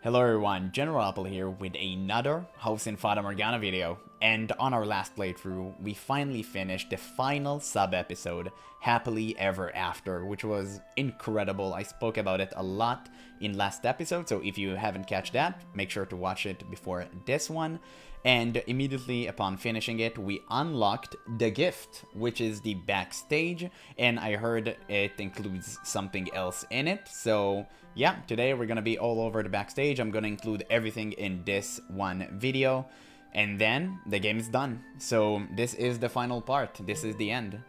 Hello everyone, GeneralApple here with another House in Fata Morgana video. And on our last playthrough, we finally finished the final sub-episode, Happily Ever After, which was incredible. I spoke about it a lot in last episode, so if you haven't catch that, make sure to watch it before this one. And immediately upon finishing it, we unlocked the gift, which is the backstage, and I heard it includes something else in it, so yeah, today we're gonna be all over the backstage. I'm gonna include everything in this one video, and then the game is done. So this is the final part, this is the end.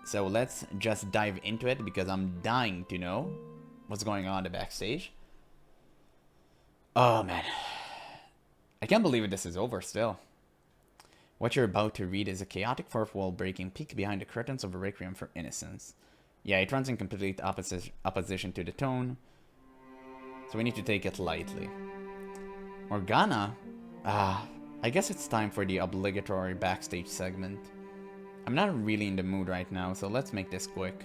So let's just dive into it, because I'm dying to know what's going on in the backstage. Oh man, I can't believe this is over still. What you're about to read is a chaotic fourth-wall-breaking peek behind the curtains of a Requiem for Innocence. Yeah, it runs in complete opposition to the tone, so we need to take it lightly. Morgana? I guess it's time for the obligatory backstage segment. I'm not really in the mood right now, so let's make this quick.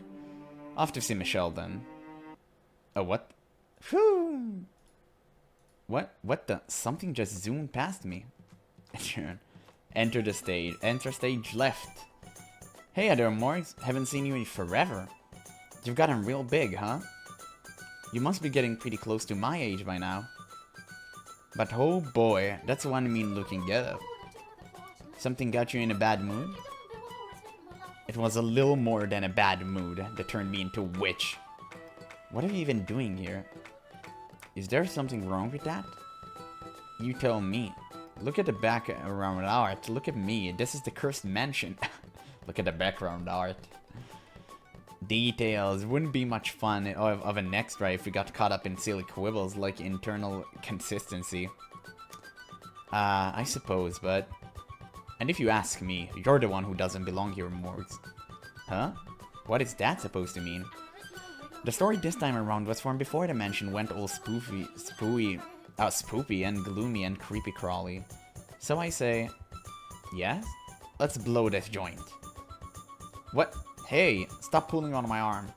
Off to see Michelle then. Oh, what? Whew! What the? Something just zoomed past me. Enter the stage. Enter stage left. Hey there, Morgs. Haven't seen you in forever. You've gotten real big, huh? You must be getting pretty close to my age by now. But oh boy, that's one mean-looking getup. Something got you in a bad mood? It was a little more than a bad mood that turned me into a witch. What are you even doing here? Is there something wrong with that? You tell me. Look at the background art. Look at me. This is the cursed mansion. Look at the background art. Details. Wouldn't be much fun of an extra if we got caught up in silly quibbles like internal consistency. I suppose, but... And if you ask me, you're the one who doesn't belong here, Morgs. Huh? What is that supposed to mean? The story this time around was from before the mansion went all spoopy and gloomy and creepy crawly. So I say, yes? Let's blow this joint. What? Hey, stop pulling on my arm.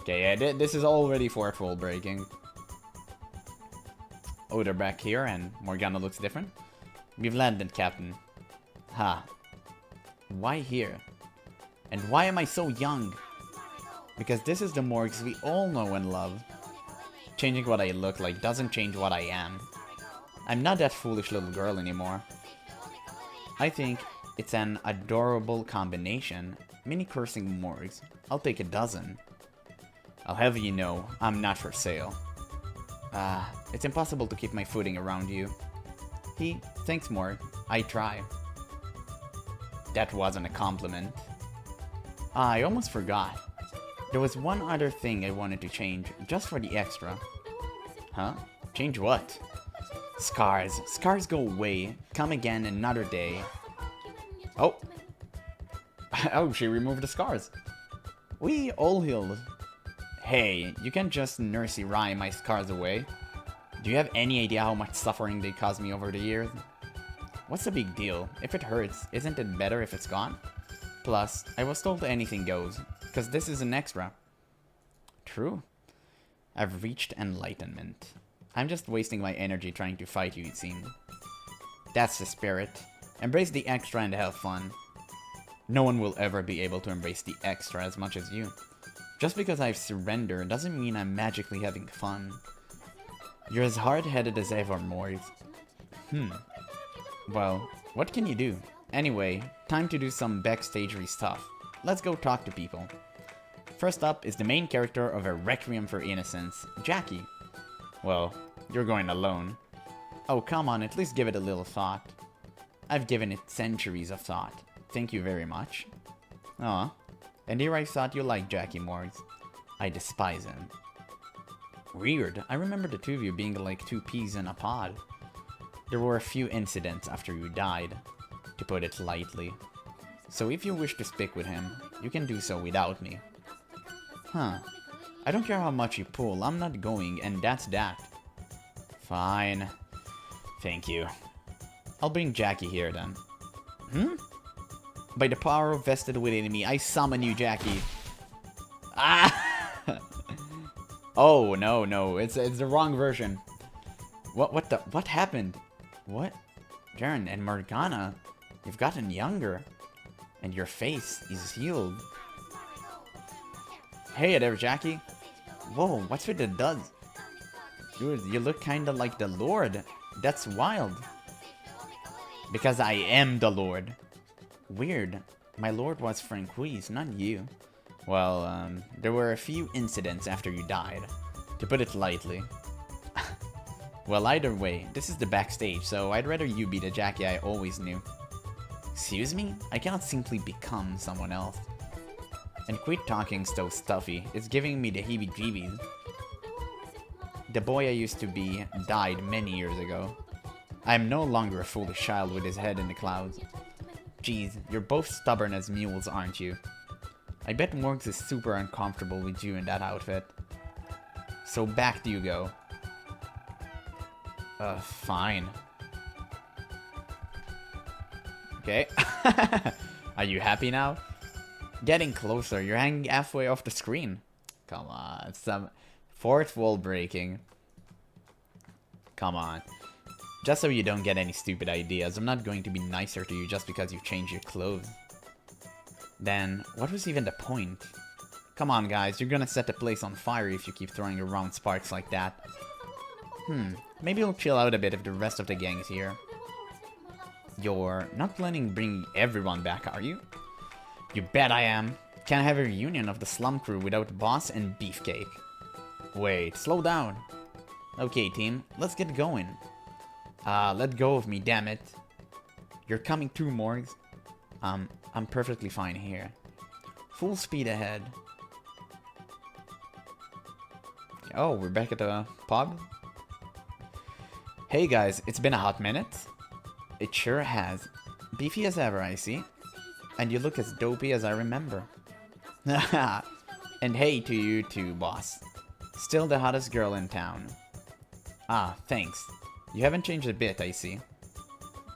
Okay, yeah, this is already fourth wall breaking. Oh, they're back here and Morgana looks different. We've landed, Captain. Ha. Why here? And why am I so young? Because this is the Morgs we all know and love. Changing what I look like doesn't change what I am. I'm not that foolish little girl anymore. I think it's an adorable combination. Mini cursing Morgs. I'll take a dozen. I'll have you know, I'm not for sale. It's impossible to keep my footing around you. Thanks Morg. I try. That wasn't a compliment. I almost forgot. There was one other thing I wanted to change, just for the extra. Huh? Change what? Scars. Scars go away. Come again another day. Oh. Oh, she removed the scars. We all healed. Hey, you can't just nursery rhyme my scars away. Do you have any idea how much suffering they caused me over the years? What's the big deal? If it hurts, isn't it better if it's gone? Plus, I was told anything goes, because this is an extra. True. I've reached enlightenment. I'm just wasting my energy trying to fight you, it seems. That's the spirit. Embrace the extra and have fun. No one will ever be able to embrace the extra as much as you. Just because I've surrendered doesn't mean I'm magically having fun. You're as hard-headed as ever, Morgs. Well, what can you do? Anyway, time to do some backstagery stuff. Let's go talk to people. First up is the main character of a Requiem for Innocence, Jackie. Well, you're going alone. Oh, come on, at least give it a little thought. I've given it centuries of thought. Thank you very much. Aw, and here I thought you liked Jackie Morgs. I despise him. Weird, I remember the two of you being like two peas in a pod. There were a few incidents after you died, to put it lightly. So if you wish to stick with him, you can do so without me. Huh. I don't care how much you pull, I'm not going, and that's that. Fine. Thank you. I'll bring Jackie here then. By the power vested within me, I summon you, Jackie. Ah! Oh, no, no. It's the wrong version. What happened? What? Jaren and Morgana, you've gotten younger. And your face is healed. Hey there, Jackie. Whoa, what's with the duds? Dude, you look kinda like the Lord. That's wild. Because I am the Lord. Weird. My Lord was Franquise, not you. Well, there were a few incidents after you died. To put it lightly. Well, either way, this is the backstage, so I'd rather you be the Jackie I always knew. Excuse me? I cannot simply become someone else. And quit talking so stuffy. It's giving me the heebie-jeebies. The boy I used to be died many years ago. I am no longer a foolish child with his head in the clouds. Geez, you're both stubborn as mules, aren't you? I bet Morgs is super uncomfortable with you in that outfit. So back do you go. Fine. Okay. Are you happy now? Getting closer. You're hanging halfway off the screen. Come on. Some fourth wall breaking. Come on. Just so you don't get any stupid ideas, I'm not going to be nicer to you just because you changed your clothes. Then, what was even the point? Come on, guys. You're gonna set the place on fire if you keep throwing around sparks like that. Maybe we'll chill out a bit if the rest of the gang's here. You're not planning to bring everyone back, are you? You bet I am. Can't have a reunion of the slum crew without Boss and Beefcake. Wait, slow down. Okay, team, let's get going. Let go of me, damn it. You're coming through, Morgs. I'm perfectly fine here. Full speed ahead. Oh, we're back at the pub? Hey guys, it's been a hot minute. It sure has. Beefy as ever, I see. And you look as dopey as I remember. And hey to you too, boss. Still the hottest girl in town. Ah, thanks. You haven't changed a bit, I see.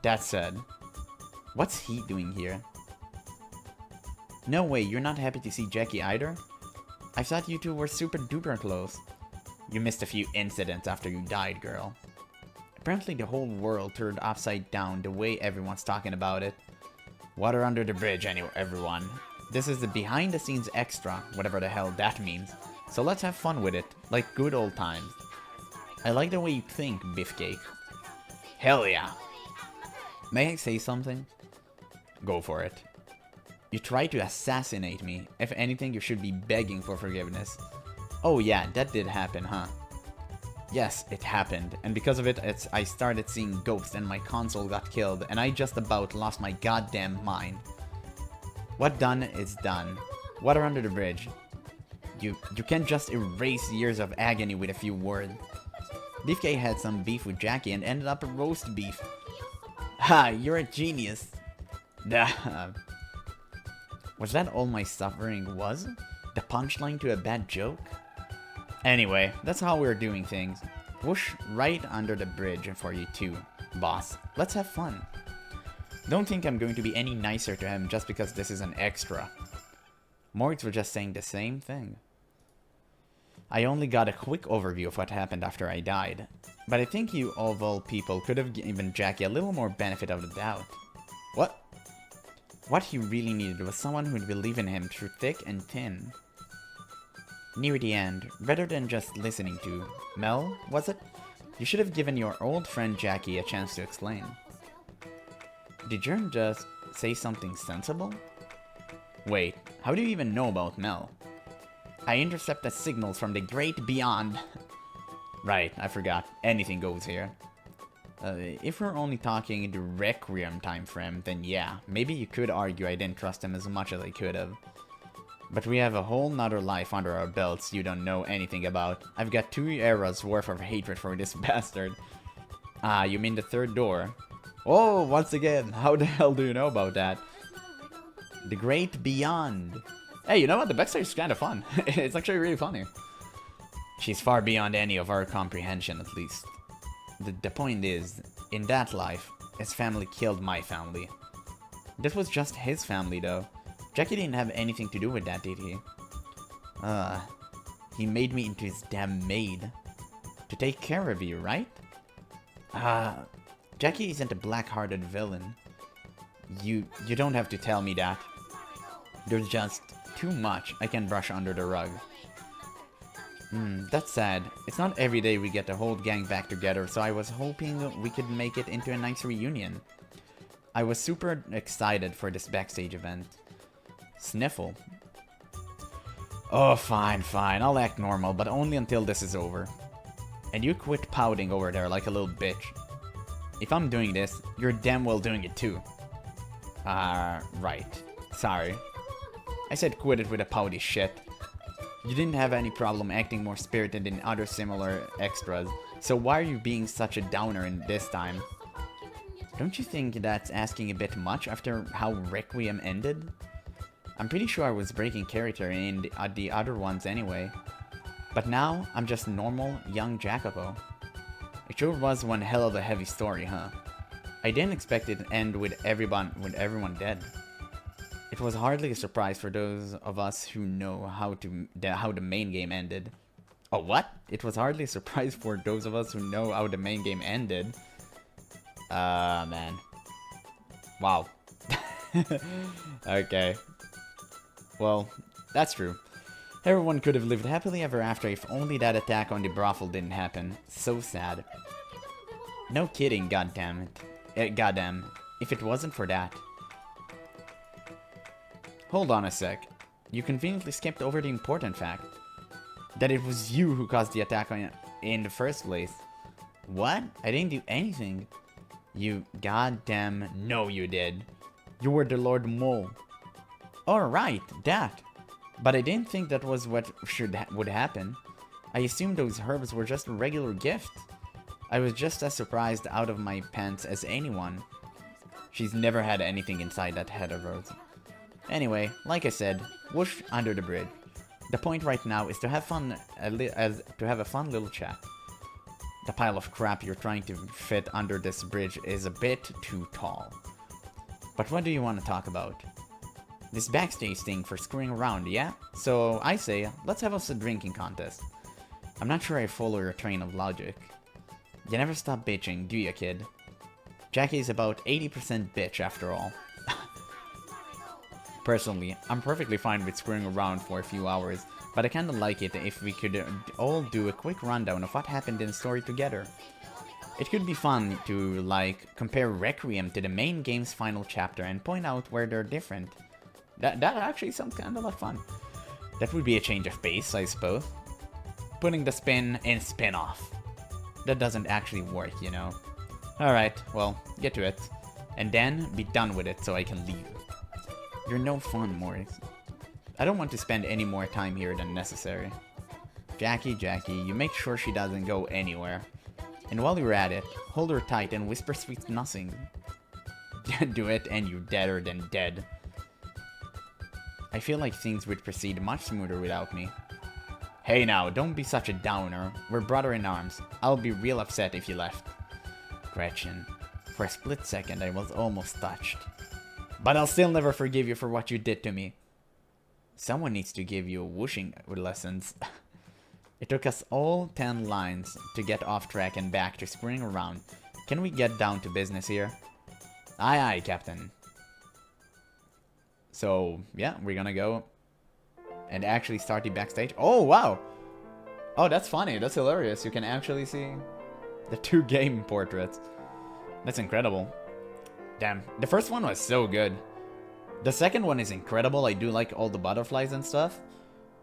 That said, what's he doing here? No way, you're not happy to see Jackie either? I thought you two were super duper close. You missed a few incidents after you died, girl. Apparently the whole world turned upside down the way everyone's talking about it. Water under the bridge, anyway, everyone. This is the behind the scenes extra, whatever the hell that means. So let's have fun with it, like good old times. I like the way you think, Beefcake. Hell yeah. May I say something? Go for it. You tried to assassinate me. If anything, you should be begging for forgiveness. Oh yeah, that did happen, huh? Yes, it happened, and because of it, I started seeing ghosts and my console got killed, and I just about lost my goddamn mind. What done is done. Water under the bridge. You can't just erase years of agony with a few words. Beefcake had some beef with Jackie and ended up a roast beef. Ha, you're a genius. Was that all my suffering was? The punchline to a bad joke? Anyway, that's how we're doing things. Whoosh right under the bridge for you too, boss. Let's have fun. Don't think I'm going to be any nicer to him just because this is an extra. Morgs were just saying the same thing. I only got a quick overview of what happened after I died, but I think you of all people could have given Jackie a little more benefit of the doubt. What? What he really needed was someone who'd believe in him through thick and thin. Near the end, rather than just listening to Mel, was it? You should have given your old friend Jackie a chance to explain. Did Jern just say something sensible? Wait, how do you even know about Mel? I intercept the signals from the great beyond. Right, I forgot. Anything goes here. If we're only talking the Requiem time frame, then yeah, maybe you could argue I didn't trust him as much as I could have. But we have a whole nother life under our belts you don't know anything about. I've got 2 eras worth of hatred for this bastard. Ah, you mean the third door? Oh, once again, how the hell do you know about that? The great beyond. Hey, you know what? The backstage is kind of fun. It's actually really funny. She's far beyond any of our comprehension, at least. The point is, in that life, his family killed my family. This was just his family, though. Jackie didn't have anything to do with that, did he? He made me into his damn maid. To take care of you, right? Jackie isn't a black-hearted villain. You don't have to tell me that. There's just too much I can brush under the rug. That's sad. It's not every day we get the whole gang back together, so I was hoping we could make it into a nice reunion. I was super excited for this backstage event. Sniffle. Oh, fine, fine. I'll act normal, but only until this is over. And you quit pouting over there like a little bitch. If I'm doing this, you're damn well doing it too. Right. Sorry. I said quit it with a pouty shit. You didn't have any problem acting more spirited in other similar extras, so why are you being such a downer in this time? Don't you think that's asking a bit much after how Requiem ended? I'm pretty sure I was breaking character in the other ones anyway. But now, I'm just normal, young Jacopo. It sure was one hell of a heavy story, huh? I didn't expect it to end with everyone dead. It was hardly a surprise for those of us who know how the main game ended. Oh, what? It was hardly a surprise for those of us who know how the main game ended. Man. Wow. Okay. Well, that's true. Everyone could have lived happily ever after if only that attack on the brothel didn't happen. So sad. No kidding, goddamn it. Goddamn. If it wasn't for that. Hold on a sec. You conveniently skipped over the important fact. That it was you who caused the attack in the first place. What? I didn't do anything. You goddamn no you did. You were the Lord Mole. Alright, that. But I didn't think that was what would happen. I assumed those herbs were just a regular gift. I was just as surprised out of my pants as anyone. She's never had anything inside that head of hers. Anyway, like I said, whoosh under the bridge. The point right now is to have fun, to have a fun little chat. The pile of crap you're trying to fit under this bridge is a bit too tall. But what do you want to talk about? This backstage thing for screwing around, yeah? So I say, let's have us a drinking contest. I'm not sure I follow your train of logic. You never stop bitching, do you, kid? Jackie is about 80% bitch after all. Personally, I'm perfectly fine with screwing around for a few hours, but I kinda like it if we could all do a quick rundown of what happened in the story together. It could be fun to, like, compare Requiem to the main game's final chapter and point out where they're different. That actually sounds kinda like fun. That would be a change of pace, I suppose. Putting the spin in spin-off. That doesn't actually work, you know. Alright, well, get to it. And then, be done with it so I can leave. You're no fun, Morris. I don't want to spend any more time here than necessary. Jackie, you make sure she doesn't go anywhere. And while you're at it, hold her tight and whisper sweet nothing. Do it and you're deader than dead. I feel like things would proceed much smoother without me. Hey now, don't be such a downer. We're brother in arms. I'll be real upset if you left. Gretchen. For a split second, I was almost touched. But I'll still never forgive you for what you did to me. Someone needs to give you whooshing lessons. It took us all 10 lines to get off track and back to screwing around. Can we get down to business here? Aye aye, Captain. So, yeah, we're gonna go and actually start the backstage. Oh, wow! Oh, that's funny. That's hilarious. You can actually see the 2 game portraits. That's incredible. Damn, the first one was so good. The second one is incredible. I do like all the butterflies and stuff.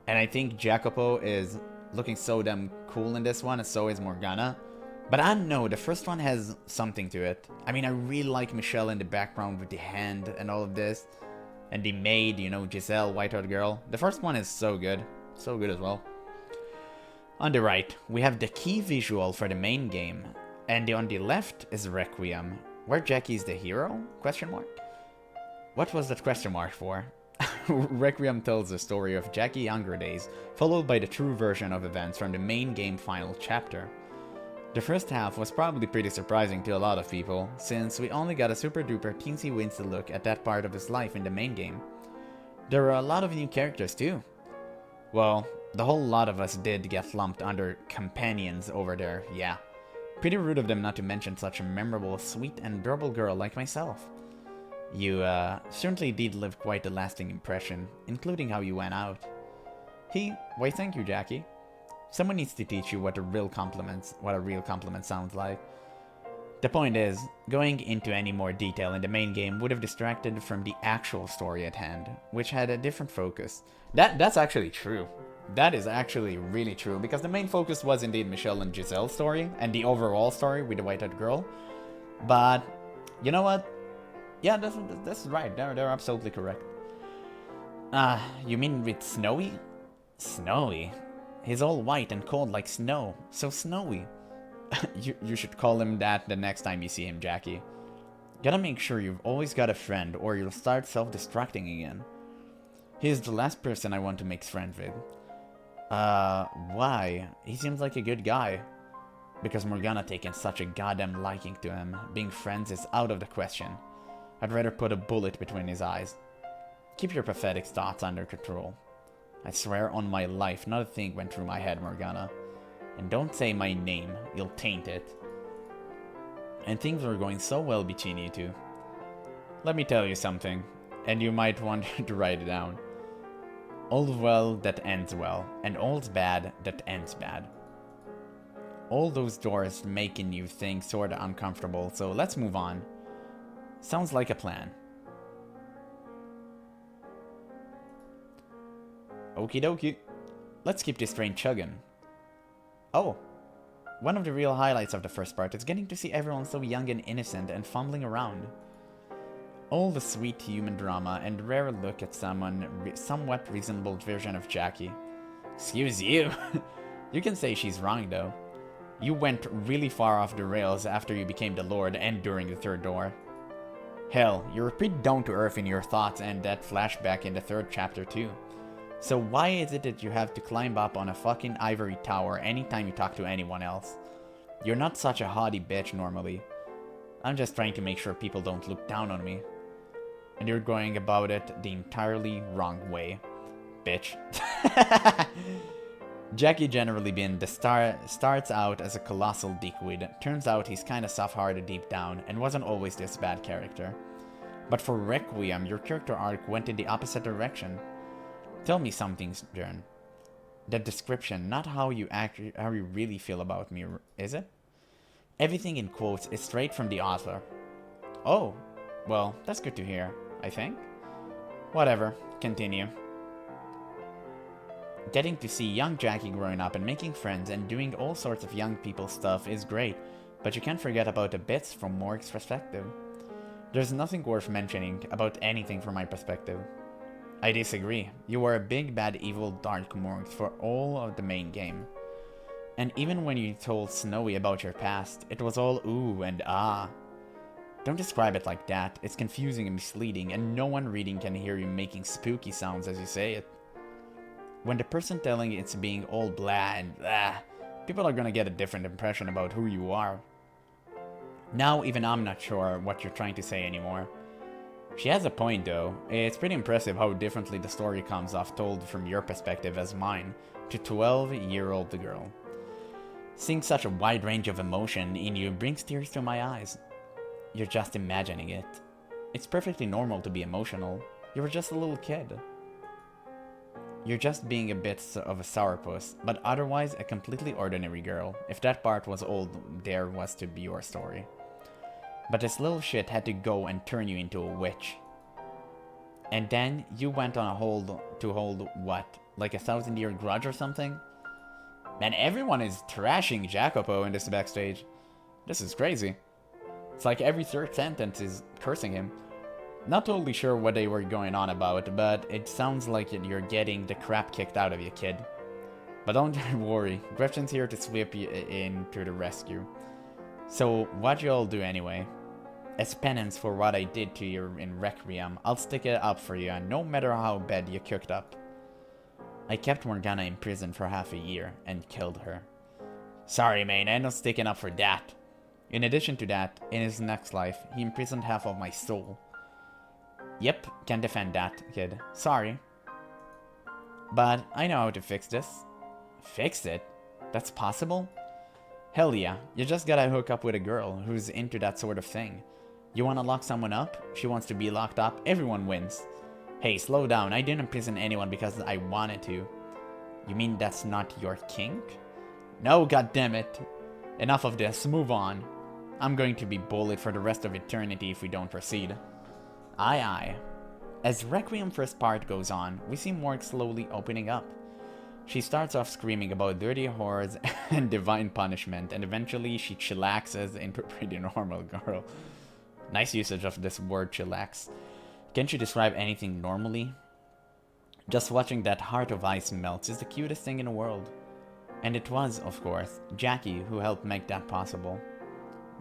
And I think Jacopo is looking so damn cool in this one, and so is Morgana. But I don't know, the first one has something to it. I mean, I really like Michelle in the background with the hand and all of this. And the maid, you know, Giselle, white-haired girl. The first one is so good. So good as well. On the right, we have the key visual for the main game. And on the left is Requiem. Where Jackie is the hero? Question mark? What was that question mark for? Requiem tells the story of Jackie younger days, followed by the true version of events from the main game final chapter. The first half was probably pretty surprising to a lot of people, since we only got a super duper teensy weensy look at that part of his life in the main game. There were a lot of new characters too. Well, The whole lot of us did get lumped under companions over there, yeah. Pretty rude of them not to mention such a memorable, sweet, and adorable girl like myself. You, certainly did leave quite a lasting impression, including how you went out. Why thank you, Jackie. Someone needs to teach you what a real compliment sounds like. The point is, going into any more detail in the main game would have distracted from the actual story at hand, which had a different focus. That's actually true. That is actually really true, because the main focus was indeed Michelle and Giselle's story, and the overall story with the white-haired girl. But, you know what? Yeah, that's right. They're absolutely correct. You mean with Snowy? Snowy? He's all white and cold like snow. So snowy. You should call him that the next time you see him, Jackie. Gotta make sure you've always got a friend, or you'll start self-destructing again. He's the last person I want to make friends with. Why? He seems like a good guy. Because Morgana taken such a goddamn liking to him. Being friends is out of the question. I'd rather put a bullet between his eyes. Keep your pathetic thoughts under control. I swear on my life, not a thing went through my head, Morgana. And don't say my name, you'll taint it. And things were going so well between you two. Let me tell you something, and you might want to write it down. All's well that ends well, and all's bad that ends bad. All those doors making you think sorta uncomfortable, so let's move on. Sounds like a plan. Okie dokie. Let's keep this train chugging. Oh, one of the real highlights of the first part is getting to see everyone so young and innocent and fumbling around. All the sweet human drama and rare look at somewhat reasonable version of Jackie. Excuse you. You can say she's wrong though. You went really far off the rails after you became the Lord and during the third door. Hell, you're pretty down to earth in your thoughts and that flashback in the third chapter too. So why is it that you have to climb up on a fucking ivory tower anytime you talk to anyone else? You're not such a haughty bitch normally. I'm just trying to make sure people don't look down on me. And you're going about it the entirely wrong way. Bitch. Jackie generally been starts out as a colossal dickweed. Turns out he's kinda soft-hearted deep down and wasn't always this bad character. But for Requiem, your character arc went in the opposite direction. Tell me something, Jern. That description, not how you really feel about me, is it? Everything in quotes is straight from the author. Oh, well, that's good to hear, I think. Whatever, continue. Getting to see young Jackie growing up and making friends and doing all sorts of young people stuff is great, but you can't forget about the bits from Morg's perspective. There's nothing worth mentioning about anything from my perspective. I disagree. You were a big, bad, evil, dark Morg for all of the main game. And even when you told Snowy about your past, it was all ooh and ah. Don't describe it like that. It's confusing and misleading, and no one reading can hear you making spooky sounds as you say it. When the person telling it's being all blah and blah, people are gonna get a different impression about who you are. Now even I'm not sure what you're trying to say anymore. She has a point though. It's pretty impressive how differently the story comes off told from your perspective as mine to 12-year-old girl. Seeing such a wide range of emotion in you brings tears to my eyes. You're just imagining it. It's perfectly normal to be emotional. You were just a little kid. You're just being a bit of a sourpuss, but otherwise a completely ordinary girl, if that part was all there was to be your story. But this little shit had to go and turn you into a witch. And then you went on a hold what? Like a 1,000-year grudge or something? Man, everyone is trashing Jacopo in this backstage. This is crazy. It's like every third sentence is cursing him. Not totally sure what they were going on about, but it sounds like you're getting the crap kicked out of you, kid. But don't worry, Gretchen's here to sweep you in to the rescue. So, what'd you all do anyway? As penance for what I did to you in Requiem, I'll stick it up for you, and no matter how bad you cooked up. I kept Morgana in prison for half a year, and killed her. Sorry, man, I'm not sticking up for that. In addition to that, in his next life, he imprisoned half of my soul. Yep, can defend that, kid. Sorry. But I know how to fix this. Fix it? That's possible? Hell yeah, you just gotta hook up with a girl who's into that sort of thing. You wanna lock someone up? She wants to be locked up? Everyone wins. Hey, slow down, I didn't imprison anyone because I wanted to. You mean that's not your kink? No, goddammit. Enough of this, move on. I'm going to be bullied for the rest of eternity if we don't proceed. Aye aye. As Requiem first part goes on, we see Morg slowly opening up. She starts off screaming about dirty whores and divine punishment, and eventually she chillaxes into a pretty normal girl. Nice usage of this word chillax. Can't you describe anything normally? Just watching that heart of ice melt is the cutest thing in the world. And it was, of course, Jackie who helped make that possible.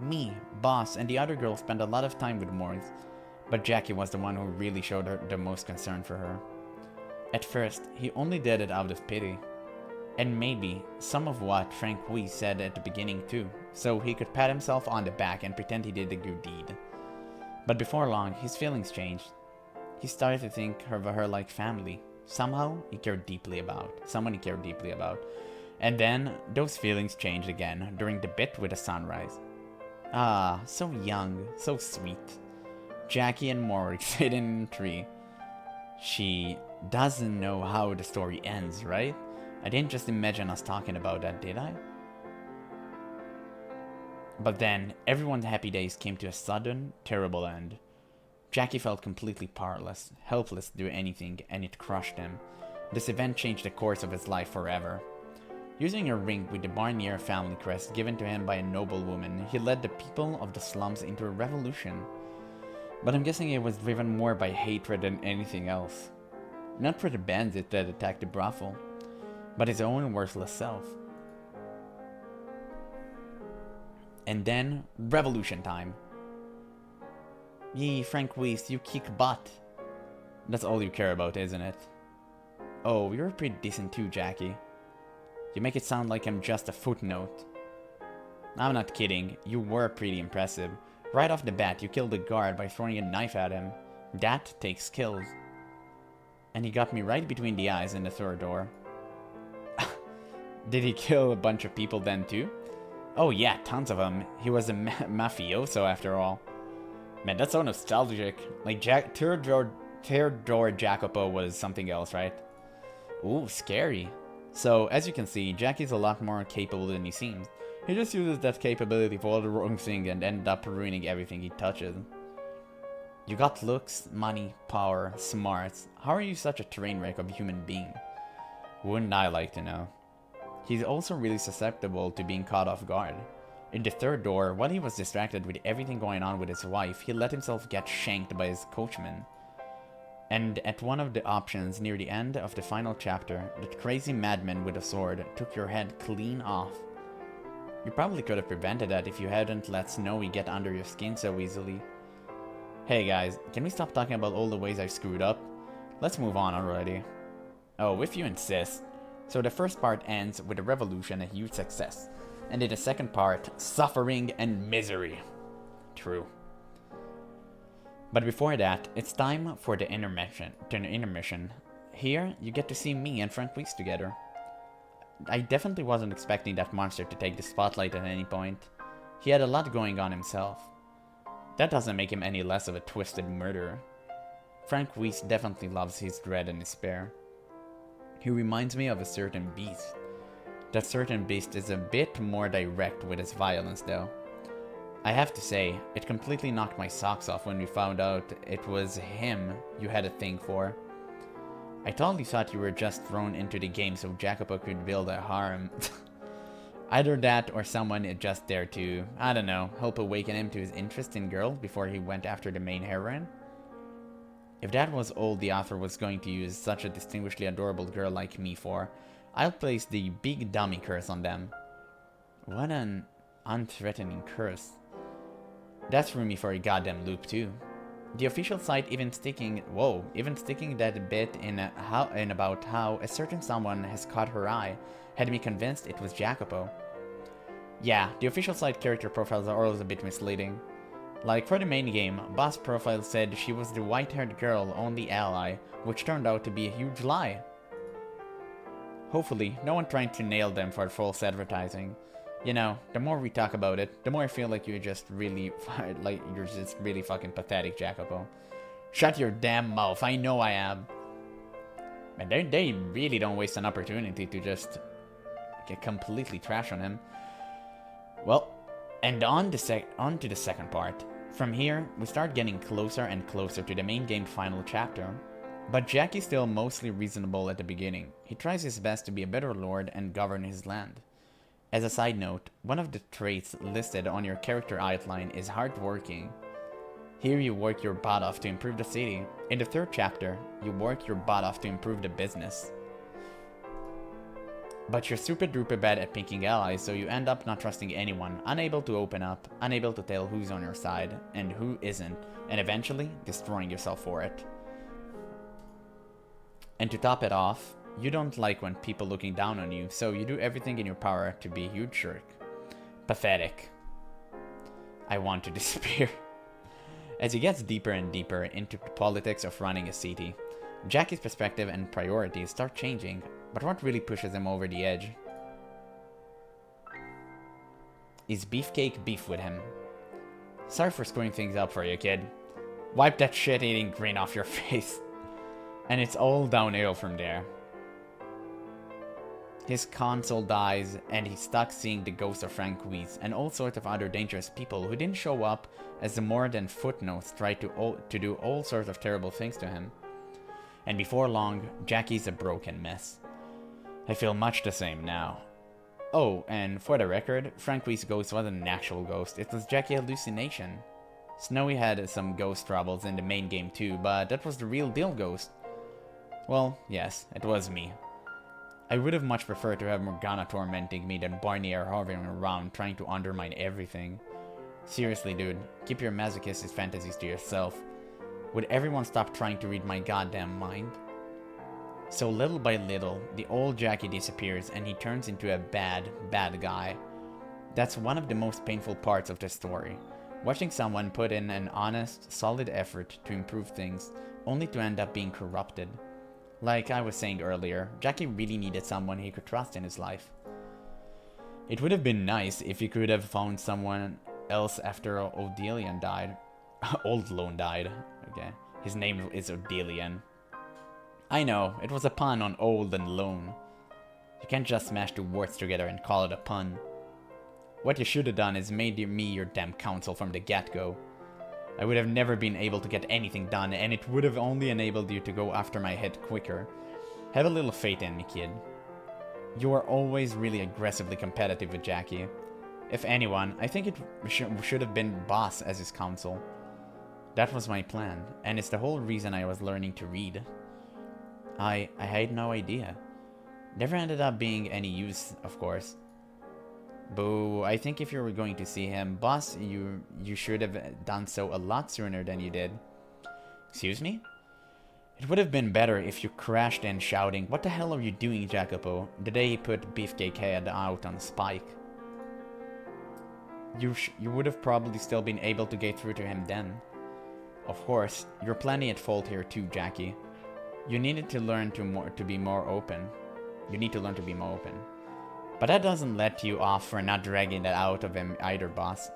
Me, Boss, and the other girl spent a lot of time with Morg, but Jackie was the one who really showed her the most concern for her. At first, he only did it out of pity. And maybe some of what Frank Weiss said at the beginning too, so he could pat himself on the back and pretend he did a good deed. But before long, his feelings changed. He started to think of her like family. Someone he cared deeply about. And then, those feelings changed again during the bit with the sunrise. Ah, so young, so sweet. Jackie and Morg sit in a tree. She doesn't know how the story ends, right? I didn't just imagine us talking about that, did I? But then, everyone's happy days came to a sudden, terrible end. Jackie felt completely powerless, helpless to do anything, and it crushed him. This event changed the course of his life forever. Using a ring with the Barnier family crest given to him by a noble woman, he led the people of the slums into a revolution. But I'm guessing it was driven more by hatred than anything else. Not for the bandit that attacked the brothel, but his own worthless self. And then, revolution time. Yee, Frank Weiss, you kick butt. That's all you care about, isn't it? Oh, you're pretty decent too, Jackie. You make it sound like I'm just a footnote. I'm not kidding, you were pretty impressive. Right off the bat, you killed the guard by throwing a knife at him. That takes skills. And he got me right between the eyes in the third door. Did he kill a bunch of people then too? Oh yeah, tons of them. He was a mafioso after all. Man, that's so nostalgic. Like, third door Jacopo was something else, right? Ooh, scary. So, as you can see, Jackie's a lot more capable than he seems. He just uses that capability for all the wrong thing and ended up ruining everything he touches. You got looks, money, power, smarts. How are you such a train wreck of a human being? Wouldn't I like to know? He's also really susceptible to being caught off guard. In the third door, while he was distracted with everything going on with his wife, he let himself get shanked by his coachman. And at one of the options near the end of the final chapter, that crazy madman with a sword took your head clean off. You probably could have prevented that if you hadn't let Snowy get under your skin so easily. Hey guys, can we stop talking about all the ways I screwed up? Let's move on already. Oh, if you insist. So the first part ends with a revolution, a huge success. And in the second part, suffering and misery. True. But before that, it's time for the intermission. Here, you get to see me and Frank Weiss together. I definitely wasn't expecting that monster to take the spotlight at any point. He had a lot going on himself. That doesn't make him any less of a twisted murderer. Frank Weiss definitely loves his dread and despair. He reminds me of a certain beast. That certain beast is a bit more direct with his violence though. I have to say, it completely knocked my socks off when we found out it was him you had a thing for. I totally thought you were just thrown into the game so Jacopo could build a harem. Either that or someone just there to, I don't know, help awaken him to his interest in girls before he went after the main heroine. If that was all the author was going to use such a distinguishedly adorable girl like me for, I'll place the big dummy curse on them. What an unthreatening curse. That threw me for a goddamn loop too. The official site even sticking that bit in about how a certain someone has caught her eye had me convinced it was Jacopo. Yeah, the official site character profiles are always a bit misleading. Like for the main game, Boss profile said she was the white-haired girl only ally, which turned out to be a huge lie. Hopefully, no one trying to nail them for false advertising. You know, the more we talk about it, the more I feel like you're just really, fucking pathetic, Jacopo. Shut your damn mouth, I know I am. And they really don't waste an opportunity to just get completely trash on him. Well, and on to the second part. From here, we start getting closer and closer to the main game final chapter. But Jackie's still mostly reasonable at the beginning. He tries his best to be a better lord and govern his land. As a side note, one of the traits listed on your character outline is hardworking. Here you work your butt off to improve the city. In the third chapter, you work your butt off to improve the business. But you're super duper bad at picking allies, so you end up not trusting anyone, unable to open up, unable to tell who's on your side and who isn't, and eventually destroying yourself for it. And to top it off, you don't like when people looking down on you, so you do everything in your power to be a huge jerk. Pathetic. I want to despair. As he gets deeper and deeper into the politics of running a city, Jackie's perspective and priorities start changing, but what really pushes him over the edge is Beefcake beef with him. Sorry for screwing things up for you, kid. Wipe that shit-eating grin off your face. And it's all downhill from there. His console dies, and he's stuck seeing the ghost of Franquise and all sorts of other dangerous people who didn't show up as the more than footnotes tried to do all sorts of terrible things to him. And before long, Jackie's a broken mess. I feel much the same now. Oh, and for the record, Franquise's ghost wasn't an actual ghost, it was Jackie's hallucination. Snowy had some ghost troubles in the main game too, but that was the real deal ghost. Well, yes, it was me. I would have much preferred to have Morgana tormenting me than Barnier hovering around trying to undermine everything. Seriously, dude, keep your masochistic fantasies to yourself. Would everyone stop trying to read my goddamn mind? So little by little, the old Jackie disappears and he turns into a bad, bad guy. That's one of the most painful parts of the story. Watching someone put in an honest, solid effort to improve things, only to end up being corrupted. Like I was saying earlier, Jackie really needed someone he could trust in his life. It would have been nice if he could have found someone else after Odelian died. Old Lone died. Okay. His name is Odelian. I know, it was a pun on old and lone. You can't just smash two words together and call it a pun. What you should have done is made me your damn counsel from the get-go. I would have never been able to get anything done, and it would have only enabled you to go after my head quicker. Have a little faith in me, kid. You are always really aggressively competitive with Jackie. If anyone, I think it should have been Boss as his counsel. That was my plan, and it's the whole reason I was learning to read. I had no idea. Never ended up being any use, of course. Boo, I think if you were going to see him, boss, you should have done so a lot sooner than you did. Excuse me? It would have been better if you crashed in shouting, "What the hell are you doing, Jacopo?" the day he put Beefcake Head out on Spike. You would have probably still been able to get through to him then. Of course, you're plenty at fault here too, Jackie. You needed to learn to be more open. You need to learn to be more open. But that doesn't let you off for not dragging that out of him either, boss.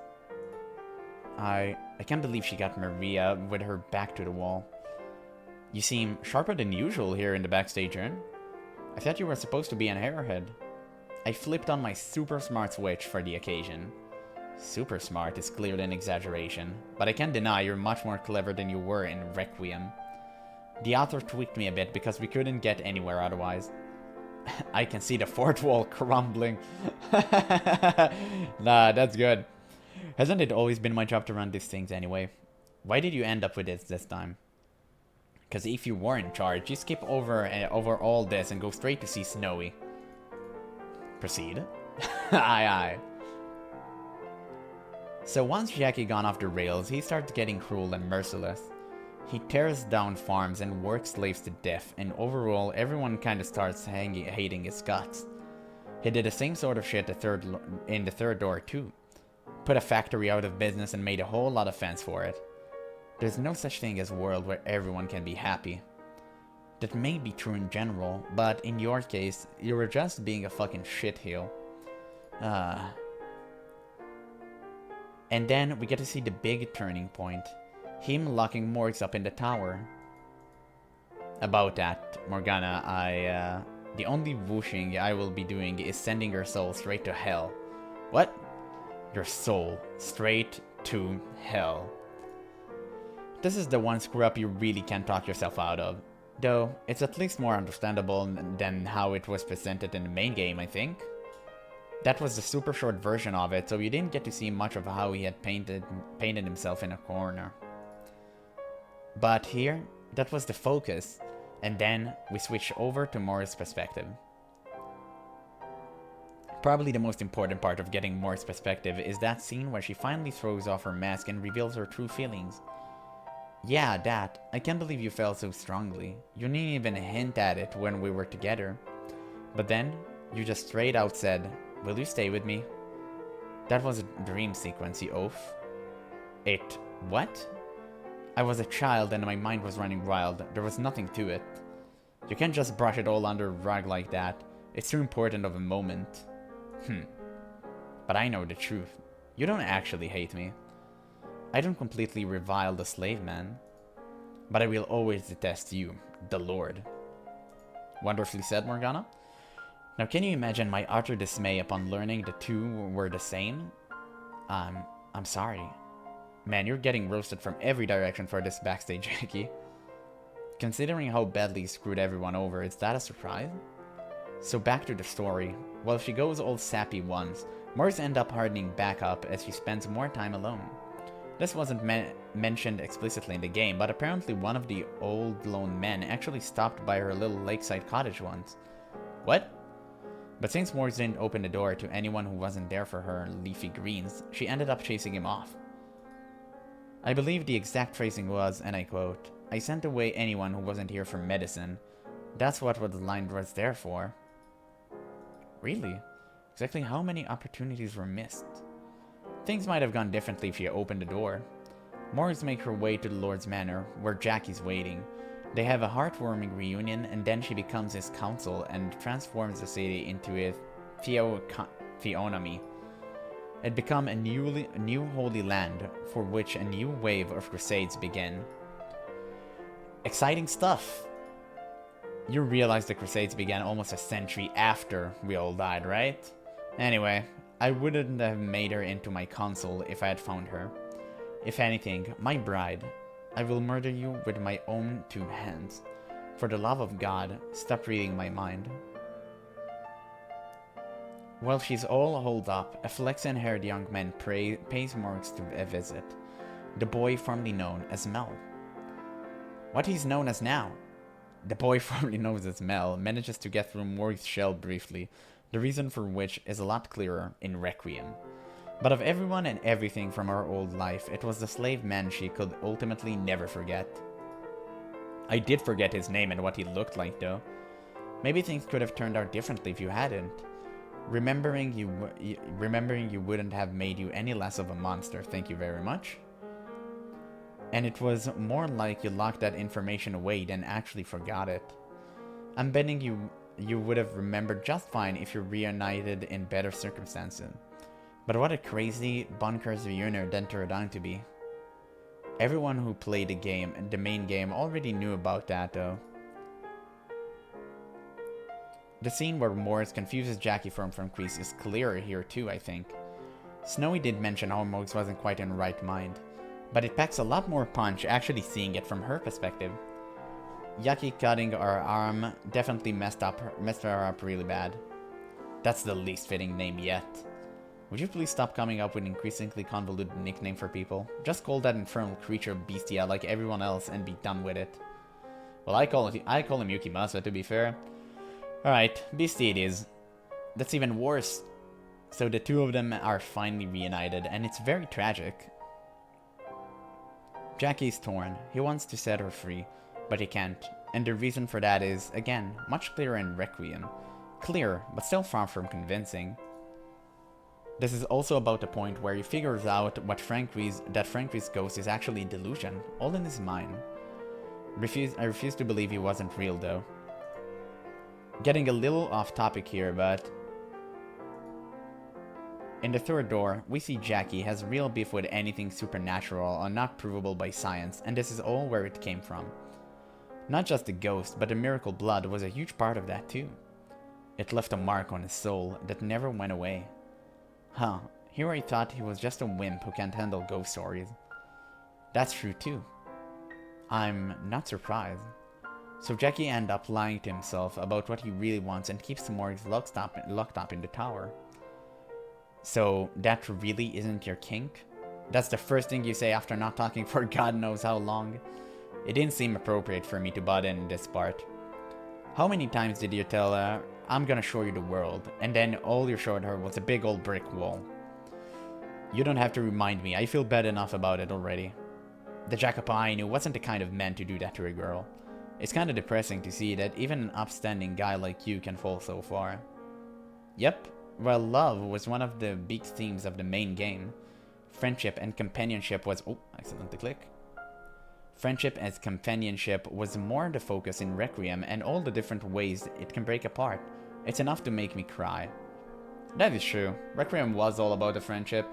I can't believe she got Maria with her back to the wall. You seem sharper than usual here in the backstage urn. I thought you were supposed to be an airhead. I flipped on my super smart switch for the occasion. Super smart is clearly an exaggeration, but I can't deny you're much more clever than you were in Requiem. The author tweaked me a bit because we couldn't get anywhere otherwise. I can see the fourth wall crumbling. Nah, that's good. Hasn't it always been my job to run these things anyway? Why did you end up with this time? Because if you were in charge, you skip over all this and go straight to see Snowy. Proceed. Aye, aye. So once Jackie gone off the rails, he starts getting cruel and merciless. He tears down farms and works slaves to death, and overall, everyone kinda starts hating his guts. He did the same sort of shit in the third door too. Put a factory out of business and made a whole lot of fans for it. There's no such thing as a world where everyone can be happy. That may be true in general, but in your case, you were just being a fucking shitheel. And then we get to see the big turning point. Him locking Morgs up in the tower. About that, Morgana, the only whooshing I will be doing is sending your soul straight to hell. What? Your soul straight to hell. This is the one screw-up you really can't talk yourself out of. Though, it's at least more understandable than how it was presented in the main game, I think. That was the super short version of it, so you didn't get to see much of how he had painted himself in a corner. But here, that was the focus, and then we switch over to Mor's perspective. Probably the most important part of getting Mor's perspective is that scene where she finally throws off her mask and reveals her true feelings. Yeah, that. I can't believe you felt so strongly. You didn't even hint at it when we were together. But then, you just straight out said, "Will you stay with me?" That was a dream sequence, you oaf. It... what? I was a child and my mind was running wild. There was nothing to it. You can't just brush it all under the rug like that. It's too important of a moment. But I know the truth. You don't actually hate me. I don't completely revile the slave man. But I will always detest you, the Lord. Wonderfully said, Morgana. Now can you imagine my utter dismay upon learning the two were the same? I'm sorry. Man, you're getting roasted from every direction for this backstage, Jackie. Considering how badly you screwed everyone over, is that a surprise? So back to the story. While she goes all sappy once, Morgs end up hardening back up as she spends more time alone. This wasn't mentioned explicitly in the game, but apparently one of the old lone men actually stopped by her little lakeside cottage once. What? But since Morgs didn't open the door to anyone who wasn't there for her leafy greens, she ended up chasing him off. I believe the exact phrasing was, and I quote, "I sent away anyone who wasn't here for medicine. That's what the line was there for." Really? Exactly how many opportunities were missed? Things might have gone differently if she opened the door. Morgs makes her way to the Lord's Manor, where Jackie's waiting. They have a heartwarming reunion, and then she becomes his counsel and transforms the city into a theonomy. It became a new holy land, for which a new wave of crusades began. Exciting stuff! You realize the crusades began almost a century after we all died, right? Anyway, I wouldn't have made her into my console if I had found her. If anything, my bride, I will murder you with my own two hands. For the love of God, stop reading my mind. While she's all holed up, a flaxen-haired young man pays Morgs a visit. The boy formerly known as Mel. What he's known as now? The boy formerly known as Mel manages to get through Morgs' shell briefly, the reason for which is a lot clearer in Requiem. But of everyone and everything from her old life, it was the slave man she could ultimately never forget. I did forget his name and what he looked like, though. Maybe things could have turned out differently if you hadn't. Remembering you wouldn't have made you any less of a monster, thank you very much. And it was more like you locked that information away than actually forgot it. I'm betting you would have remembered just fine if you're reunited in better circumstances. But what a crazy, bonkers reunion that turned out to be. Everyone who played the main game already knew about that though. The scene where Morgs confuses Jackie from Franquise is clearer here too, I think. Snowy did mention how Morgs wasn't quite in the right mind, but it packs a lot more punch actually seeing it from her perspective. Yucky cutting her arm definitely messed her up really bad. That's the least fitting name yet. Would you please stop coming up with increasingly convoluted nickname for people? Just call that infernal creature Bestia like everyone else and be done with it. Well, I call him Yukimasa, to be fair. Alright, Beastie it is. That's even worse. So the two of them are finally reunited, and it's very tragic. Jackie's torn. He wants to set her free, but he can't. And the reason for that is, again, much clearer in Requiem. Clear, but still far from convincing. This is also about the point where he figures out that Franquise ghost is actually a delusion, all in his mind. I refuse to believe he wasn't real, though. Getting a little off topic here, but... In the third door, we see Jackie has real beef with anything supernatural or not provable by science, and this is all where it came from. Not just the ghost, but the miracle blood was a huge part of that too. It left a mark on his soul that never went away. Huh, here I thought he was just a wimp who can't handle ghost stories. That's true too. I'm not surprised. So Jackie ends up lying to himself about what he really wants and keeps the Morgs locked up in the tower. So that really isn't your kink? That's the first thing you say after not talking for God knows how long? It didn't seem appropriate for me to butt in this part. How many times did you tell her, I'm gonna show you the world, and then all you showed her was a big old brick wall? You don't have to remind me, I feel bad enough about it already. The Jackappa I knew wasn't the kind of man to do that to a girl. It's kinda depressing to see that even an upstanding guy like you can fall so far. Yep. Well, love was one of the big themes of the main game. Friendship and companionship was... Oh, accidentally click. Friendship as companionship was more the focus in Requiem and all the different ways it can break apart. It's enough to make me cry. That is true. Requiem was all about the friendship.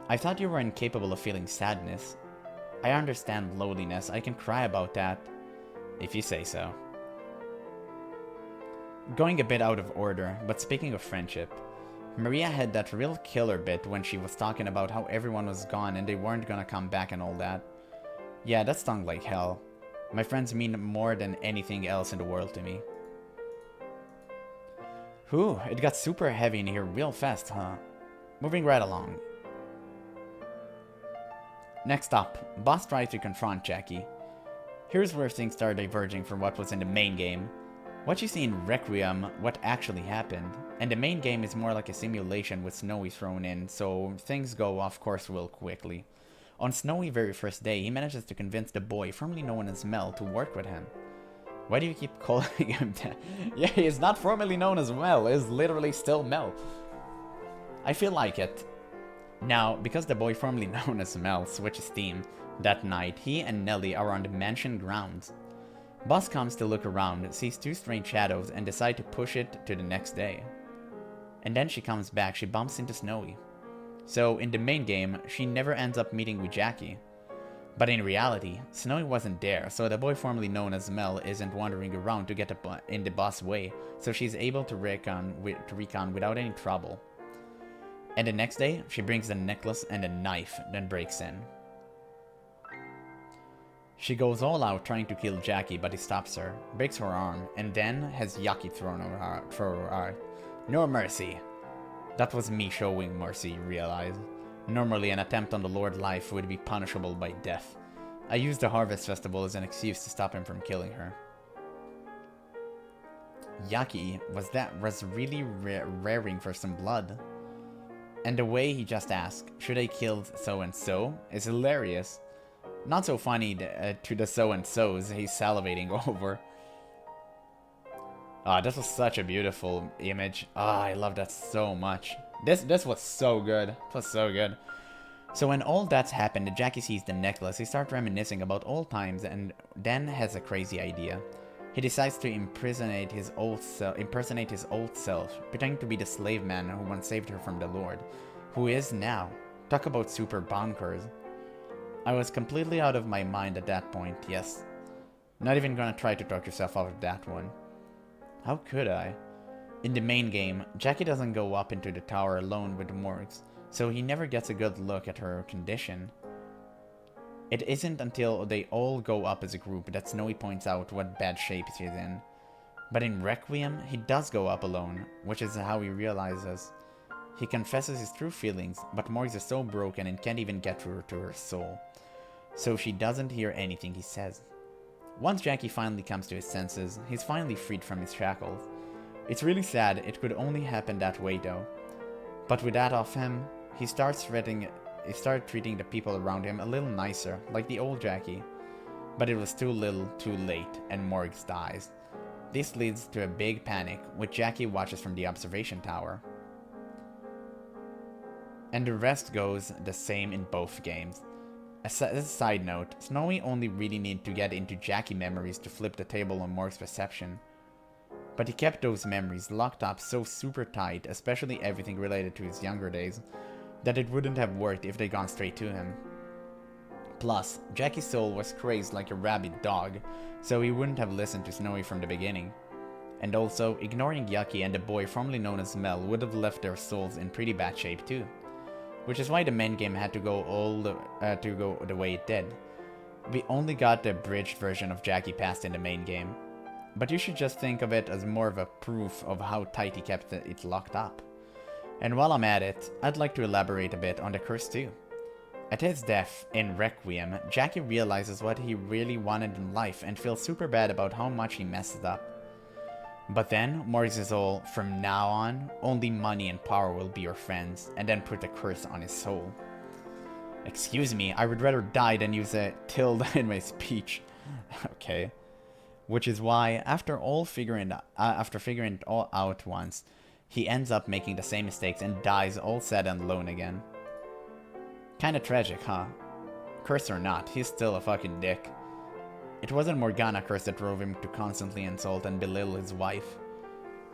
I thought you were incapable of feeling sadness. I understand loneliness. I can cry about that. If you say so. Going a bit out of order, but speaking of friendship, Maria had that real killer bit when she was talking about how everyone was gone and they weren't gonna come back and all that. Yeah, that stung like hell. My friends mean more than anything else in the world to me. Whew, it got super heavy in here real fast, huh? Moving right along. Next up, boss tries to confront Jackie. Here's where things start diverging from what was in the main game. What you see in Requiem, what actually happened, and the main game is more like a simulation with Snowy thrown in, so things go off course real quickly. On Snowy's very first day, he manages to convince the boy formerly known as Mel to work with him. Why do you keep calling him that? Yeah, he is not formerly known as Mel, he is literally still Mel. I feel like it. Now, because the boy formerly known as Mel switches team, that night he and Nelly are on the mansion grounds. Boss comes to look around, sees two strange shadows, and decides to push it to the next day. And then she comes back, she bumps into Snowy. So, in the main game, she never ends up meeting with Jackie. But in reality, Snowy wasn't there, so the boy formerly known as Mel isn't wandering around to get in the boss' way, so she's able to recon without any trouble. And the next day, she brings the necklace and a knife, then breaks in. She goes all out trying to kill Jackie, but he stops her, breaks her arm, and then has Yaki thrown over her heart. No mercy. That was me showing mercy, you realize. Normally an attempt on the Lord's life would be punishable by death. I used the Harvest Festival as an excuse to stop him from killing her. Yaki was really raring for some blood. And the way he just asked, should I kill so-and-so, is hilarious. Not so funny to the so-and-sos he's salivating over. Ah, this was such a beautiful image. Ah, I love that so much. This was so good. It was so good. So when all that's happened, Jackie sees the necklace, he starts reminiscing about old times and then has a crazy idea. He decides to impersonate his old self, pretending to be the slave man who once saved her from the Lord, who is now. Talk about super bonkers. I was completely out of my mind at that point, yes. Not even gonna try to talk yourself out of that one. How could I? In the main game, Jackie doesn't go up into the tower alone with the Morgs, so he never gets a good look at her condition. It isn't until they all go up as a group that Snowy points out what bad shape she's in. But in Requiem, he does go up alone, which is how he realizes. He confesses his true feelings, but Morgs is so broken and can't even get through to her soul. So she doesn't hear anything he says. Once Jackie finally comes to his senses, he's finally freed from his shackles. It's really sad, it could only happen that way though. But with that off him, he started treating the people around him a little nicer, like the old Jackie. But it was too little, too late, and Morgs dies. This leads to a big panic, which Jackie watches from the observation tower. And the rest goes the same in both games. As a side note, Snowy only really needed to get into Jackie memories to flip the table on Morg's perception. But he kept those memories locked up so super tight, especially everything related to his younger days, that it wouldn't have worked if they'd gone straight to him. Plus, Jackie's soul was crazed like a rabid dog, so he wouldn't have listened to Snowy from the beginning. And also, ignoring Yucky and the boy formerly known as Mel would have left their souls in pretty bad shape too. Which is why the main game had to go the way it did. We only got the abridged version of Jackie past in the main game. But you should just think of it as more of a proof of how tight he kept it locked up. And while I'm at it, I'd like to elaborate a bit on the curse too. At his death, in Requiem, Jackie realizes what he really wanted in life and feels super bad about how much he messed up. But then, Morg says all, from now on, only money and power will be your friends, and then put a curse on his soul. Excuse me, I would rather die than use a tilde in my speech. Okay. Which is why, after figuring it all out once, he ends up making the same mistakes and dies all sad and alone again. Kinda tragic, huh? Curse or not, he's still a fucking dick. It wasn't Morgana curse that drove him to constantly insult and belittle his wife.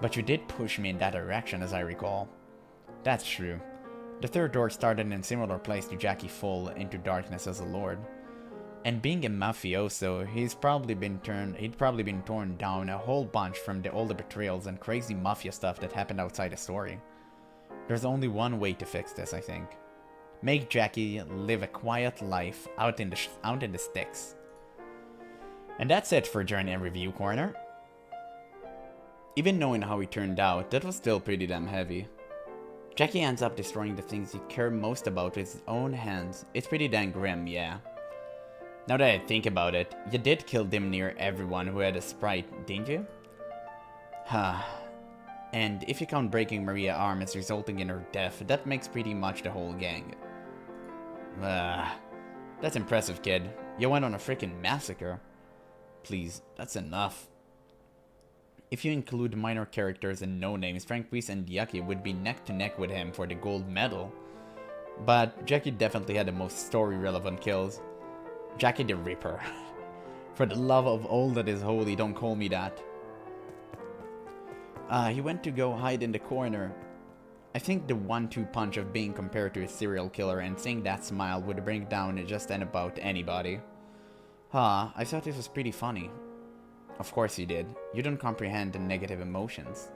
But you did push me in that direction, as I recall. That's true. The third door started in a similar place to Jackie fall into darkness as a lord. And being a mafioso, he'd probably been torn down a whole bunch from all the betrayals and crazy mafia stuff that happened outside the story. There's only one way to fix this, I think. Make Jackie live a quiet life out in the sticks. And that's it for Journey and Review Corner. Even knowing how he turned out, that was still pretty damn heavy. Jackie ends up destroying the things he cared most about with his own hands. It's pretty damn grim, yeah. Now that I think about it, you did kill damn near everyone who had a sprite, didn't you? Huh. And if you count breaking Maria's arm as resulting in her death, that makes pretty much the whole gang. That's impressive, kid. You went on a freaking massacre. Please, that's enough. If you include minor characters and no-names, Frank Weiss and Yucky would be neck to neck with him for the gold medal. But Jackie definitely had the most story-relevant kills. Jackie the Ripper. For the love of all that is holy, don't call me that. He went to go hide in the corner. I think the 1-2 punch of being compared to a serial killer and seeing that smile would bring down just and about anybody. I thought this was pretty funny. Of course you did. You don't comprehend the negative emotions.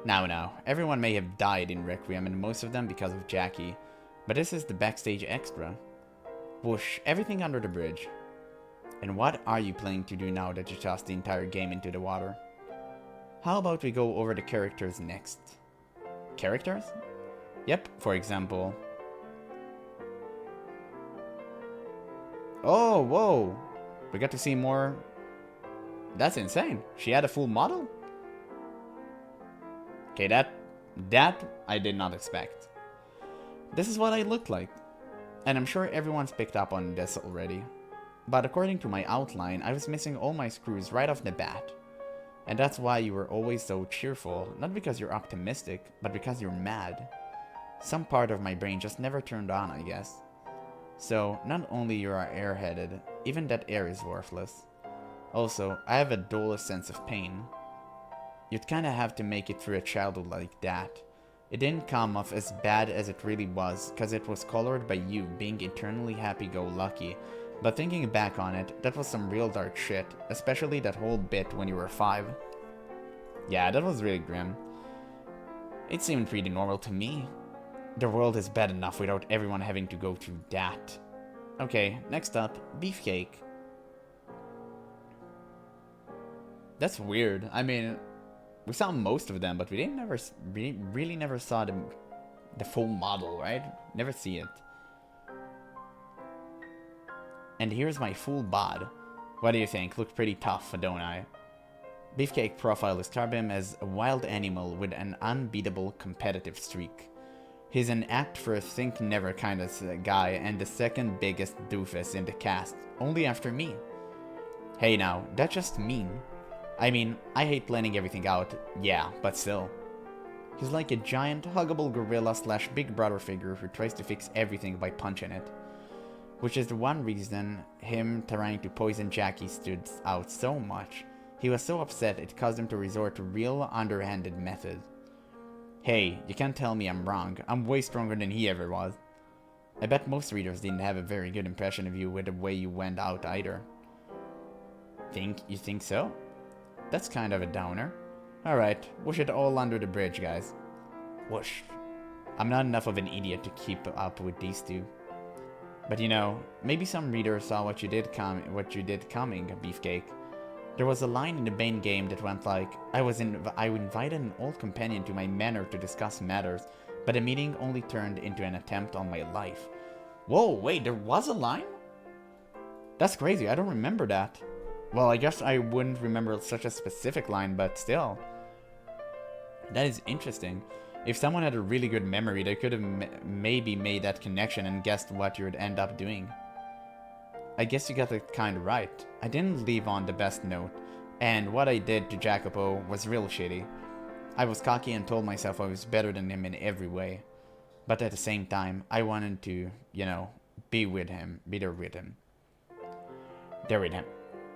Now, everyone may have died in Requiem and most of them because of Jackie. But this is the backstage extra. Whoosh, everything under the bridge. And what are you planning to do now that you tossed the entire game into the water? How about we go over the characters next? Characters? Yep, for example... Oh, whoa! We got to see more... That's insane. She had a full model? Okay, that I did not expect. This is what I look like. And I'm sure everyone's picked up on this already. But according to my outline, I was missing all my screws right off the bat. And that's why you were always so cheerful, not because you're optimistic, but because you're mad. Some part of my brain just never turned on, I guess. So, not only you are airheaded, even that air is worthless. Also, I have a dull sense of pain. You'd kinda have to make it through a childhood like that. It didn't come off as bad as it really was, cause it was colored by you being eternally happy-go-lucky. But thinking back on it, that was some real dark shit, especially that whole bit when you were 5. Yeah, that was really grim. It seemed pretty normal to me. The world is bad enough without everyone having to go through that. Okay, next up, Beefcake. That's weird. I mean, we saw most of them, but we didn't really never saw the full model, right? Never see it. And here's my full bod. What do you think? Looked pretty tough, don't I? Beefcake profile describes him as a wild animal with an unbeatable competitive streak. He's an act for a think never kind of guy and the second biggest doofus in the cast, only after me. Hey now, that's just mean. I mean, I hate planning everything out, yeah, but still. He's like a giant, huggable gorilla slash big brother figure who tries to fix everything by punching it. which is the one reason him trying to poison Jackie stood out so much. He was so upset it caused him to resort to real underhanded methods. Hey, you can't tell me I'm wrong. I'm way stronger than he ever was. I bet most readers didn't have a very good impression of you with the way you went out either. You think so? That's kind of a downer. Alright, whoosh it all under the bridge, guys. Whoosh. I'm not enough of an idiot to keep up with these two. But you know, maybe some readers saw what you did coming, Beefcake. There was a line in the main game that went like, I invited an old companion to my manor to discuss matters, but the meeting only turned into an attempt on my life. Whoa, wait, there was a line? That's crazy, I don't remember that. Well, I guess I wouldn't remember such a specific line, but still. That is interesting. If someone had a really good memory, they could have maybe made that connection and guessed what you would end up doing. I guess you got it kind of right. I didn't leave on the best note, and what I did to Jacopo was real shitty. I was cocky and told myself I was better than him in every way. But at the same time, I wanted to, you know, be there with him.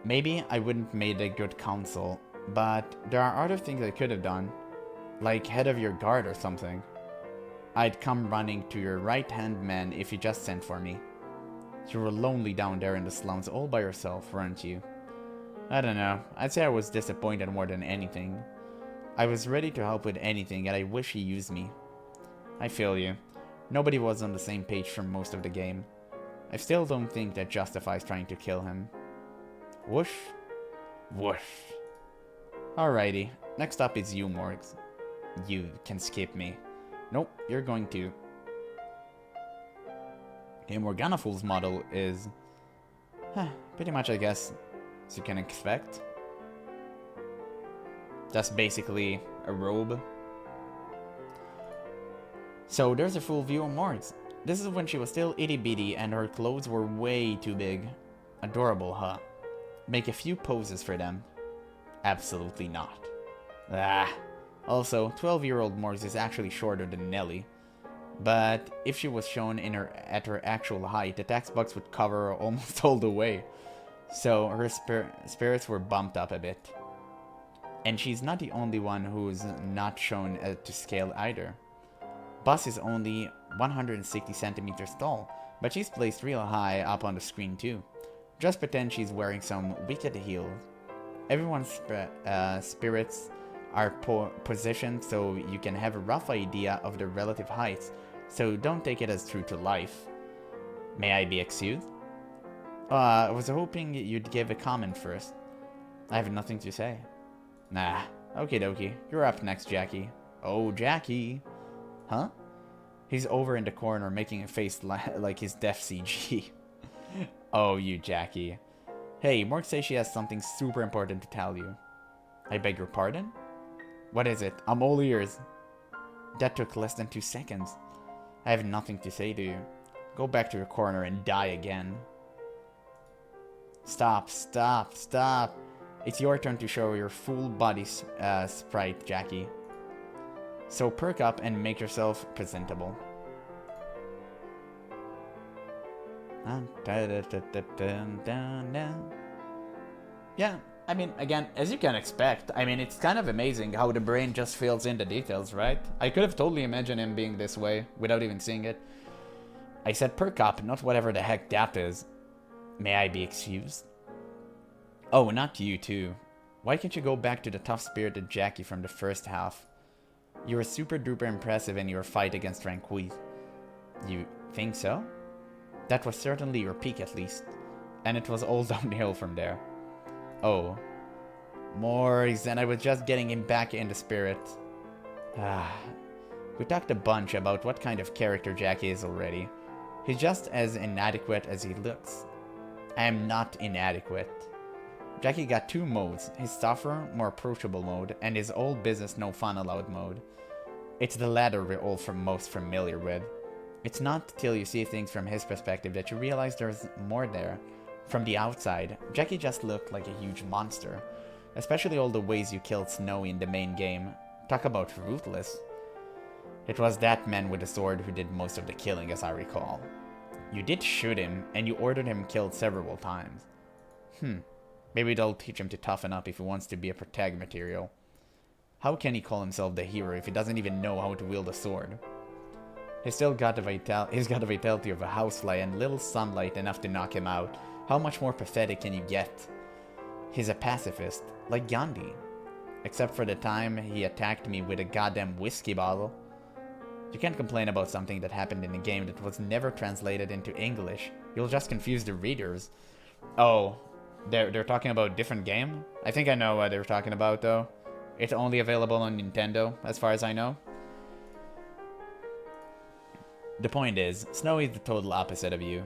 Maybe I wouldn't made a good counsel, but there are other things I could have done. Like head of your guard or something. I'd come running to your right-hand man if you just sent for me. You were lonely down there in the slums all by yourself, weren't you? I don't know. I'd say I was disappointed more than anything. I was ready to help with anything and I wish he used me. I feel you. Nobody was on the same page for most of the game. I still don't think that justifies trying to kill him. Whoosh. Whoosh. Alrighty. Next up is you, Morgs. You can skip me. Nope, you're going to. Okay, Morgana Fool's model is... pretty much, I guess, as you can expect. That's basically a robe. So there's a full view of Morgs. This is when she was still itty-bitty and her clothes were way too big. Adorable, huh? Make a few poses for them. Absolutely not. Also, 12-year-old Morgs is actually shorter than Nelly. But if she was shown at her actual height, the text box would cover her almost all the way. So her spirits were bumped up a bit. And she's not the only one who's not shown to scale either. Buzz is only 160 centimeters tall, but she's placed real high up on the screen too. Just pretend she's wearing some wicked heels. Everyone's spirits are positioned so you can have a rough idea of their relative heights, so don't take it as true to life. May I be excused? I was hoping you'd give a comment first. I have nothing to say. Nah, okie dokie. You're up next, Jackie. Oh, Jackie. Huh? He's over in the corner making a face like his death CG. Oh, you Jackie. Hey, Morg says she has something super important to tell you. I beg your pardon? What is it? I'm all ears. That took less than 2 seconds. I have nothing to say to you. Go back to your corner and die again. Stop, stop, stop. It's your turn to show your full body sprite, Jackie. So perk up and make yourself presentable. Yeah, I mean, again, as you can expect, I mean, it's kind of amazing how the brain just fills in the details, right? I could have totally imagined him being this way without even seeing it. I said perk up, not whatever the heck that is. May I be excused? Oh, not you too. Why can't you go back to the tough-spirited Jackie from the first half? You were super duper impressive in your fight against Ranquise. You think so? That was certainly your peak at least. And it was all downhill from there. Oh. Morgs, and I was just getting him back in the spirit. We talked a bunch about what kind of character Jackie is already. He's just as inadequate as he looks. I am not inadequate. Jackie got 2 modes, his tougher, more approachable mode, and his old business no fun allowed mode. It's the latter we're all most familiar with. It's not till you see things from his perspective that you realize there's more there. From the outside, Jackie just looked like a huge monster. Especially all the ways you killed Snowy in the main game. Talk about ruthless. It was that man with the sword who did most of the killing, as I recall. You did shoot him, and you ordered him killed several times. Maybe that'll teach him to toughen up if he wants to be a protag material. How can he call himself the hero if he doesn't even know how to wield a sword? He's got the vitality of a housefly and little sunlight enough to knock him out. How much more pathetic can you get? He's a pacifist, like Gandhi. Except for the time he attacked me with a goddamn whiskey bottle. You can't complain about something that happened in a game that was never translated into English. You'll just confuse the readers. Oh, they're talking about a different game? I think I know what they're talking about, though. It's only available on Nintendo, as far as I know. The point is, Snow is the total opposite of you.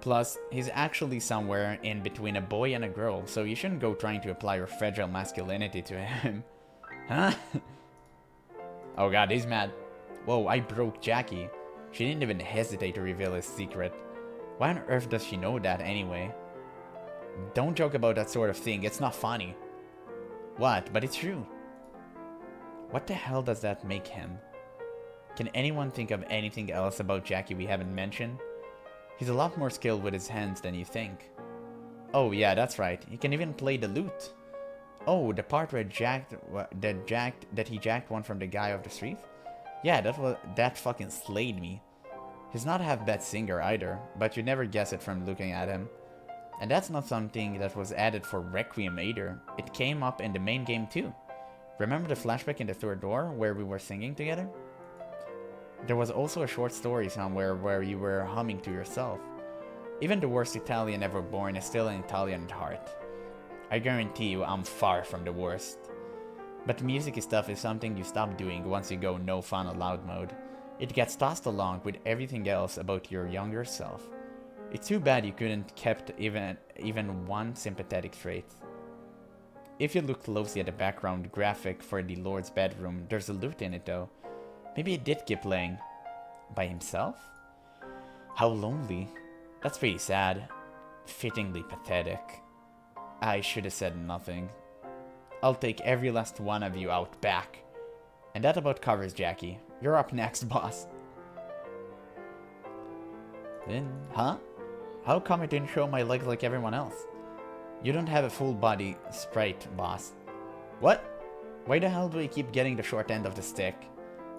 Plus, he's actually somewhere in between a boy and a girl, so you shouldn't go trying to apply your fragile masculinity to him. Huh? Oh god, he's mad. Whoa, I broke Jackie. She didn't even hesitate to reveal his secret. Why on earth does she know that anyway? Don't joke about that sort of thing, it's not funny. What? But it's true. What the hell does that make him? Can anyone think of anything else about Jackie we haven't mentioned? He's a lot more skilled with his hands than you think. Oh yeah, that's right. He can even play the lute. Oh, the part where he jacked one from the guy off the street? Yeah, that fucking slayed me. He's not a half-bad singer either, but you'd never guess it from looking at him. And that's not something that was added for Requiem either. It came up in the main game too. Remember the flashback in the third door where we were singing together? There was also a short story somewhere where you were humming to yourself. Even the worst Italian ever born is still an Italian at heart. I guarantee you I'm far from the worst. But music stuff is something you stop doing once you go no fun allowed mode. It gets tossed along with everything else about your younger self. It's too bad you couldn't kept even one sympathetic trait. If you look closely at the background graphic for the Lord's bedroom, there's a lute in it though. Maybe he did keep playing. By himself? How lonely. That's pretty sad. Fittingly pathetic. I should have said nothing. I'll take every last one of you out back. And that about covers Jackie. You're up next, boss. Then, huh? How come I didn't show my legs like everyone else? You don't have a full body sprite, boss. What? Why the hell do I keep getting the short end of the stick?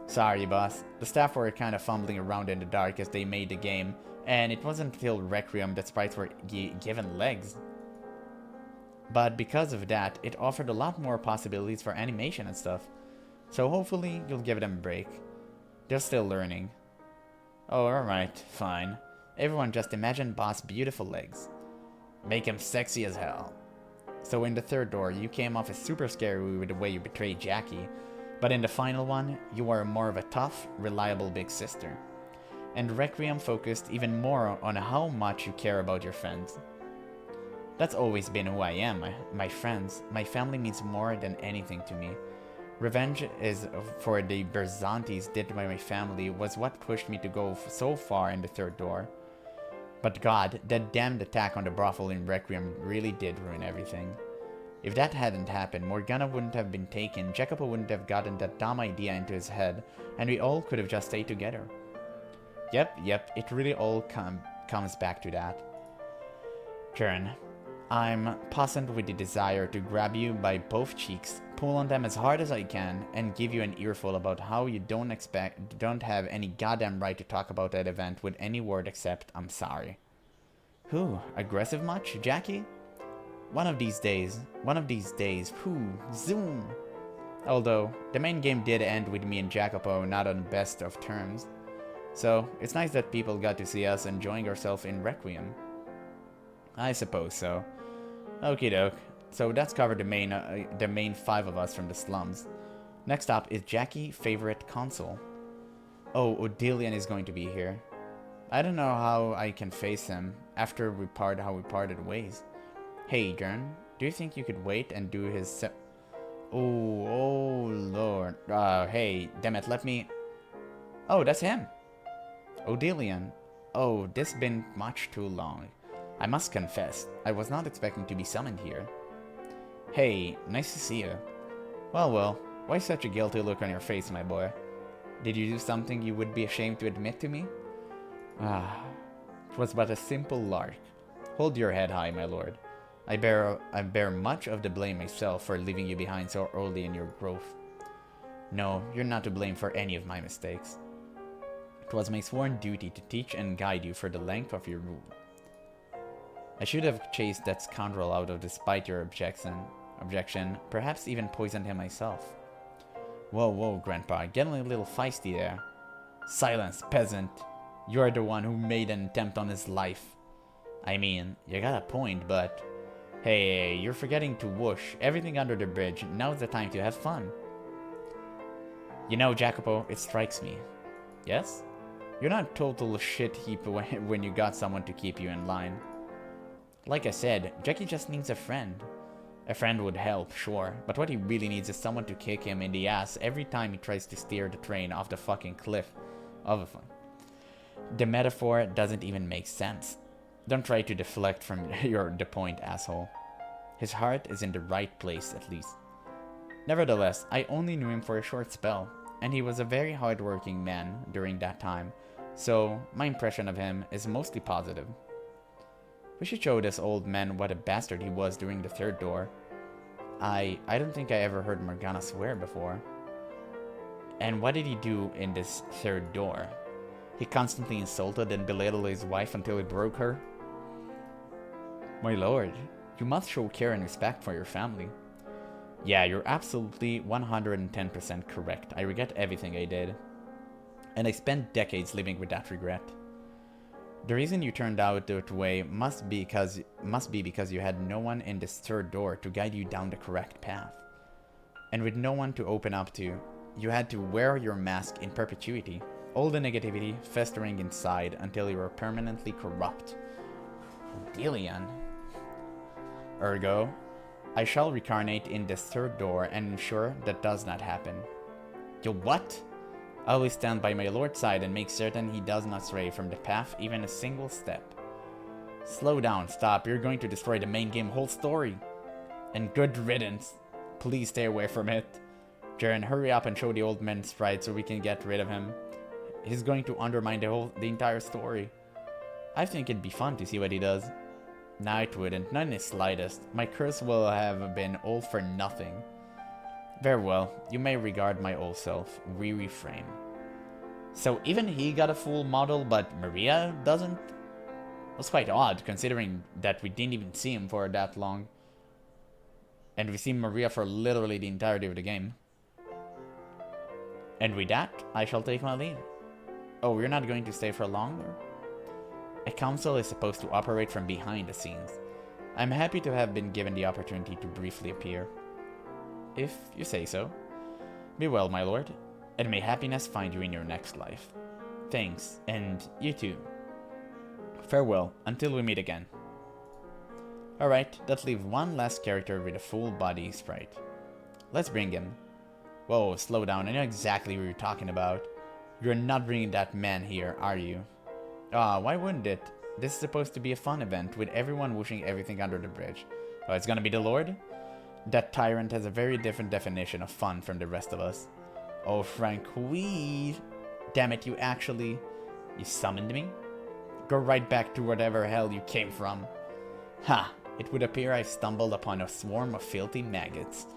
Sorry, boss. The staff were kind of fumbling around in the dark as they made the game, and it wasn't until Requiem that sprites were given legs. But because of that, it offered a lot more possibilities for animation and stuff. So hopefully, you'll give them a break. They're still learning. Oh, alright, fine. Everyone just imagine Boss' beautiful legs. Make him sexy as hell. So in the third door, you came off as super scary with the way you betrayed Jackie. But in the final one, you are more of a tough, reliable big sister. And Requiem focused even more on how much you care about your friends. That's always been who I am, my friends. My family means more than anything to me. Revenge is for the Berzantes did by my family was what pushed me to go so far in the third door. But god, that damned attack on the brothel in Requiem really did ruin everything. If that hadn't happened, Morgana wouldn't have been taken, Jacopo wouldn't have gotten that dumb idea into his head, and we all could have just stayed together. Yep, it really all comes back to that. Kern, I'm possessed with the desire to grab you by both cheeks, pull on them as hard as I can, and give you an earful about how you don't have any goddamn right to talk about that event with any word except I'm sorry. Whew, aggressive much, Jackie? One of these days, whew, zoom. Although, the main game did end with me and Jacopo not on best of terms. So, it's nice that people got to see us enjoying ourselves in Requiem. I suppose so. Okie doke. So that's covered the main 5 of us from the slums. Next up is Jackie's favorite console. Oh, Odilion is going to be here. I don't know how I can face him after we parted ways. Hey, Jern, do you think you could wait and do his Oh lord. Hey, damn it, let me... Oh, that's him. Odilion. Oh, this been much too long. I must confess, I was not expecting to be summoned here. Hey, nice to see you. Well, why such a guilty look on your face, my boy? Did you do something you would be ashamed to admit to me? 'Twas but a simple lark. Hold your head high, my lord. I bear much of the blame myself for leaving you behind so early in your growth. No, you're not to blame for any of my mistakes. It was my sworn duty to teach and guide you for the length of your rule. I should have chased that scoundrel out of despite your objection, perhaps even poisoned him myself. Whoa, Grandpa, getting a little feisty there. Silence, peasant. You're the one who made an attempt on his life. I mean, you got a point, but... Hey, you're forgetting to whoosh everything under the bridge. Now's the time to have fun. You know, Jacopo, it strikes me. Yes? You're not a total shit heap when you got someone to keep you in line. Like I said, Jackie just needs a friend. A friend would help, sure, but what he really needs is someone to kick him in the ass every time he tries to steer the train off the fucking cliff of a fun. The metaphor doesn't even make sense. Don't try to deflect from the point, asshole. His heart is in the right place, at least. Nevertheless, I only knew him for a short spell, and he was a very hard-working man during that time, so my impression of him is mostly positive. We should show this old man what a bastard he was during the third door. I don't think I ever heard Morgana swear before. And what did he do in this third door? He constantly insulted and belittled his wife until he broke her. My lord, you must show care and respect for your family. Yeah, you're absolutely 110% correct. I regret everything I did. And I spent decades living with that regret. The reason you turned out that way must be because you had no one in this third door to guide you down the correct path. And with no one to open up to, you had to wear your mask in perpetuity, all the negativity festering inside until you were permanently corrupt. Dillian. Ergo, I shall reincarnate in this third door and ensure that does not happen. You what? I will stand by my lord's side and make certain he does not stray from the path even a single step. Slow down, stop, you're going to destroy the main game whole story. And good riddance. Please stay away from it. Jaren, hurry up and show the old man stride so we can get rid of him. He's going to undermine the entire story. I think it'd be fun to see what he does. No, it wouldn't, not in the slightest. My curse will have been all for nothing. Very well, you may regard my old self. We reframe. So even he got a full model, but Maria doesn't? That's quite odd, considering that we didn't even see him for that long. And we see Maria for literally the entirety of the game. And with that, I shall take my leave. Oh, you're not going to stay for longer? A council is supposed to operate from behind the scenes. I'm happy to have been given the opportunity to briefly appear. If you say so. Be well, my lord, and may happiness find you in your next life. Thanks, and you too. Farewell, until we meet again. Alright, that leaves one last character with a full body sprite. Let's bring him. Whoa, slow down, I know exactly what you're talking about. You're not bringing that man here, are you? Why wouldn't it? This is supposed to be a fun event with everyone whooshing everything under the bridge. Oh, it's gonna be the lord? That tyrant has a very different definition of fun from the rest of us. Oh, Francois! Damn it, you summoned me? Go right back to whatever hell you came from. Ha! It would appear I've stumbled upon a swarm of filthy maggots.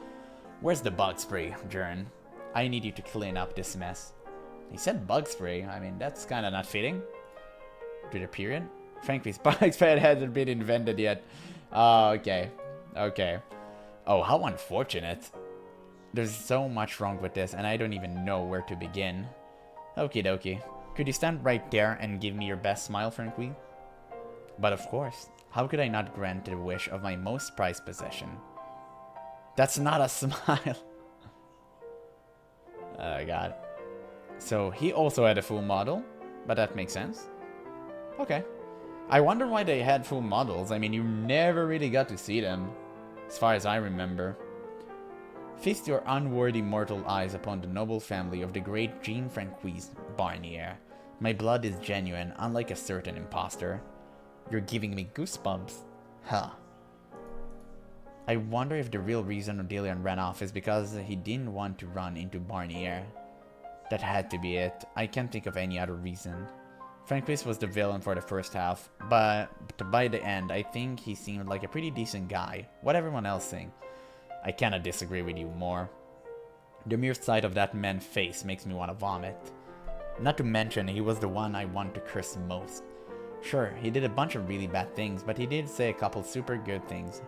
Where's the bug spray, Jern? I need you to clean up this mess. He said bug spray. I mean, that's kinda not fitting. To the period? Frankly, bug spray hasn't been invented yet. Okay. Okay. Oh, how unfortunate. There's so much wrong with this, and I don't even know where to begin. Okie dokie. Could you stand right there and give me your best smile, Francois? But of course, how could I not grant the wish of my most prized possession? That's not a smile. Oh god. So he also had a full model, but that makes sense. Okay. I wonder why they had full models. I mean, you never really got to see them. As far as I remember. Feast your unworthy mortal eyes upon the noble family of the great Jean Francois Barnier. My blood is genuine, unlike a certain imposter. You're giving me goosebumps. Huh. I wonder if the real reason Odilion ran off is because he didn't want to run into Barnier. That had to be it. I can't think of any other reason. Frankfist was the villain for the first half, but by the end, I think he seemed like a pretty decent guy. What everyone else think? I cannot disagree with you more. The mere sight of that man's face makes me want to vomit. Not to mention, he was the one I want to curse most. Sure, he did a bunch of really bad things, but he did say a couple super good things.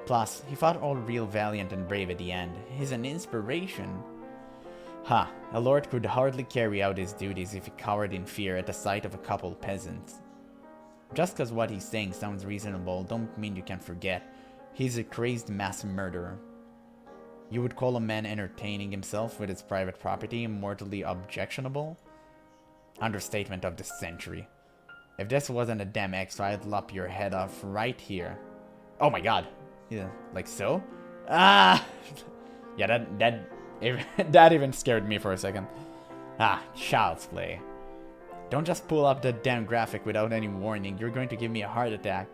Plus, he fought all real valiant and brave at the end. He's an inspiration. Ha, a lord could hardly carry out his duties if he cowered in fear at the sight of a couple peasants. Just cause what he's saying sounds reasonable don't mean you can forget. He's a crazed mass murderer. You would call a man entertaining himself with his private property mortally objectionable? Understatement of the century. If this wasn't a damn extra, I'd lop your head off right here. Oh my god. Yeah, like so? Ah! Yeah, that even scared me for a second. Ah, child's play. Don't just pull up that damn graphic without any warning. You're going to give me a heart attack.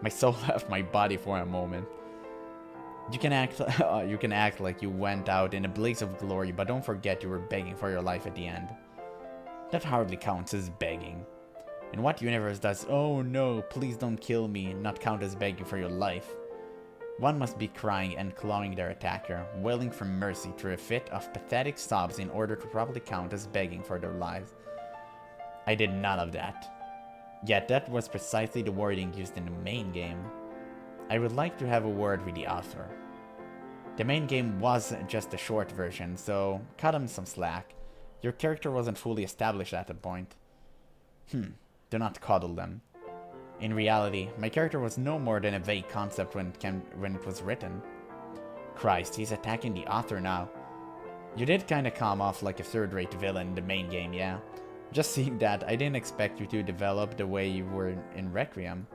My soul left my body for a moment. You can act like you went out in a blaze of glory, but don't forget you were begging for your life at the end. That hardly counts as begging. In what universe does "oh no, please don't kill me" not count as begging for your life? One must be crying and clawing their attacker, wailing for mercy through a fit of pathetic sobs in order to properly count as begging for their lives. I did none of that. Yet that was precisely the wording used in the main game. I would like to have a word with the author. The main game was just a short version, so cut him some slack. Your character wasn't fully established at that point. Do not coddle them. In reality, my character was no more than a vague concept when it was written. Christ, he's attacking the author now. You did kinda come off like a third-rate villain in the main game, yeah? Just seeing that, I didn't expect you to develop the way you were in Requiem.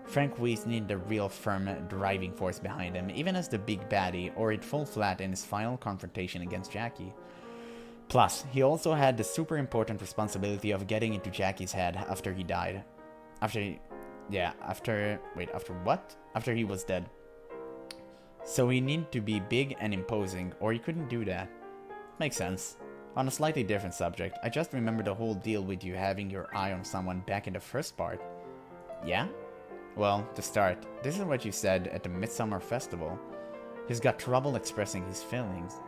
Frank Weiss needed a real firm driving force behind him, even as the big baddie, or he'd fall flat in his final confrontation against Jackie. Plus, he also had the super important responsibility of getting into Jackie's head after he died. After he was dead. So he needed to be big and imposing, or he couldn't do that. Makes sense. On a slightly different subject, I just remember the whole deal with you having your eye on someone back in the first part. Yeah? Well, to start, this is what you said at the Midsummer Festival. He's got trouble expressing his feelings.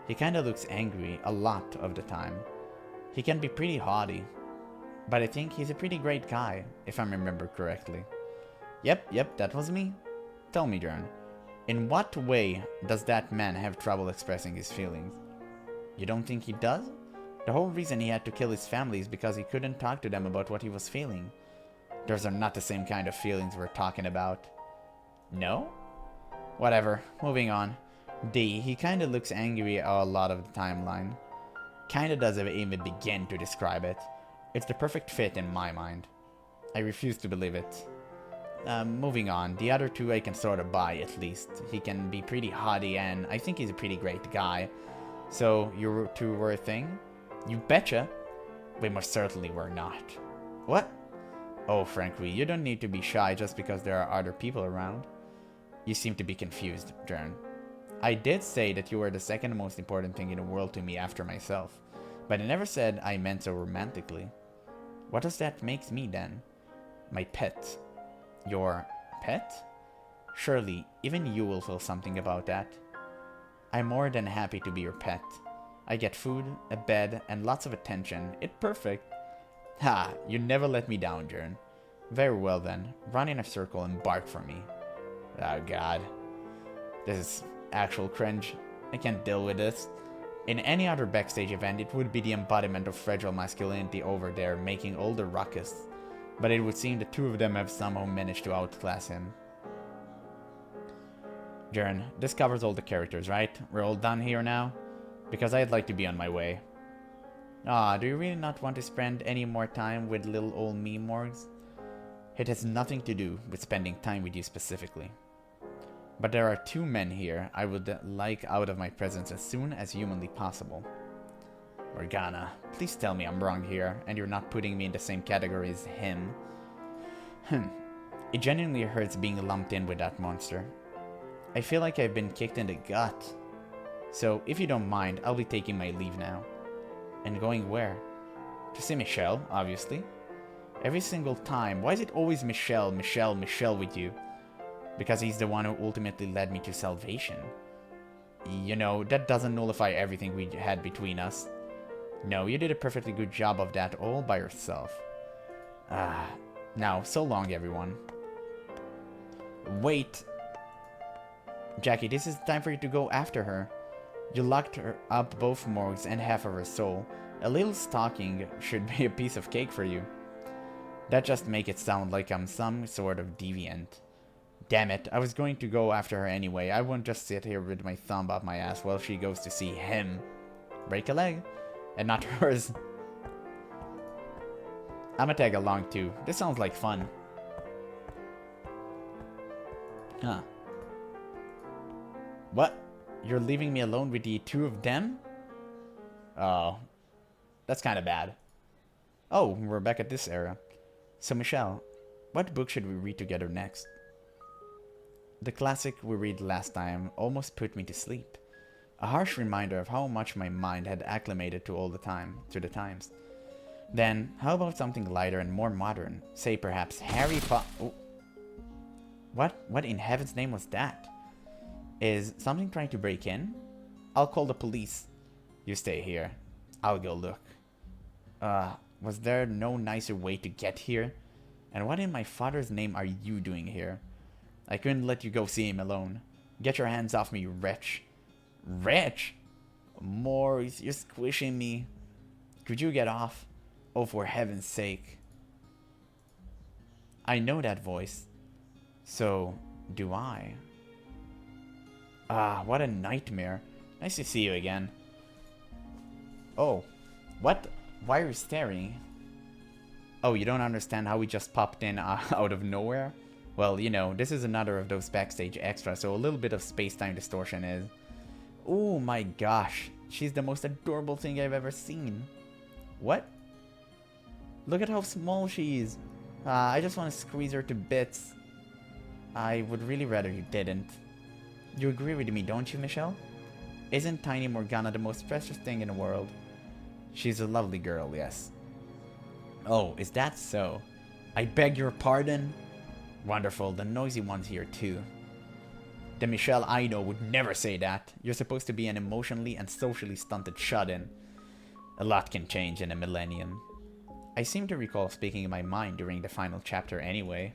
He kinda looks angry a lot of the time. He can be pretty haughty. But I think he's a pretty great guy, if I remember correctly. Yep, that was me. Tell me, Jern, in what way does that man have trouble expressing his feelings? You don't think he does? The whole reason he had to kill his family is because he couldn't talk to them about what he was feeling. Those are not the same kind of feelings we're talking about. No? Whatever, moving on. D, he kinda looks angry a lot of the timeline. Kinda doesn't even begin to describe it. It's the perfect fit in my mind. I refuse to believe it. Moving on, the other two I can sort of buy at least. He can be pretty haughty and I think he's a pretty great guy. So, you two were a thing? You betcha. We most certainly were not. What? Oh, frankly, you don't need to be shy just because there are other people around. You seem to be confused, Jern. I did say that you were the second most important thing in the world to me after myself, but I never said I meant so romantically. What does that make me then? My pet. Your pet? Surely, even you will feel something about that. I'm more than happy to be your pet. I get food, a bed, and lots of attention. It's perfect. Ha! You never let me down, Jern. Very well then. Run in a circle and bark for me. Oh god. This is actual cringe. I can't deal with this. In any other backstage event, it would be the embodiment of fragile masculinity over there making all the ruckus. But it would seem the two of them have somehow managed to outclass him. Jern, this covers all the characters, right? We're all done here now? Because I'd like to be on my way. Ah, do you really not want to spend any more time with little old me, Morgs? It has nothing to do with spending time with you specifically. But there are two men here I would like out of my presence as soon as humanly possible. Morgana, please tell me I'm wrong here, and you're not putting me in the same category as him. It genuinely hurts being lumped in with that monster. I feel like I've been kicked in the gut. So, if you don't mind, I'll be taking my leave now. And going where? To see Michelle, obviously. Every single time. Why is it always Michelle, Michelle, Michelle with you? Because he's the one who ultimately led me to salvation. You know, that doesn't nullify everything we had between us. No, you did a perfectly good job of that all by yourself. Now, so long, everyone. Wait. Jackie, this is time for you to go after her. You locked her up both morgues and half of her soul. A little stalking should be a piece of cake for you. That just make it sound like I'm some sort of deviant. Damn it, I was going to go after her anyway. I won't just sit here with my thumb up my ass while she goes to see him. Break a leg. And not hers. I'ma tag along too. This sounds like fun. Huh. What? You're leaving me alone with the two of them? Oh. That's kind of bad. Oh, we're back at this era. So Michelle, what book should we read together next? The classic we read last time almost put me to sleep. A harsh reminder of how much my mind had acclimated to the times. Then, how about something lighter and more modern? Say perhaps Harry Potter. Oh. What in heaven's name was that? Is something trying to break in? I'll call the police. You stay here. I'll go look. Was there no nicer way to get here? And what in my father's name are you doing here? I couldn't let you go see him alone. Get your hands off me, you wretch. Wretch? Morris, you're squishing me. Could you get off? Oh, for heaven's sake. I know that voice. So, do I. What a nightmare. Nice to see you again. Oh, what? Why are you staring? Oh, you don't understand how we just popped in out of nowhere? Well, you know, this is another of those backstage extras, so a little bit of space-time distortion is... Oh my gosh, she's the most adorable thing I've ever seen. What? Look at how small she is. I just want to squeeze her to bits. I would really rather you didn't. You agree with me, don't you, Michelle? Isn't Tiny Morgana the most precious thing in the world? She's a lovely girl, yes. Oh, is that so? I beg your pardon? Wonderful, the noisy one's here too. The Michelle I know would never say that. You're supposed to be an emotionally and socially stunted shut-in. A lot can change in a millennium. I seem to recall speaking in my mind during the final chapter anyway.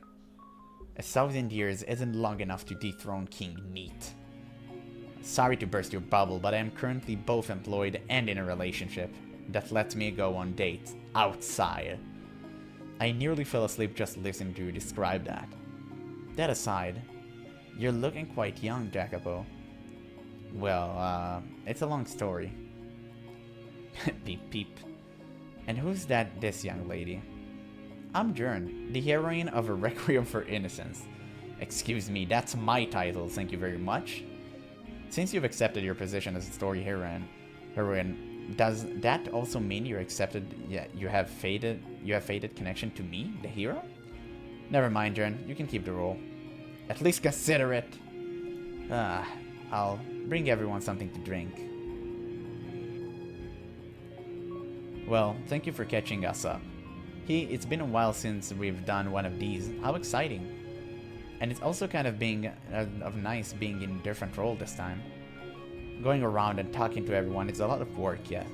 1,000 years isn't long enough to dethrone King Neat. Sorry to burst your bubble, but I am currently both employed and in a relationship that lets me go on dates outside. I nearly fell asleep just listening to you describe that. That aside, you're looking quite young, Jacopo. Well, it's a long story. Peep peep. And who's this young lady? I'm Jern, the heroine of a Requiem for Innocence. Excuse me, that's my title, thank you very much. Since you've accepted your position as a story heroine, does that also mean you're accepted? Yeah, you have faded connection to me, the hero? Never mind, Jern. You can keep the role. At least consider it. I'll bring everyone something to drink. Well, thank you for catching us up. It's been a while since we've done one of these. How exciting! And it's also kind of nice being in a different role this time. Going around and talking to everyone is a lot of work, yeah.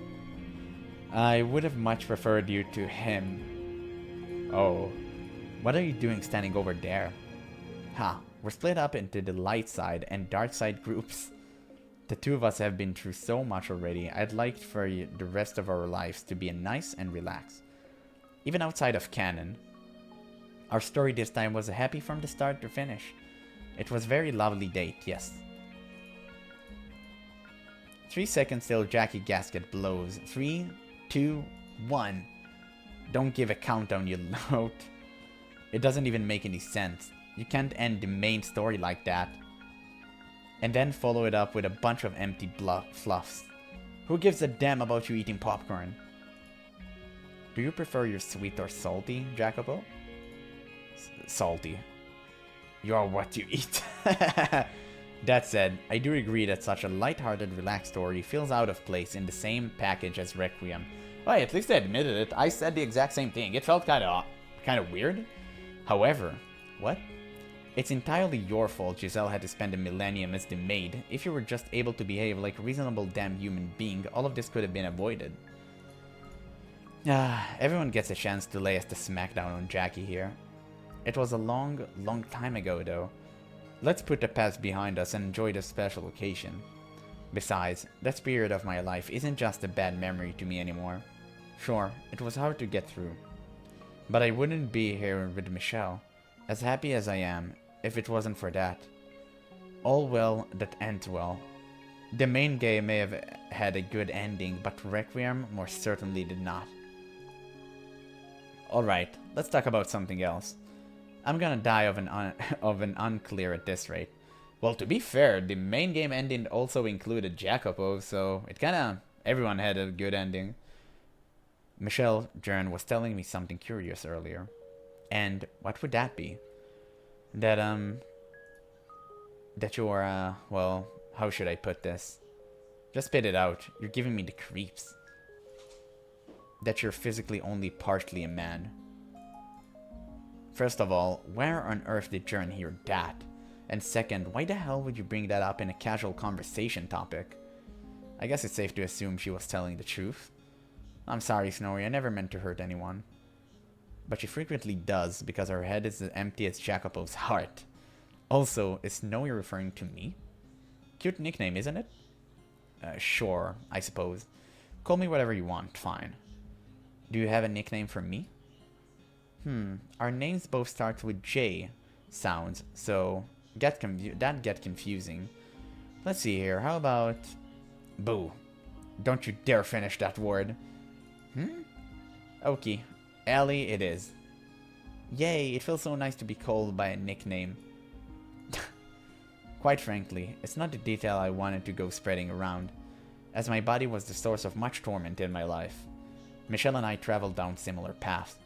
I would have much preferred you to him. Oh, what are you doing standing over there? We're split up into the light side and dark side groups. The two of us have been through so much already. I'd like for the rest of our lives to be nice and relaxed. Even outside of canon. Our story this time was happy from the start to finish. It was a very lovely date, yes. 3 seconds till Jackie gasket blows. 3, 2, 1. Don't give a countdown, you lout. It doesn't even make any sense. You can't end the main story like that. And then follow it up with a bunch of empty fluffs. Who gives a damn about you eating popcorn? Do you prefer your sweet or salty, Jacopo? Salty. You are what you eat. That said, I do agree that such a light-hearted, relaxed story feels out of place in the same package as Requiem, Well, at least I admitted it. I said the exact same thing. It felt kind of weird. However, what? It's entirely your fault Giselle had to spend a millennium as the maid. If you were just able to behave like a reasonable damn human being, all of this could have been avoided. Everyone gets a chance to lay us the smackdown on Jackie here. It was a long, long time ago though. Let's put the past behind us and enjoy this special occasion. Besides, that period of my life isn't just a bad memory to me anymore. Sure, it was hard to get through. But I wouldn't be here with Michelle, as happy as I am, if it wasn't for that. All well that ends well. The main game may have had a good ending, but Requiem more certainly did not. Alright, let's talk about something else. I'm gonna die of an unclear at this rate. Well, to be fair, the main game ending also included Jacopo, so it kinda... everyone had a good ending. Michelle Jern was telling me something curious earlier. And what would that be? That you're, well, how should I put this? Just spit it out. You're giving me the creeps. That you're physically only partially a man. First of all, where on earth did Jern hear that? And second, why the hell would you bring that up in a casual conversation topic? I guess it's safe to assume she was telling the truth. I'm sorry, Snowy, I never meant to hurt anyone. But she frequently does, because her head is as empty as Jacopo's heart. Also, is Snowy referring to me? Cute nickname, isn't it? Sure, I suppose. Call me whatever you want, fine. Do you have a nickname for me? Our names both start with J sounds, so that'd get confusing. Let's see here, how about... Boo. Don't you dare finish that word. Okay, Ellie it is. Yay, it feels so nice to be called by a nickname. Quite frankly, it's not the detail I wanted to go spreading around, as my body was the source of much torment in my life. Michelle and I traveled down similar paths.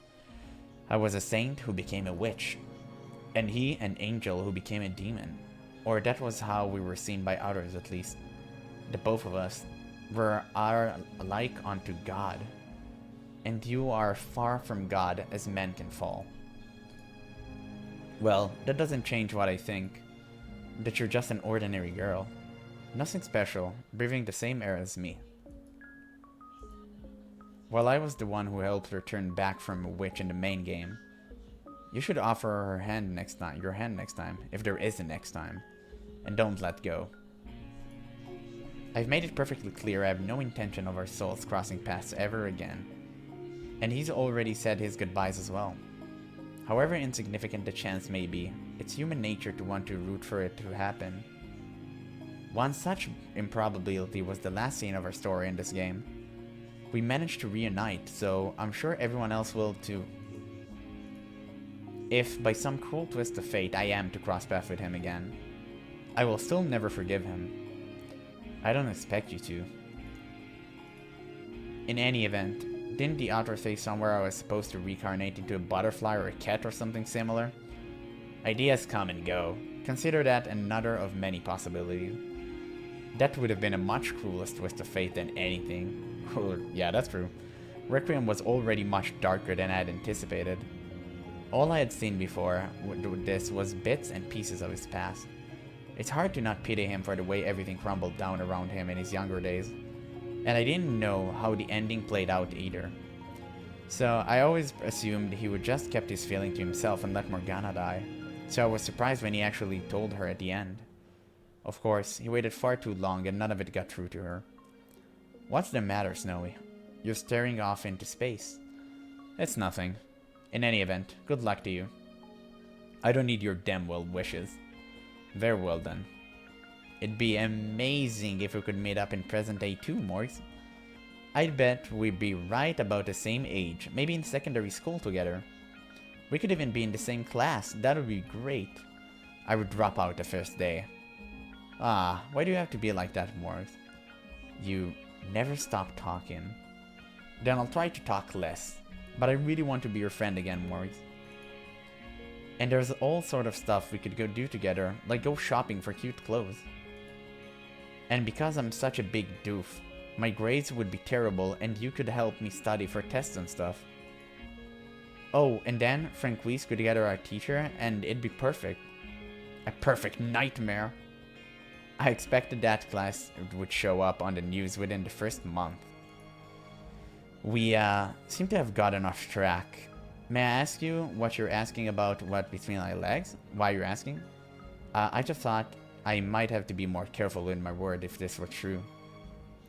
I was a saint who became a witch, and he an angel who became a demon. Or that was how we were seen by others, at least. The both of us were alike unto God. And you are far from God as men can fall. Well, that doesn't change what I think. That you're just an ordinary girl. Nothing special, breathing the same air as me. While I was the one who helped her turn back from a witch in the main game, you should offer her your hand next time, if there is a next time. And don't let go. I've made it perfectly clear I have no intention of our souls crossing paths ever again. And he's already said his goodbyes as well. However insignificant the chance may be, it's human nature to want to root for it to happen. One such improbability was the last scene of our story in this game. We managed to reunite, so I'm sure everyone else will too. If, by some cruel twist of fate, I am to cross paths with him again, I will still never forgive him. I don't expect you to. In any event, didn't the author say somewhere I was supposed to reincarnate into a butterfly or a cat or something similar? Ideas come and go. Consider that another of many possibilities. That would have been a much crueler twist of fate than anything. Yeah, that's true. Requiem was already much darker than I had anticipated. All I had seen before with this was bits and pieces of his past. It's hard to not pity him for the way everything crumbled down around him in his younger days. And I didn't know how the ending played out either. So I always assumed he would just kept his feeling to himself and let Morgana die. So I was surprised when he actually told her at the end. Of course, he waited far too long and none of it got through to her. What's the matter, Snowy? You're staring off into space. It's nothing. In any event, good luck to you. I don't need your damn well wishes. Very well then. It'd be amazing if we could meet up in present day too, Morgs. I'd bet we'd be right about the same age, maybe in secondary school together. We could even be in the same class, that would be great. I would drop out the first day. Ah, why do you have to be like that, Morgs? You never stop talking. Then I'll try to talk less, but I really want to be your friend again, Morgs. And there's all sort of stuff we could go do together, like go shopping for cute clothes. And because I'm such a big doof, My grades would be terrible, and you could help me study for tests and stuff. Oh, and then Franquise could get her our teacher, and it'd be perfect. A perfect nightmare. I expected that class would show up on the news within the first month. We seem to have gotten off track. May I ask you what you're asking about what between my legs? Why you're asking? I just thought I might have to be more careful with my word if this were true.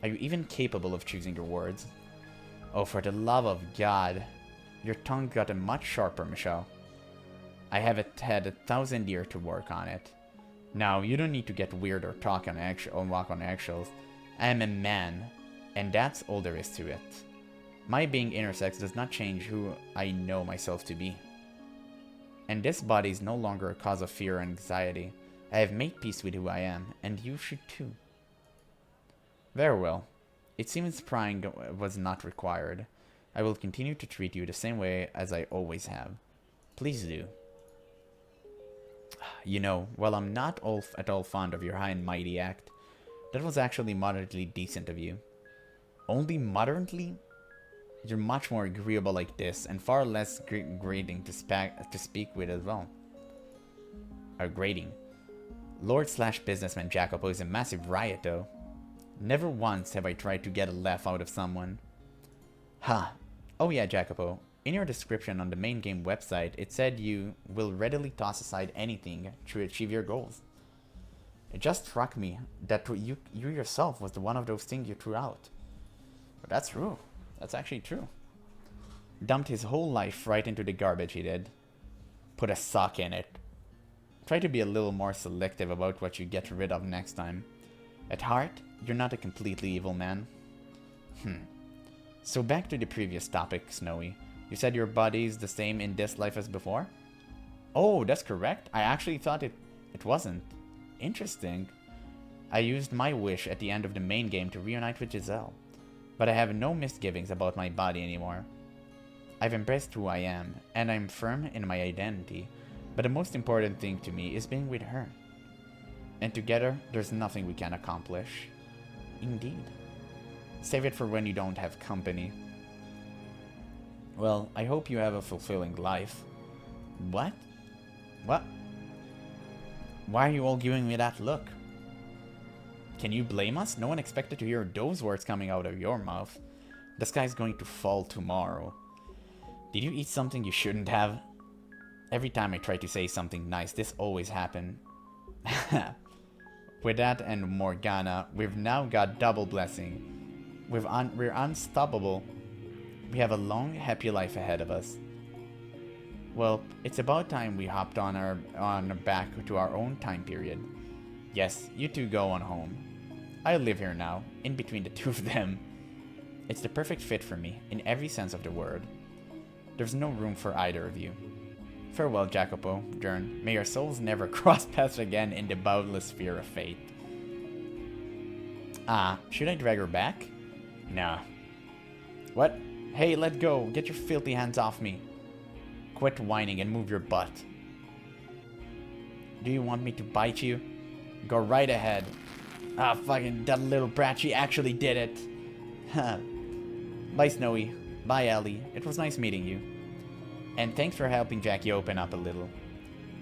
Are you even capable of choosing your words? Oh, for the love of God. Your tongue got much sharper, Michelle. I haven't had 1,000 years to work on it. Now, you don't need to get weird or walk on eggshells. I am a man, and that's all there is to it. My being intersex does not change who I know myself to be. And this body is no longer a cause of fear or anxiety. I have made peace with who I am, and you should too. Very well. It seems prying was not required. I will continue to treat you the same way as I always have. Please do. You know, while I'm not at all fond of your high and mighty act, that was actually moderately decent of you. Only moderately? You're much more agreeable like this, and far less grating to speak with as well. Grating. Lord/businessman Jacopo is a massive riot, though. Never once have I tried to get a laugh out of someone. Ha! Oh yeah, Jacopo. In your description on the main game website, it said you will readily toss aside anything to achieve your goals. It just struck me that you yourself was one of those things you threw out. But that's true. That's actually true. Dumped his whole life right into the garbage, he did. Put a sock in it. Try to be a little more selective about what you get rid of next time. At heart, you're not a completely evil man. So back to the previous topic, Snowy. You said your body's the same in this life as before? Oh, that's correct. I actually thought it wasn't. Interesting. I used my wish at the end of the main game to reunite with Giselle. But I have no misgivings about my body anymore. I've embraced who I am, and I'm firm in my identity. But the most important thing to me is being with her. And together, there's nothing we can't accomplish. Indeed. Save it for when you don't have company. Well, I hope you have a fulfilling life. What? What? Why are you all giving me that look? Can you blame us? No one expected to hear those words coming out of your mouth. The sky's going to fall tomorrow. Did you eat something you shouldn't have? Every time I try to say something nice, this always happens. With that and Morgana, we've now got double blessing. We're unstoppable. We have a long, happy life ahead of us. Well, it's about time we hopped on back to our own time period. Yes, you two go on home. I live here now, in between the two of them. It's the perfect fit for me, in every sense of the word. There's no room for either of you. Farewell, Jacopo, Jern. May your souls never cross paths again in the boundless sphere of fate. Should I drag her back? Nah. What? Hey, let go. Get your filthy hands off me. Quit whining and move your butt. Do you want me to bite you? Go right ahead. Fucking that little brat, she actually did it. Bye, Snowy. Bye, Ellie. It was nice meeting you. And thanks for helping Jackie open up a little.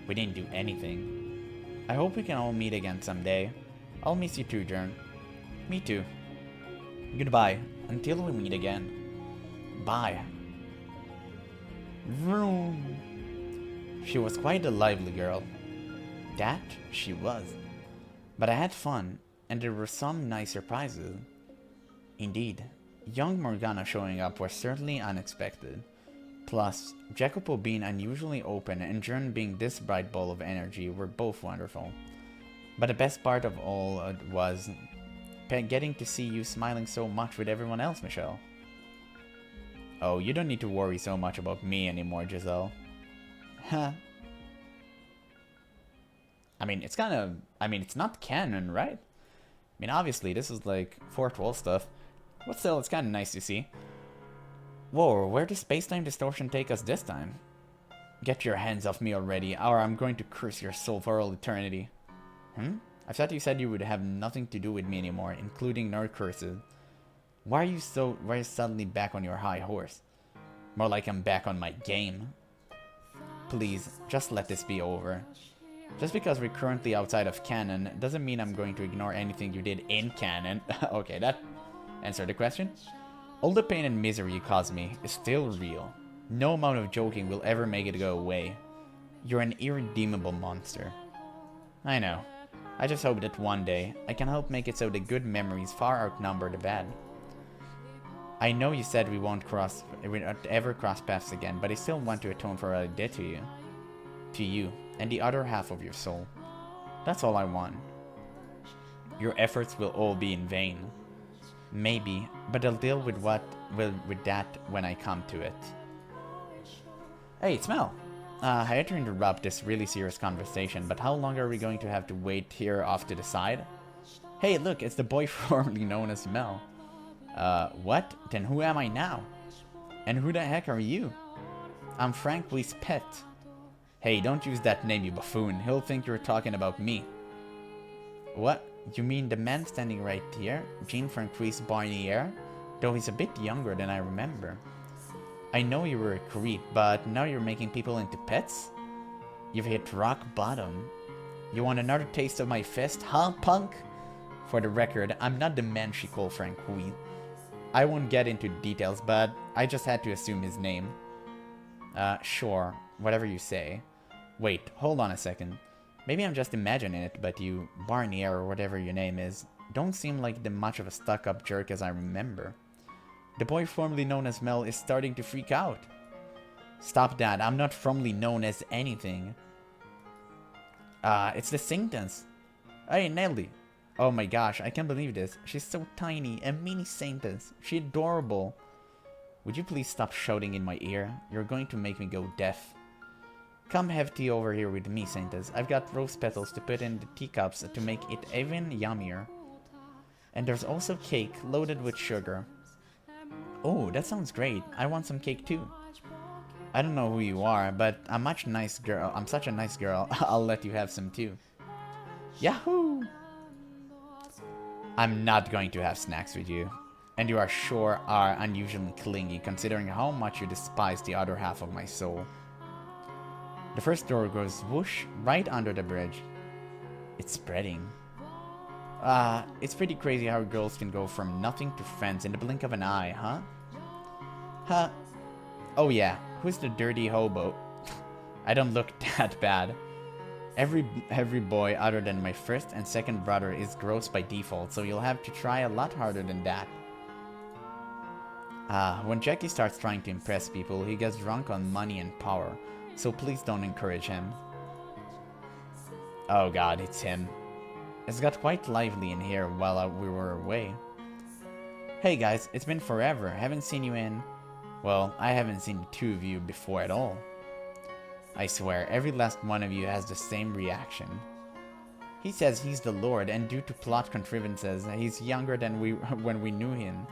We didn't do anything. I hope we can all meet again someday. I'll miss you too, Jern. Me too. Goodbye, until we meet again. Bye. Vroom. She was quite a lively girl. That she was. But I had fun, and there were some nice surprises. Indeed, young Morgana showing up was certainly unexpected. Plus, Jacopo being unusually open and Jern being this bright ball of energy were both wonderful. But the best part of all was getting to see you smiling so much with everyone else, Michelle. Oh, you don't need to worry so much about me anymore, Giselle. Huh. I mean, it's not canon, right? I mean, obviously, this is like 412 stuff. But still, it's kind of nice to see. Whoa, where does space-time distortion take us this time? Get your hands off me already, or I'm going to curse your soul for all eternity. I thought you said you would have nothing to do with me anymore, including nerd curses. Why are you suddenly back on your high horse? More like I'm back on my game. Please, just let this be over. Just because we're currently outside of canon doesn't mean I'm going to ignore anything you did in canon. Okay, that answered the question. All the pain and misery you caused me is still real. No amount of joking will ever make it go away. You're an irredeemable monster. I know. I just hope that one day I can help make it so the good memories far outnumber the bad. I know you said we won't ever cross paths again, but I still want to atone for what I did to you. To you, and the other half of your soul. That's all I want. Your efforts will all be in vain. Maybe, but I'll deal with that when I come to it. Hey, Smell! I hate to interrupt this really serious conversation, but how long are we going to have to wait here off to the side? Hey, look, it's the boy formerly known as Mel. What? Then who am I now? And who the heck are you? I'm Frank Wee's pet. Hey, don't use that name, you buffoon. He'll think you're talking about me. What? You mean the man standing right here? Jean Francois Barnier? Though he's a bit younger than I remember. I know you were a creep, but now you're making people into pets? You've hit rock bottom. You want another taste of my fist, huh, punk? For the record, I'm not the man she called Francois. I won't get into details, but I just had to assume his name. Sure, whatever you say. Wait, hold on a second. Maybe I'm just imagining it, but you, Barnier or whatever your name is, don't seem like the much of a stuck-up jerk as I remember. The boy formerly known as Mel is starting to freak out. Stop that, I'm not formerly known as anything. It's the Saintess. Hey, Nelly. Oh my gosh, I can't believe this. She's so tiny, a mini Saintess. She's adorable. Would you please stop shouting in my ear? You're going to make me go deaf. Come have tea over here with me, Saintess. I've got rose petals to put in the teacups to make it even yummier. And there's also cake loaded with sugar. Oh, that sounds great. I want some cake too. I don't know who you are, but I'm such a nice girl. I'll let you have some too. Yahoo! I'm not going to have snacks with you. And you are unusually clingy considering how much you despise the other half of my soul. The first door goes whoosh right under the bridge. It's spreading. It's pretty crazy how girls can go from nothing to friends in the blink of an eye, huh? Huh? Oh yeah, who's the dirty hobo? I don't look that bad. Every boy other than my first and second brother is gross by default, so you'll have to try a lot harder than that. When Jackie starts trying to impress people, he gets drunk on money and power, so please don't encourage him. Oh god, it's him. It's got quite lively in here while we were away. Hey guys, it's been forever. Haven't seen you in... Well, I haven't seen the two of you before at all. I swear, every last one of you has the same reaction. He says he's the Lord, and due to plot contrivances, he's younger than when we knew him.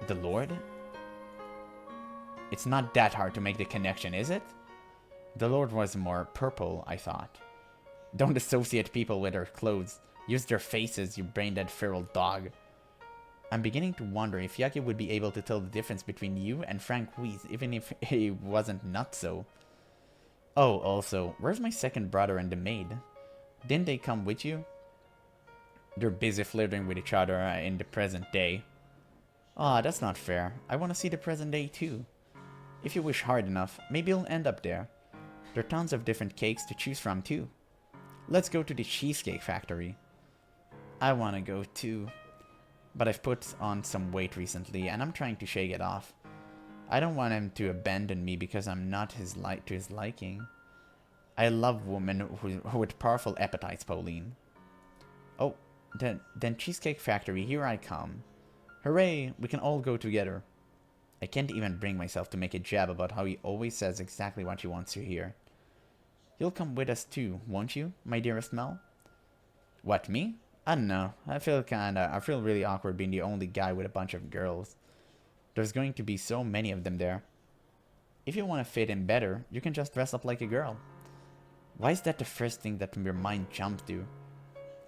The Lord? It's not that hard to make the connection, is it? The Lord was more purple, I thought. Don't associate people with their clothes. Use their faces, you brain-dead feral dog. I'm beginning to wonder if Yaki would be able to tell the difference between you and Frank Weiss, even if he wasn't not so. Oh, also, where's my second brother and the maid? Didn't they come with you? They're busy flirting with each other in the present day. Ah, that's not fair. I want to see the present day too. If you wish hard enough, maybe you'll end up there. There are tons of different cakes to choose from too. Let's go to the Cheesecake Factory. I want to go too. But I've put on some weight recently, and I'm trying to shake it off. I don't want him to abandon me because I'm not to his liking. I love women with powerful appetites, Pauline. Oh, then Cheesecake Factory, here I come. Hooray, we can all go together. I can't even bring myself to make a jab about how he always says exactly what he wants to hear. You'll come with us too, won't you, my dearest Mel? What, me? I don't know. I feel really awkward being the only guy with a bunch of girls. There's going to be so many of them there. If you want to fit in better, you can just dress up like a girl. Why is that the first thing that your mind jumps to?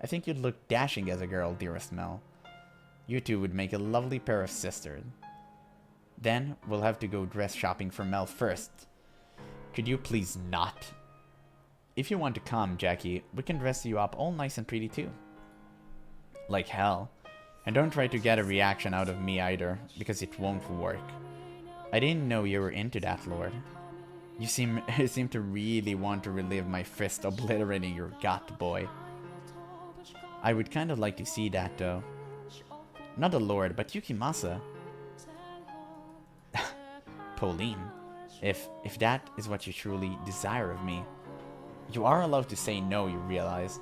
I think you'd look dashing as a girl, dearest Mel. You two would make a lovely pair of sisters. Then we'll have to go dress shopping for Mel first. Could you please not? If you want to come, Jackie, we can dress you up all nice and pretty too. Like hell. And don't try to get a reaction out of me either, because it won't work. I didn't know you were into that, Lord. You seem to really want to relive my fist obliterating your gut, boy. I would kind of like to see that, though. Not the Lord, but Yukimasa. Pauline, if that is what you truly desire of me, you are allowed to say no, you realize.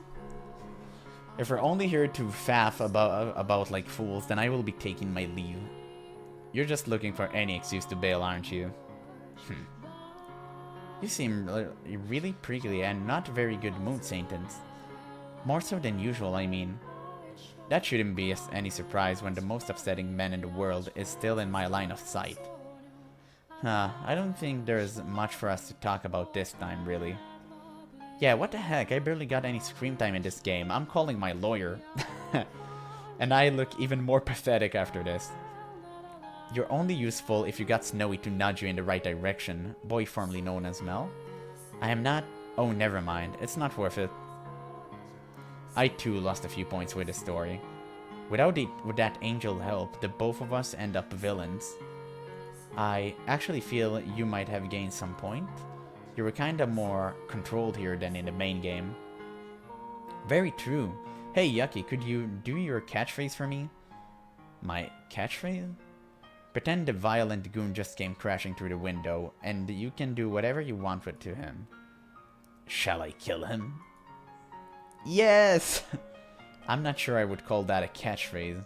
If we're only here to faff about like fools, then I will be taking my leave. You're just looking for any excuse to bail, aren't you? You seem really prickly and not very good mood, Saintons. More so than usual, I mean. That shouldn't be any surprise when the most upsetting man in the world is still in my line of sight. I don't think there's much for us to talk about this time, really. Yeah, what the heck, I barely got any screen time in this game. I'm calling my lawyer. And I look even more pathetic after this. You're only useful if you got Snowy to nudge you in the right direction, boy formerly known as Mel. I am not... Oh, never mind. It's not worth it. I too lost a few points with the story. Without that angel help, the both of us end up villains. I actually feel you might have gained some point. You were kinda more controlled here than in the main game. Very true. Hey Yucky, could you do your catchphrase for me? My catchphrase? Pretend the violent goon just came crashing through the window, and you can do whatever you want with to him. Shall I kill him? Yes! I'm not sure I would call that a catchphrase.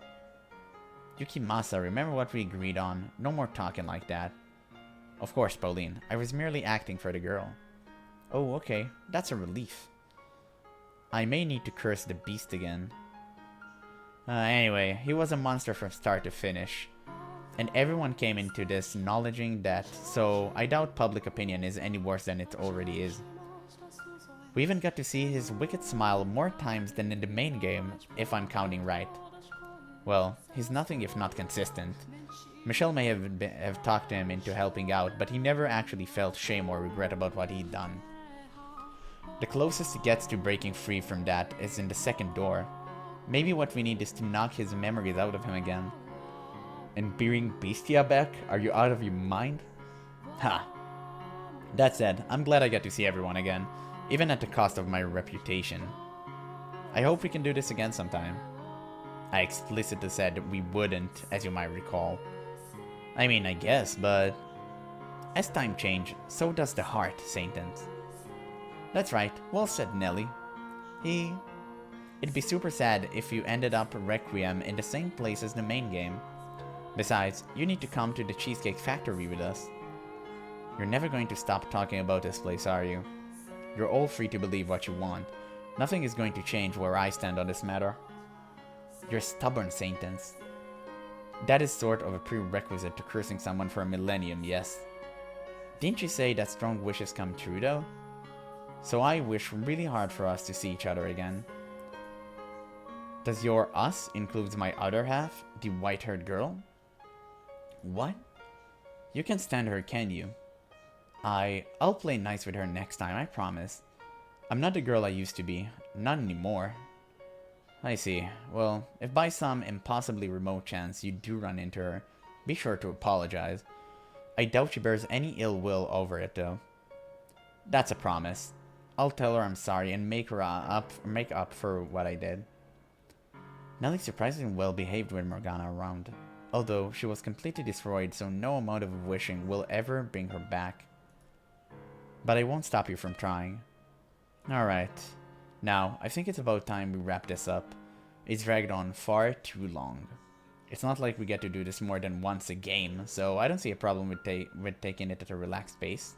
Yukimasa, remember what we agreed on. No more talking like that. Of course, Pauline. I was merely acting for the girl. Oh, okay. That's a relief. I may need to curse the beast again. Anyway, he was a monster from start to finish. And everyone came into this acknowledging that, so I doubt public opinion is any worse than it already is. We even got to see his wicked smile more times than in the main game, if I'm counting right. Well, he's nothing if not consistent. Michelle may have talked him into helping out, but he never actually felt shame or regret about what he'd done. The closest he gets to breaking free from that is in the second door. Maybe what we need is to knock his memories out of him again. And bring Bestia back? Are you out of your mind? Ha! That said, I'm glad I get to see everyone again, even at the cost of my reputation. I hope we can do this again sometime. I explicitly said we wouldn't, as you might recall. I mean, I guess, but... As time changes, so does the heart, Saintons. That's right, well said, Nelly. It'd be super sad if you ended up Requiem in the same place as the main game. Besides, you need to come to the Cheesecake Factory with us. You're never going to stop talking about this place, are you? You're all free to believe what you want. Nothing is going to change where I stand on this matter. You're stubborn, Saintons. That is sort of a prerequisite to cursing someone for a millennium, yes? Didn't you say that strong wishes come true, though? So I wish really hard for us to see each other again. Does your us include my other half, the white-haired girl? What? You can stand her, can you? I'll play nice with her next time, I promise. I'm not the girl I used to be. Not anymore. I see. Well, if by some impossibly remote chance you do run into her, be sure to apologize. I doubt she bears any ill will over it, though. That's a promise. I'll tell her I'm sorry and make up for what I did. Nellie's surprisingly well behaved with Morgana around, although she was completely destroyed, so no amount of wishing will ever bring her back. But I won't stop you from trying. Alright. Now, I think it's about time we wrap this up. It's dragged on far too long. It's not like we get to do this more than once a game, so I don't see a problem with taking it at a relaxed pace.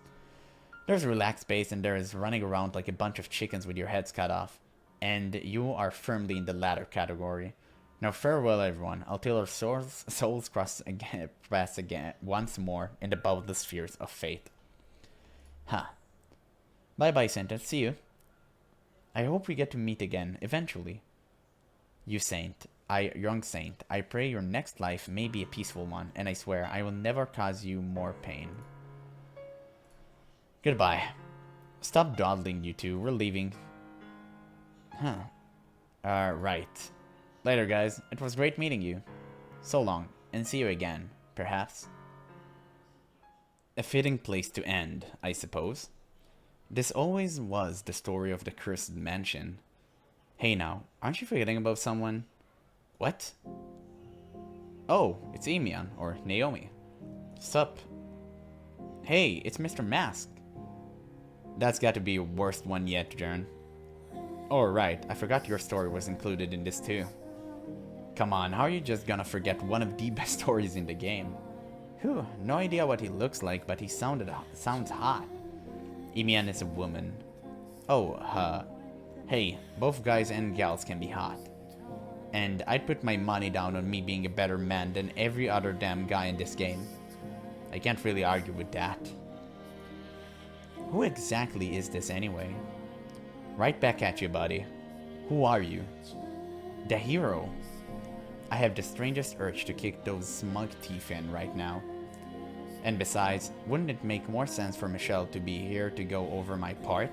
There's a relaxed pace and there's running around like a bunch of chickens with your heads cut off. And you are firmly in the latter category. Now farewell everyone, until our souls cross again once more in the boundless spheres of fate. Bye bye, Saint, see you. I hope we get to meet again, eventually. You Saint, young saint, I pray your next life may be a peaceful one, and I swear I will never cause you more pain. Goodbye. Stop dawdling, you two. We're leaving. Huh. Right. Later, guys. It was great meeting you. So long, and see you again, perhaps. A fitting place to end, I suppose. This always was the story of the cursed mansion. Hey now, aren't you forgetting about someone? What? Oh, it's Emian, or Naomi. Sup? Hey, it's Mr. Mask. That's got to be your worst one yet, Jern. Oh, right, I forgot your story was included in this too. Come on, how are you just gonna forget one of the best stories in the game? Whew, no idea what he looks like, but he sounds hot. Emian is a woman. Oh, hey, both guys and gals can be hot. And I'd put my money down on me being a better man than every other damn guy in this game. I can't really argue with that. Who exactly is this anyway? Right back at you, buddy. Who are you? The hero. I have the strangest urge to kick those smug teeth in right now. And besides, wouldn't it make more sense for Michelle to be here to go over my part?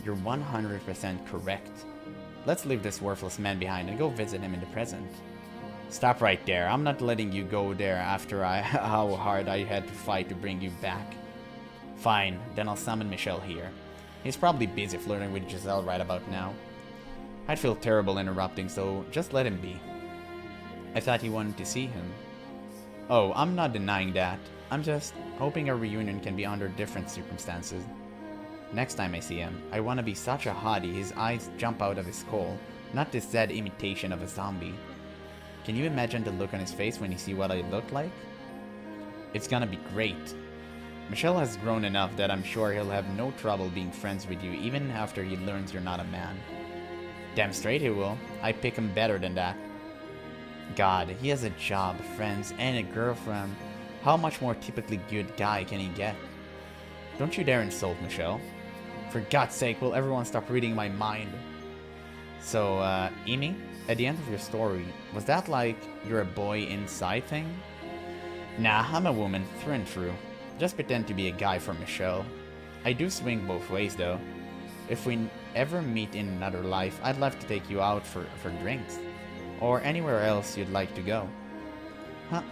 You're 100% correct. Let's leave this worthless man behind and go visit him in the present. Stop right there. I'm not letting you go there after how hard I had to fight to bring you back. Fine, then I'll summon Michelle here. He's probably busy flirting with Giselle right about now. I'd feel terrible interrupting, so just let him be. I thought you wanted to see him. Oh, I'm not denying that. I'm just hoping our reunion can be under different circumstances. Next time I see him, I want to be such a hottie his eyes jump out of his skull, not this sad imitation of a zombie. Can you imagine the look on his face when you see what I look like? It's gonna be great. Michelle has grown enough that I'm sure he'll have no trouble being friends with you even after he learns you're not a man. Damn straight he will. I pick him better than that. God, he has a job, friends, and a girlfriend. How much more typically good guy can he get? Don't you dare insult Michelle. For God's sake, will everyone stop reading my mind? So, Emi, at the end of your story, was that like you're a boy inside thing? Nah, I'm a woman, through and through. Just pretend to be a guy for Michelle. I do swing both ways though. If we ever meet in another life, I'd love to take you out for drinks. Or anywhere else you'd like to go. Huh.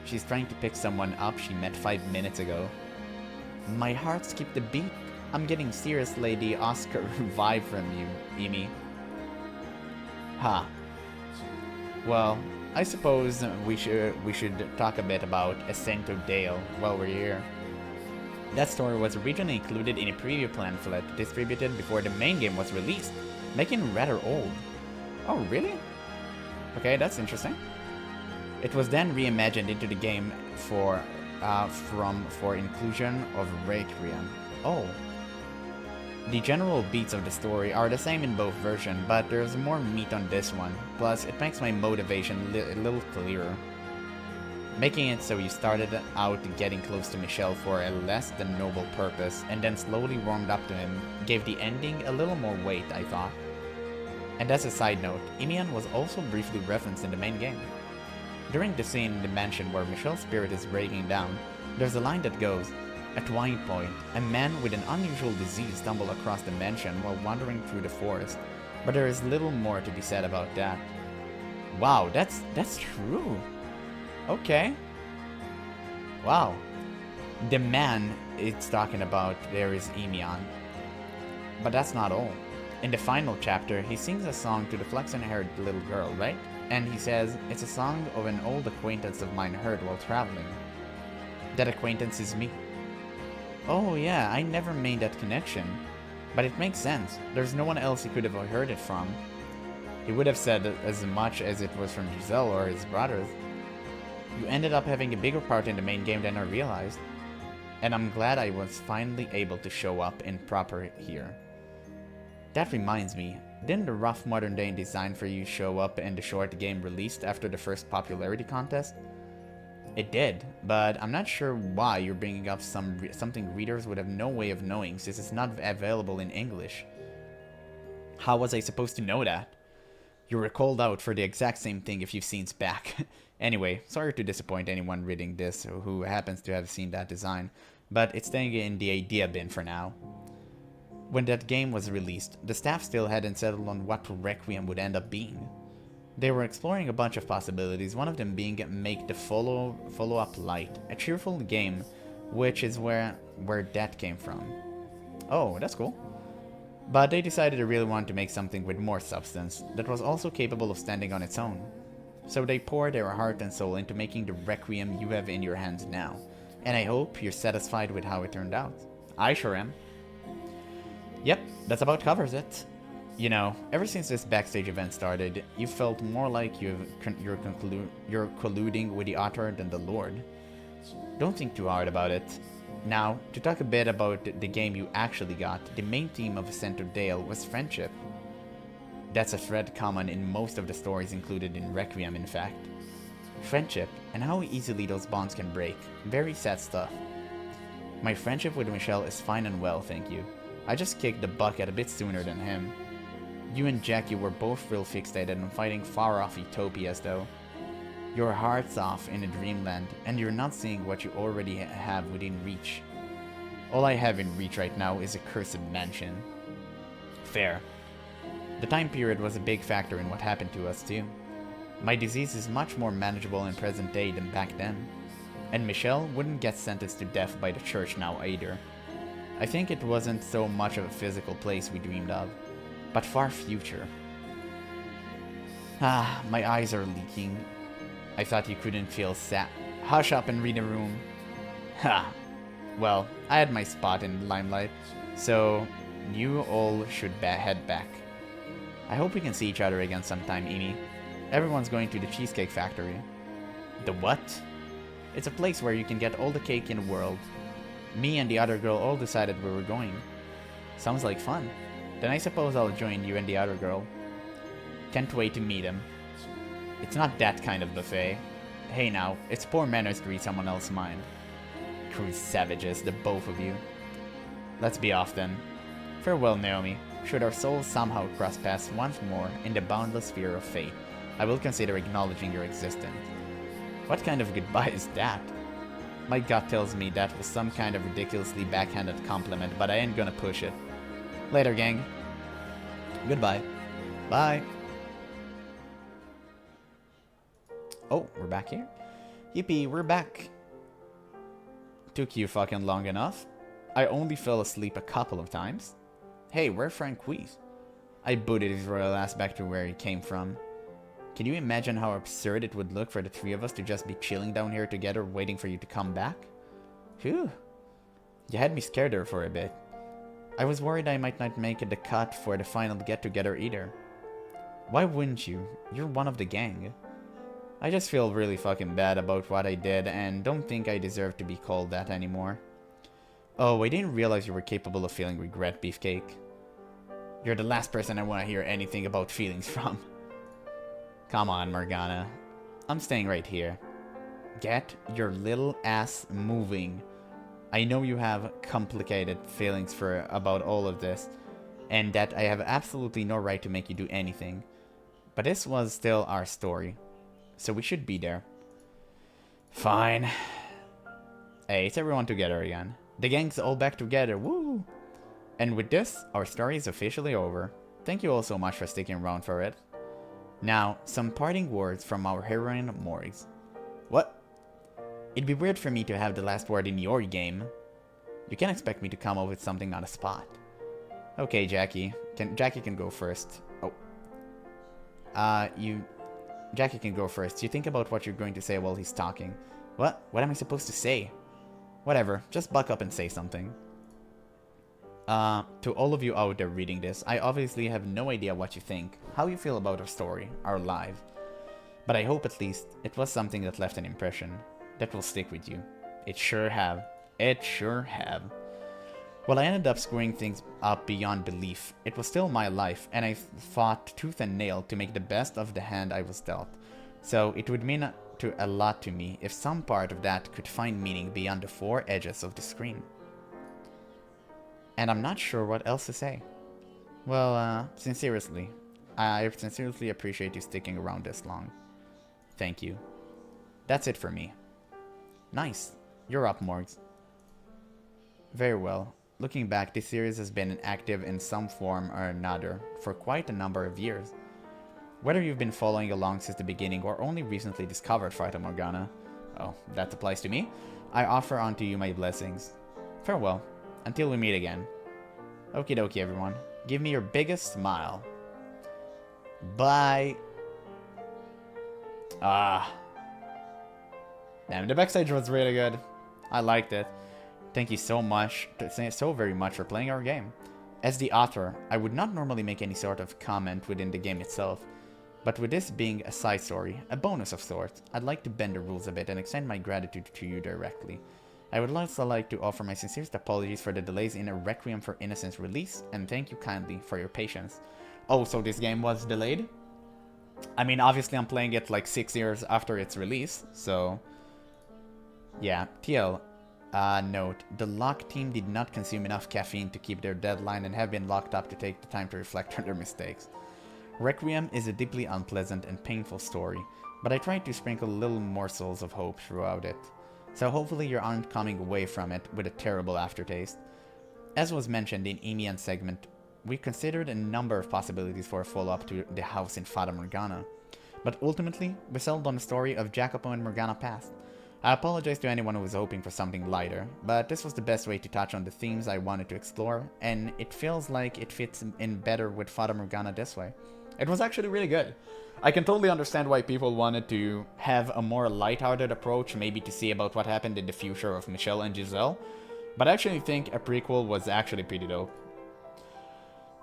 She's trying to pick someone up she met 5 minutes ago. My heart skipped a beat. I'm getting serious Lady Oscar vibe from you, Emi. Ha. Well, I suppose we should talk a bit about Ascento Dale while we're here. That story was originally included in a preview pamphlet distributed before the main game was released, making it rather old. Oh, really? Okay, that's interesting. It was then reimagined into the game for inclusion of Requiem. Oh. The general beats of the story are the same in both versions, but there's more meat on this one. Plus, it makes my motivation a little clearer. Making it so you started out getting close to Michelle for a less than noble purpose, and then slowly warmed up to him, gave the ending a little more weight, I thought. And as a side note, Emian was also briefly referenced in the main game. During the scene in the mansion where Michelle's spirit is breaking down, there's a line that goes, "At one point, a man with an unusual disease stumbled across the mansion while wandering through the forest, but there is little more to be said about that." Wow, that's true. Okay. Wow. The man it's talking about there is Emian. But that's not all. In the final chapter, he sings a song to the flaxen-haired little girl, right? And he says, it's a song of an old acquaintance of mine heard while traveling. That acquaintance is me. Oh yeah, I never made that connection. But it makes sense. There's no one else he could have heard it from. He would have said as much as it was from Giselle or his brothers. You ended up having a bigger part in the main game than I realized. And I'm glad I was finally able to show up in proper here. That reminds me, didn't the rough modern day design for you show up in the short game released after the first popularity contest? It did, but I'm not sure why you're bringing up something readers would have no way of knowing since it's not available in English. How was I supposed to know that? You were called out for the exact same thing a few scenes back. Anyway, sorry to disappoint anyone reading this who happens to have seen that design, but it's staying in the idea bin for now. When that game was released, the staff still hadn't settled on what Requiem would end up being. They were exploring a bunch of possibilities, one of them being make the follow-up light, a cheerful game, which is where that came from. Oh, that's cool. But they decided they really wanted to make something with more substance, that was also capable of standing on its own. So they poured their heart and soul into making the Requiem you have in your hands now, and I hope you're satisfied with how it turned out. I sure am. Yep, that's about covers it. You know, ever since this backstage event started, you felt more like you're colluding with the author than the Lord. Don't think too hard about it. Now, to talk a bit about the game you actually got, the main theme of Center Dale was friendship. That's a thread common in most of the stories included in Requiem, in fact. Friendship, and how easily those bonds can break. Very sad stuff. My friendship with Michelle is fine and well, thank you. I just kicked the bucket a bit sooner than him. You and Jackie were both real fixated on fighting far-off utopias, though. Your heart's off in a dreamland, and you're not seeing what you already have within reach. All I have in reach right now is a cursed mansion. Fair. The time period was a big factor in what happened to us, too. My disease is much more manageable in present day than back then. And Michelle wouldn't get sentenced to death by the church now either. I think it wasn't so much of a physical place we dreamed of, but far future. Ah, my eyes are leaking. I thought you couldn't feel sad. Hush up and read a room. Ha! Well, I had my spot in the limelight, so you all should head back. I hope we can see each other again sometime, Amy. Everyone's going to the Cheesecake Factory. The what? It's a place where you can get all the cake in the world. Me and the other girl all decided we were going. Sounds like fun. Then I suppose I'll join you and the other girl. Can't wait to meet him. It's not that kind of buffet. Hey now, it's poor manners to read someone else's mind. Crude savages, the both of you. Let's be off then. Farewell, Naomi. Should our souls somehow cross paths once more in the boundless sphere of fate, I will consider acknowledging your existence. What kind of goodbye is that? My gut tells me that was some kind of ridiculously backhanded compliment, but I ain't gonna push it. Later, gang. Goodbye. Bye. Oh, we're back here? Yippee, we're back. Took you fucking long enough. I only fell asleep a couple of times. Hey, where's Franquise? I booted his royal ass back to where he came from. Can you imagine how absurd it would look for the three of us to just be chilling down here together waiting for you to come back? Phew. You had me scared there for a bit. I was worried I might not make it the cut for the final get-together either. Why wouldn't you? You're one of the gang. I just feel really fucking bad about what I did and don't think I deserve to be called that anymore. Oh, I didn't realize you were capable of feeling regret, Beefcake. You're the last person I want to hear anything about feelings from. Come on, Morgana. I'm staying right here. Get your little ass moving. I know you have complicated feelings about all of this, and that I have absolutely no right to make you do anything. But this was still our story, so we should be there. Fine. Hey, it's everyone together again. The gang's all back together, woo! And with this, our story is officially over. Thank you all so much for sticking around for it. Now, some parting words from our heroine, Morgs. What? It'd be weird for me to have the last word in your game. You can't expect me to come up with something on the spot. Okay, Jackie. Jackie can go first. Oh. Jackie can go first. You think about what you're going to say while he's talking. What? What am I supposed to say? Whatever. Just buck up and say something. To all of you out there reading this, I obviously have no idea what you think, how you feel about our story, our life. But I hope at least it was something that left an impression, that will stick with you. It sure have. It sure have. While I ended up screwing things up beyond belief, it was still my life, and I fought tooth and nail to make the best of the hand I was dealt. So it would mean a lot to me if some part of that could find meaning beyond the four edges of the screen. And I'm not sure what else to say. Well, sincerely, I sincerely appreciate you sticking around this long. Thank you. That's it for me. Nice. You're up, Morgs. Very well. Looking back, this series has been active in some form or another for quite a number of years. Whether you've been following along since the beginning or only recently discovered Fata Morgana, oh, that applies to me, I offer unto you my blessings. Farewell, until we meet again. Okie dokie, everyone. Give me your biggest smile. Bye. Damn, the backstage was really good. I liked it. Thank you so very much for playing our game. As the author, I would not normally make any sort of comment within the game itself, but with this being a side story, a bonus of sorts, I'd like to bend the rules a bit and extend my gratitude to you directly. I would also like to offer my sincerest apologies for the delays in a Requiem for Innocence release, and thank you kindly for your patience. Oh, so this game was delayed? I mean, obviously I'm playing it like 6 years after its release, so... Yeah, TL. Note, the lock team did not consume enough caffeine to keep their deadline and have been locked up to take the time to reflect on their mistakes. Requiem is a deeply unpleasant and painful story, but I tried to sprinkle little morsels of hope throughout it. So hopefully you aren't coming away from it with a terrible aftertaste. As was mentioned in Emian's segment, we considered a number of possibilities for a follow-up to The House in Fata Morgana, but ultimately we settled on the story of Jacopo and Morgana Past. I apologize to anyone who was hoping for something lighter, but this was the best way to touch on the themes I wanted to explore, and it feels like it fits in better with Fata Morgana this way. It was actually really good. I can totally understand why people wanted to have a more lighthearted approach, maybe to see about what happened in the future of Michelle and Giselle, but I actually think a prequel was actually pretty dope.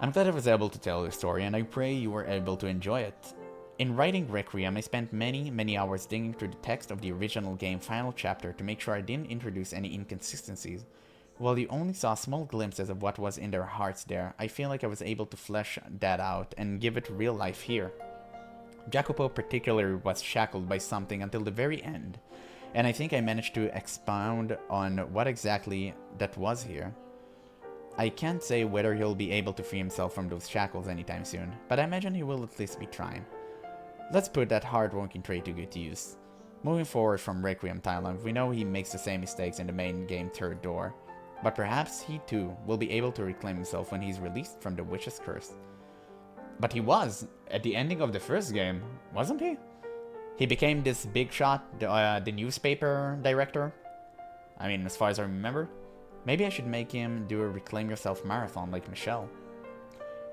I'm glad I was able to tell the story, and I pray you were able to enjoy it. In writing Requiem, I spent many hours digging through the text of the original game final chapter to make sure I didn't introduce any inconsistencies. While you only saw small glimpses of what was in their hearts there, I feel like I was able to flesh that out and give it real life here. Jacopo particularly was shackled by something until the very end, and I think I managed to expound on what exactly that was here. I can't say whether he'll be able to free himself from those shackles anytime soon, but I imagine he will at least be trying. Let's put that hard-working trait to good use. Moving forward from Requiem timeline, we know he makes the same mistakes in the main game Third Door, but perhaps he too will be able to reclaim himself when he's released from the Witch's Curse. But he was, at the ending of the first game, wasn't he? He became this big shot, the newspaper director. I mean, as far as I remember. Maybe I should make him do a Reclaim Yourself marathon like Michelle.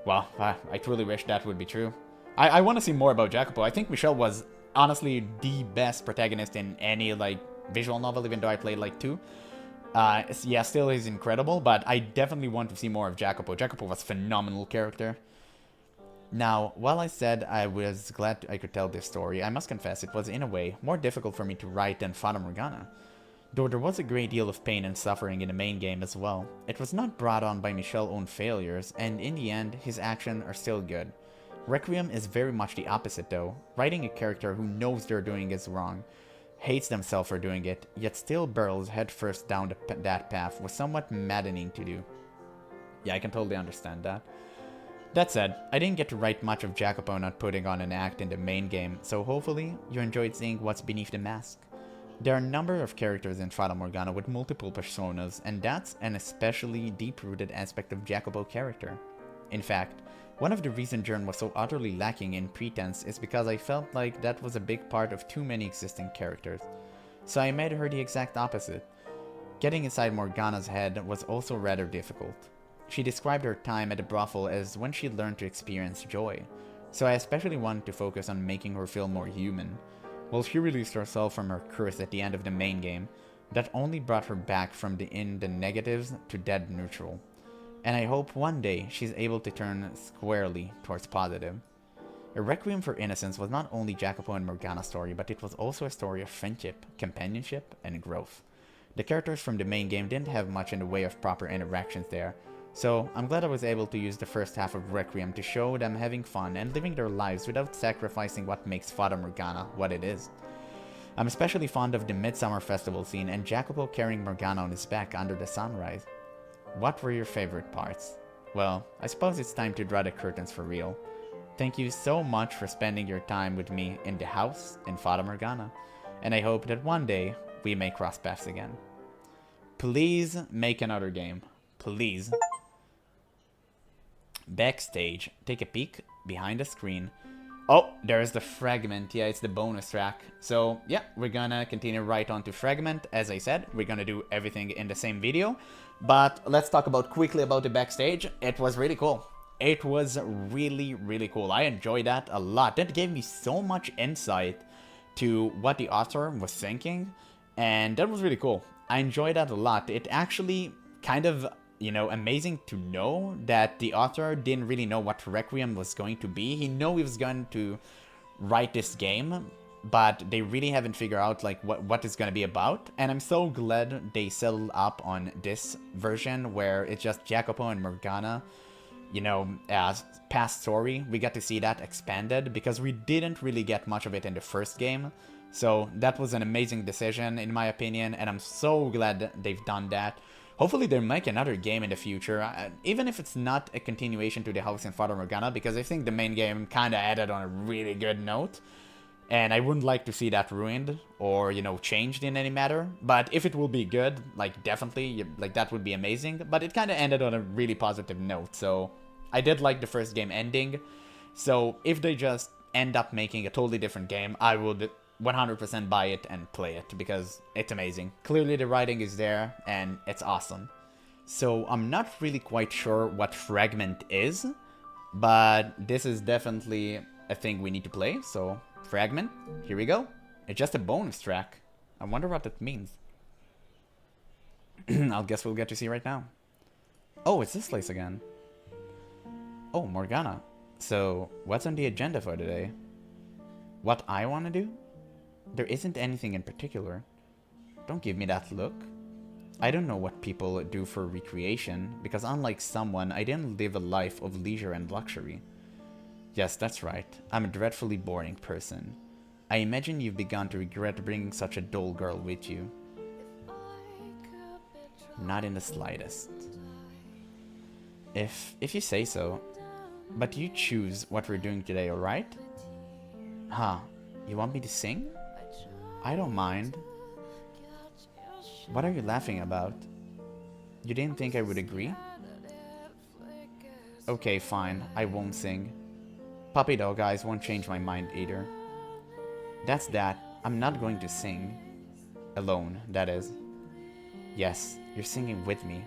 Well, I truly wish that would be true. I want to see more about Jacopo. I think Michelle was honestly the best protagonist in any like visual novel, even though I played like 2. Yeah, still is incredible, but I definitely want to see more of Jacopo. Jacopo was a phenomenal character. Now, while I said I was glad I could tell this story, I must confess it was in a way more difficult for me to write than Fata Morgana. Though there was a great deal of pain and suffering in the main game as well, it was not brought on by Michel's own failures, and in the end, his actions are still good. Requiem is very much the opposite though, writing a character who knows they're doing is wrong, hates themselves for doing it, yet still barrels headfirst down that path was somewhat maddening to do. Yeah, I can totally understand that. That said, I didn't get to write much of Jacopo not putting on an act in the main game, so hopefully you enjoyed seeing what's beneath the mask. There are a number of characters in Fata Morgana with multiple personas, and that's an especially deep-rooted aspect of Jacopo's character. In fact, one of the reasons Jern was so utterly lacking in pretense is because I felt like that was a big part of too many existing characters. So I made her the exact opposite. Getting inside Morgana's head was also rather difficult. She described her time at the brothel as when she learned to experience joy, so I especially wanted to focus on making her feel more human. While she released herself from her curse at the end of the main game, that only brought her back from the negatives to dead neutral. And I hope one day she's able to turn squarely towards positive. A Requiem for Innocence was not only Jacopo and Morgana's story, but it was also a story of friendship, companionship, and growth. The characters from the main game didn't have much in the way of proper interactions there, so I'm glad I was able to use the first half of Requiem to show them having fun and living their lives without sacrificing what makes Fata Morgana what it is. I'm especially fond of the Midsummer Festival scene and Jacopo carrying Morgana on his back under the sunrise. What were your favorite parts? Well, I suppose it's time to draw the curtains for real. Thank you so much for spending your time with me in the house in Fata Morgana, and I hope that one day we may cross paths again. Please make another game. Please. Backstage. Take a peek behind the screen. Oh, there's the Fragment. Yeah, it's the bonus track. So, yeah, we're gonna continue right on to Fragment. As I said, we're gonna do everything in the same video. But let's talk quickly about the Backstage. It was really cool. It was really, really cool. I enjoyed that a lot. That gave me so much insight to what the author was thinking. And that was really cool. I enjoyed that a lot. It actually kind of, you know, amazing to know that the author didn't really know what Requiem was going to be. He knew he was going to write this game, but they really haven't figured out like what it's going to be about. And I'm so glad they settled up on this version where it's just Jacopo and Morgana, you know, as past story. We got to see that expanded because we didn't really get much of it in the first game. So that was an amazing decision in my opinion, and I'm so glad they've done that. Hopefully they'll make another game in the future, even if it's not a continuation to the House in Fata Morgana, because I think the main game kind of ended on a really good note. And I wouldn't like to see that ruined or, you know, changed in any matter. But if it will be good, like definitely, like that would be amazing. But it kind of ended on a really positive note, so I did like the first game ending. So if they just end up making a totally different game, I would 100% buy it and play it because it's amazing. Clearly the writing is there and it's awesome. So I'm not really quite sure what Fragment is, but this is definitely a thing we need to play. So Fragment, here we go. It's just a bonus track. I wonder what that means. I'll guess we'll get to see right now. Oh, it's this place again. Oh, Morgana. So what's on the agenda for today? What I want to do? There isn't anything in particular. Don't give me that look. I don't know what people do for recreation, because unlike someone, I didn't live a life of leisure and luxury. Yes, that's right. I'm a dreadfully boring person. I imagine you've begun to regret bringing such a dull girl with you. Not in the slightest. If you say so. But you choose what we're doing today, alright? Huh. You want me to sing? I don't mind. What are you laughing about? You didn't think I would agree? Okay, fine. I won't sing. Puppy dog eyes won't change my mind either. That's that. I'm not going to sing. Alone, that is. Yes, you're singing with me.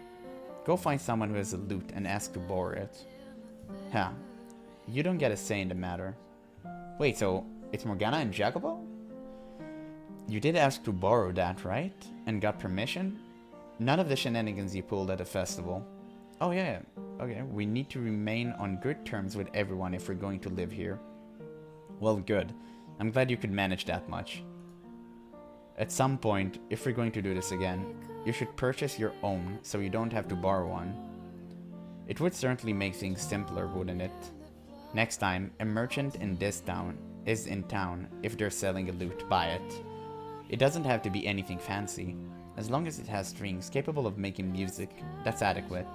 Go find someone who has a lute and ask to borrow it. Huh. You don't get a say in the matter. Wait, so it's Morgana and Jacopo? You did ask to borrow that, right? And got permission? None of the shenanigans you pulled at the festival. Oh yeah, okay. We need to remain on good terms with everyone if we're going to live here. Well, good. I'm glad you could manage that much. At some point, if we're going to do this again, you should purchase your own so you don't have to borrow one. It would certainly make things simpler, wouldn't it? Next time, a merchant in this town is in town. If they're selling a lute, buy it. It doesn't have to be anything fancy. As long as it has strings capable of making music, that's adequate.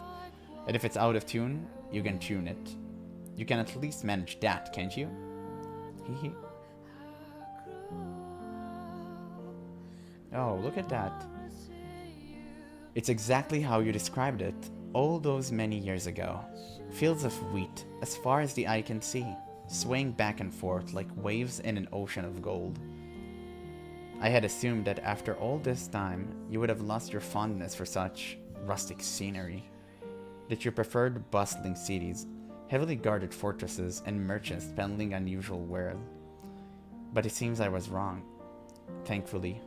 And if it's out of tune, you can tune it. You can at least manage that, can't you? Hehe. Oh, look at that. It's exactly how you described it, all those many years ago. Fields of wheat, as far as the eye can see, swaying back and forth like waves in an ocean of gold. I had assumed that after all this time, you would have lost your fondness for such rustic scenery, that you preferred bustling cities, heavily guarded fortresses, and merchants peddling unusual wares. But it seems I was wrong. Thankfully.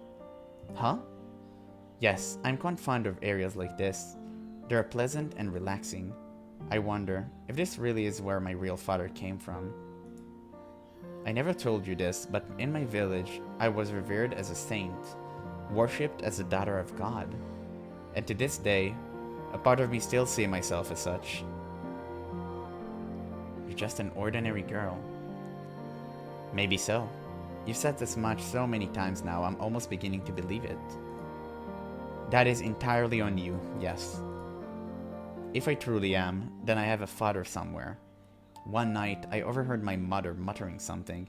Huh? Yes, I'm quite fond of areas like this. They're pleasant and relaxing. I wonder if this really is where my real father came from. I never told you this, but in my village, I was revered as a saint, worshipped as a daughter of God. And to this day, a part of me still sees myself as such. You're just an ordinary girl. Maybe so. You've said this much so many times now, I'm almost beginning to believe it. That is entirely on you, yes. If I truly am, then I have a father somewhere. One night, I overheard my mother muttering something.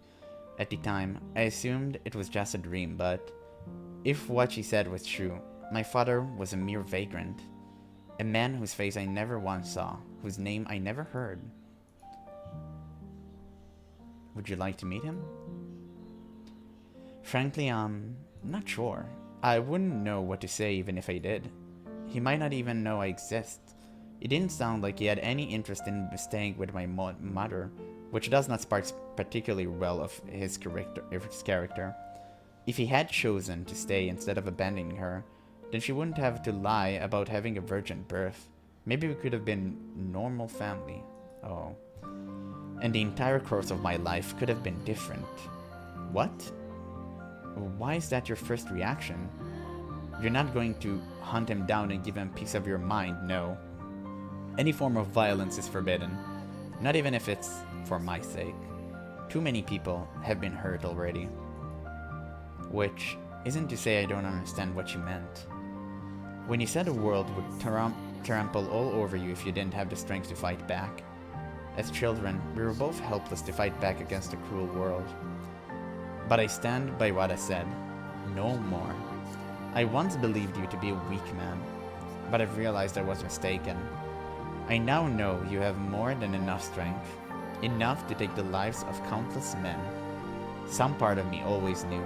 At the time, I assumed it was just a dream, but if what she said was true, my father was a mere vagrant. A man whose face I never once saw, whose name I never heard. Would you like to meet him? Frankly, I'm not sure. I wouldn't know what to say even if I did. He might not even know I exist. It didn't sound like he had any interest in staying with my mother, which does not spark particularly well of his character. If he had chosen to stay instead of abandoning her, then she wouldn't have to lie about having a virgin birth. Maybe we could have been normal family. Oh. And the entire course of my life could have been different. What? Why is that your first reaction? You're not going to hunt him down and give him a piece of your mind, no. Any form of violence is forbidden, not even if it's for my sake. Too many people have been hurt already. Which isn't to say I don't understand what you meant. When you said the world would trample all over you if you didn't have the strength to fight back. As children, we were both helpless to fight back against a cruel world. But I stand by what I said. No more. I once believed you to be a weak man, but I've realized I was mistaken. I now know you have more than enough strength. Enough to take the lives of countless men. Some part of me always knew.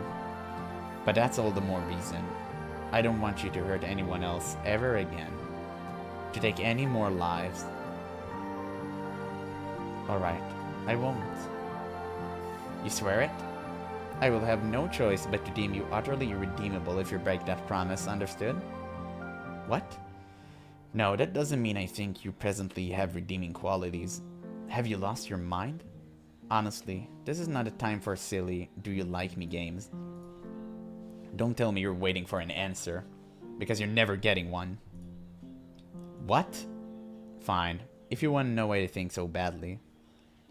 But that's all the more reason. I don't want you to hurt anyone else ever again. To take any more lives. Alright, I won't. You swear it? I will have no choice but to deem you utterly irredeemable if you break that promise, understood? What? No, that doesn't mean I think you presently have redeeming qualities. Have you lost your mind? Honestly, this is not a time for silly do you like me games. Don't tell me you're waiting for an answer, because you're never getting one. What? Fine, if you want to know why I think so badly.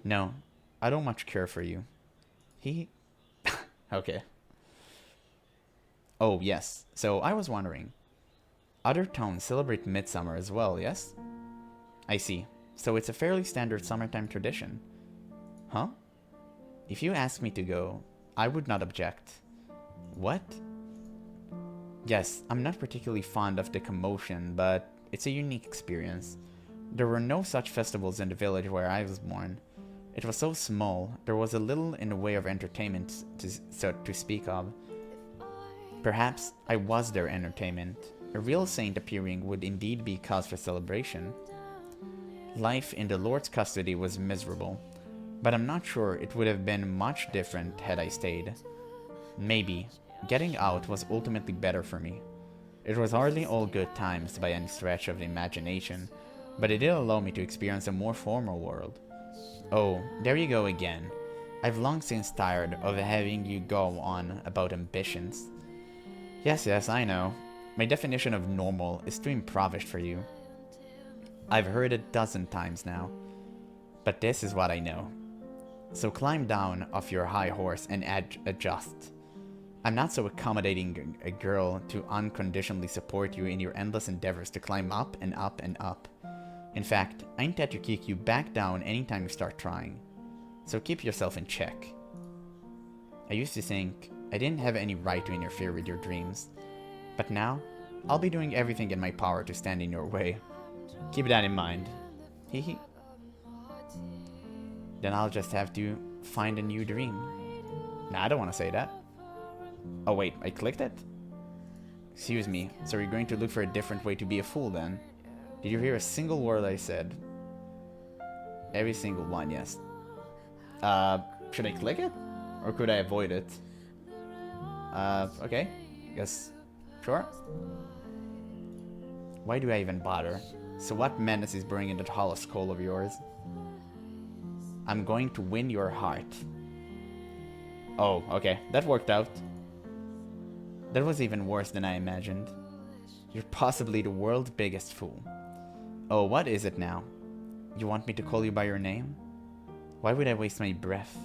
No, I don't much care for you. Okay. Oh, yes. So, I was wondering. Other towns celebrate Midsummer as well, yes? I see. So it's a fairly standard summertime tradition. Huh? If you ask me to go, I would not object. What? Yes, I'm not particularly fond of the commotion, but it's a unique experience. There were no such festivals in the village where I was born. It was so small, there was a little in the way of entertainment to speak of. Perhaps I was their entertainment. A real saint appearing would indeed be cause for celebration. Life in the Lord's custody was miserable, but I'm not sure it would have been much different had I stayed. Maybe. Getting out was ultimately better for me. It was hardly all good times by any stretch of the imagination, but it did allow me to experience a more formal world. Oh, there you go again. I've long since tired of having you go on about ambitions. Yes, I know. My definition of normal is too impoverished for you. I've heard it a dozen times now. But this is what I know. So climb down off your high horse and adjust. I'm not so accommodating a girl to unconditionally support you in your endless endeavors to climb up and up and up. In fact, I intend to kick you back down anytime you start trying. So keep yourself in check. I used to think I didn't have any right to interfere with your dreams. But now, I'll be doing everything in my power to stand in your way. Keep that in mind. Hehe. Then I'll just have to find a new dream. Nah, I don't want to say that. Oh wait, I clicked it? Excuse me, so you're going to look for a different way to be a fool then? Did you hear a single word I said? Every single one, yes. Should I click it? Or could I avoid it? Okay. Guess. Sure. Why do I even bother? So what menace is brewing in that hollow skull of yours? I'm going to win your heart. Oh, okay. That worked out. That was even worse than I imagined. You're possibly the world's biggest fool. Oh, what is it now? You want me to call you by your name? Why would I waste my breath?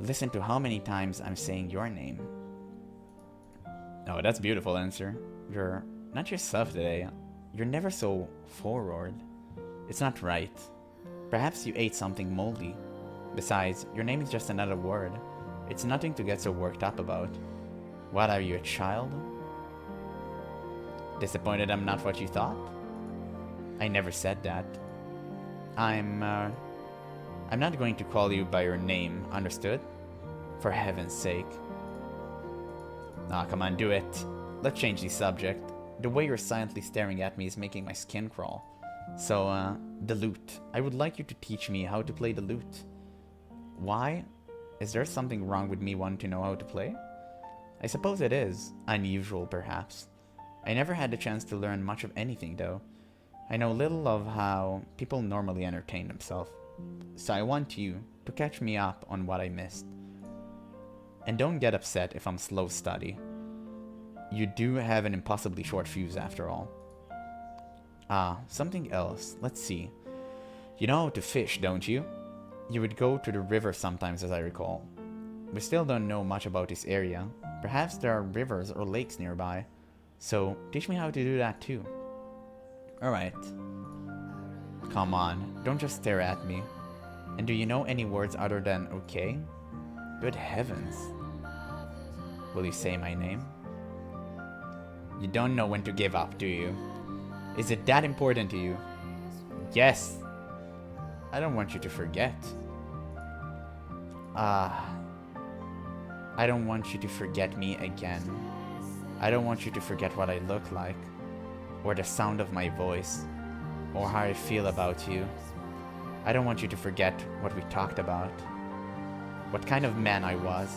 Listen to how many times I'm saying your name. Oh, that's a beautiful answer. You're not yourself today. You're never so forward. It's not right. Perhaps you ate something moldy. Besides, your name is just another word. It's nothing to get so worked up about. What, are you, a child? Disappointed I'm not what you thought? I never said that. I'm not going to call you by your name, understood? For heaven's sake. Aw, come on, do it. Let's change the subject. The way you're silently staring at me is making my skin crawl. So, the lute. I would like you to teach me how to play the lute. Why? Is there something wrong with me wanting to know how to play? I suppose it is. Unusual, perhaps. I never had the chance to learn much of anything, though. I know little of how people normally entertain themselves. So I want you to catch me up on what I missed. And don't get upset if I'm slow study. You do have an impossibly short fuse after all. Ah, something else. Let's see. You know how to fish, don't you? You would go to the river sometimes, as I recall. We still don't know much about this area. Perhaps there are rivers or lakes nearby. So, teach me how to do that too. Alright. Come on, don't just stare at me. And do you know any words other than okay? Good heavens. Will you say my name? You don't know when to give up, do you? Is it that important to you? Yes. I don't want you to forget. I don't want you to forget me again. I don't want you to forget what I look like, or the sound of my voice, or how I feel about you. I don't want you to forget what we talked about, what kind of man I was,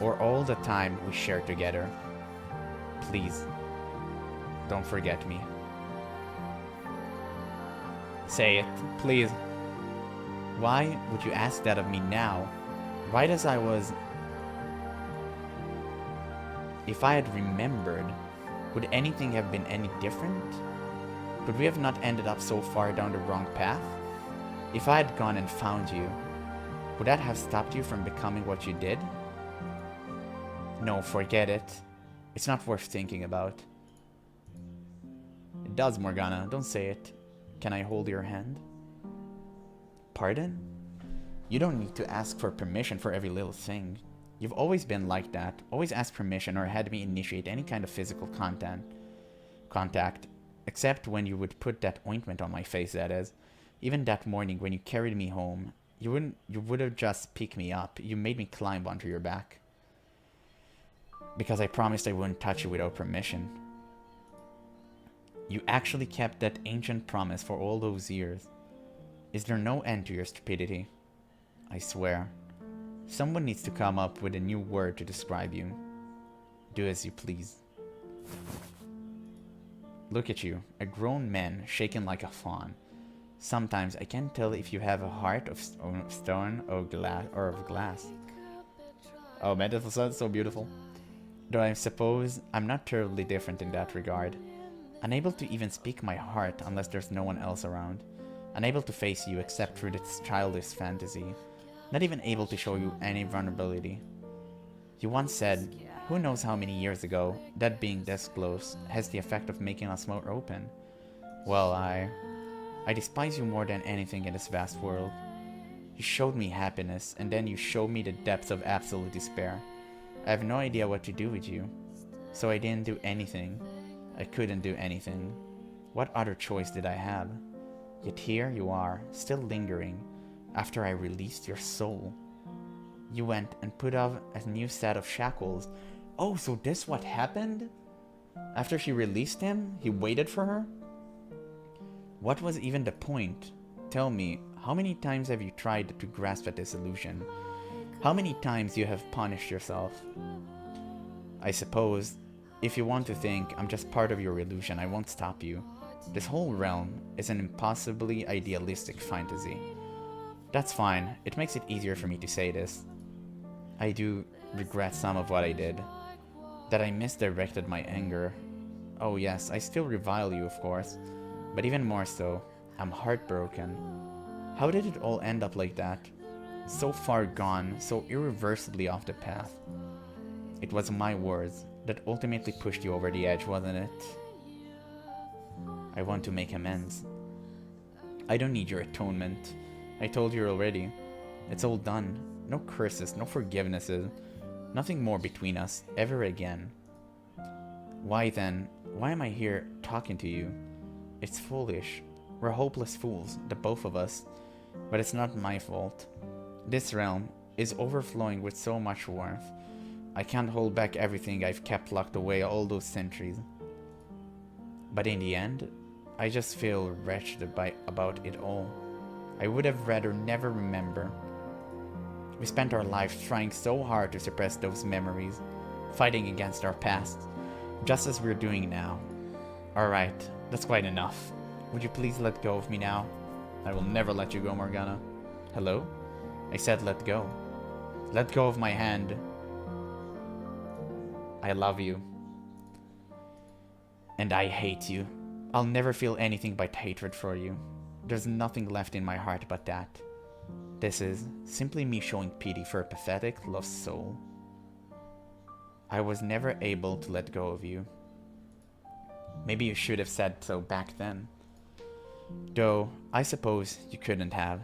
or all the time we shared together. Please, don't forget me. Say it, please. Why would you ask that of me now, right as I was... If I had remembered, would anything have been any different? Could we have not ended up so far down the wrong path? If I had gone and found you, would that have stopped you from becoming what you did? No, forget it. It's not worth thinking about. It does, Morgana. Don't say it. Can I hold your hand? Pardon? You don't need to ask for permission for every little thing. You've always been like that. Always ask permission or had me initiate any kind of physical contact. Except when you would put that ointment on my face, that is. Even that morning when you carried me home, you would have just picked me up. You made me climb onto your back. Because I promised I wouldn't touch you without permission. You actually kept that ancient promise for all those years. Is there no end to your stupidity? I swear. Someone needs to come up with a new word to describe you. Do as you please. Look at you, a grown man shaken like a fawn. Sometimes I can't tell if you have a heart of stone or of glass. Oh man, that sounds so beautiful. Though I suppose I'm not terribly different in that regard. Unable to even speak my heart unless there's no one else around. Unable to face you except through this childish fantasy. Not even able to show you any vulnerability. You once said, who knows how many years ago, that being this close has the effect of making us more open. Well, I despise you more than anything in this vast world. You showed me happiness, and then you showed me the depths of absolute despair. I have no idea what to do with you. So I didn't do anything. I couldn't do anything. What other choice did I have? Yet here you are, still lingering, after I released your soul. You went and put on a new set of shackles. Oh, so this what happened? After she released him, he waited for her? What was even the point? Tell me, how many times have you tried to grasp at this illusion? How many times you have punished yourself? I suppose, if you want to think I'm just part of your illusion, I won't stop you. This whole realm is an impossibly idealistic fantasy. That's fine, it makes it easier for me to say this. I do regret some of what I did. That I misdirected my anger. Oh yes, I still revile you, of course. But even more so, I'm heartbroken. How did it all end up like that? So far gone, so irreversibly off the path. It was my words that ultimately pushed you over the edge, wasn't it? I want to make amends. I don't need your atonement. I told you already. It's all done. No curses, no forgivenesses. Nothing more between us, ever again. Why then, why am I here talking to you? It's foolish. We're hopeless fools, the both of us. But it's not my fault. This realm is overflowing with so much warmth. I can't hold back everything I've kept locked away all those centuries. But in the end, I just feel wretched about it all. I would have rather never remember. We spent our lives trying so hard to suppress those memories, fighting against our past, just as we're doing now. Alright, that's quite enough. Would you please let go of me now? I will never let you go, Morgana. Hello? I said let go. Let go of my hand. I love you. And I hate you. I'll never feel anything but hatred for you. There's nothing left in my heart but that. This is simply me showing pity for a pathetic, lost soul. I was never able to let go of you. Maybe you should have said so back then. Though, I suppose you couldn't have.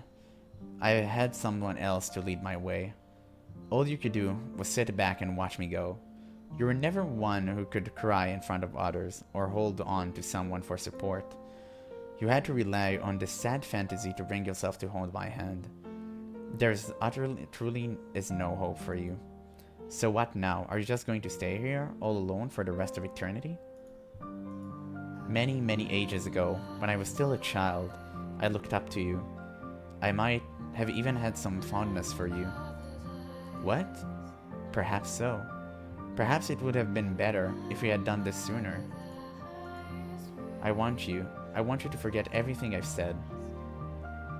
I had someone else to lead my way. All you could do was sit back and watch me go. You were never one who could cry in front of others or hold on to someone for support. You had to rely on this sad fantasy to bring yourself to hold my hand. There's truly is no hope for you. So what now? Are you just going to stay here all alone for the rest of eternity? Many, many ages ago, when I was still a child, I looked up to you. I might have even had some fondness for you. What? Perhaps so. Perhaps it would have been better if we had done this sooner. I want you to forget everything I've said.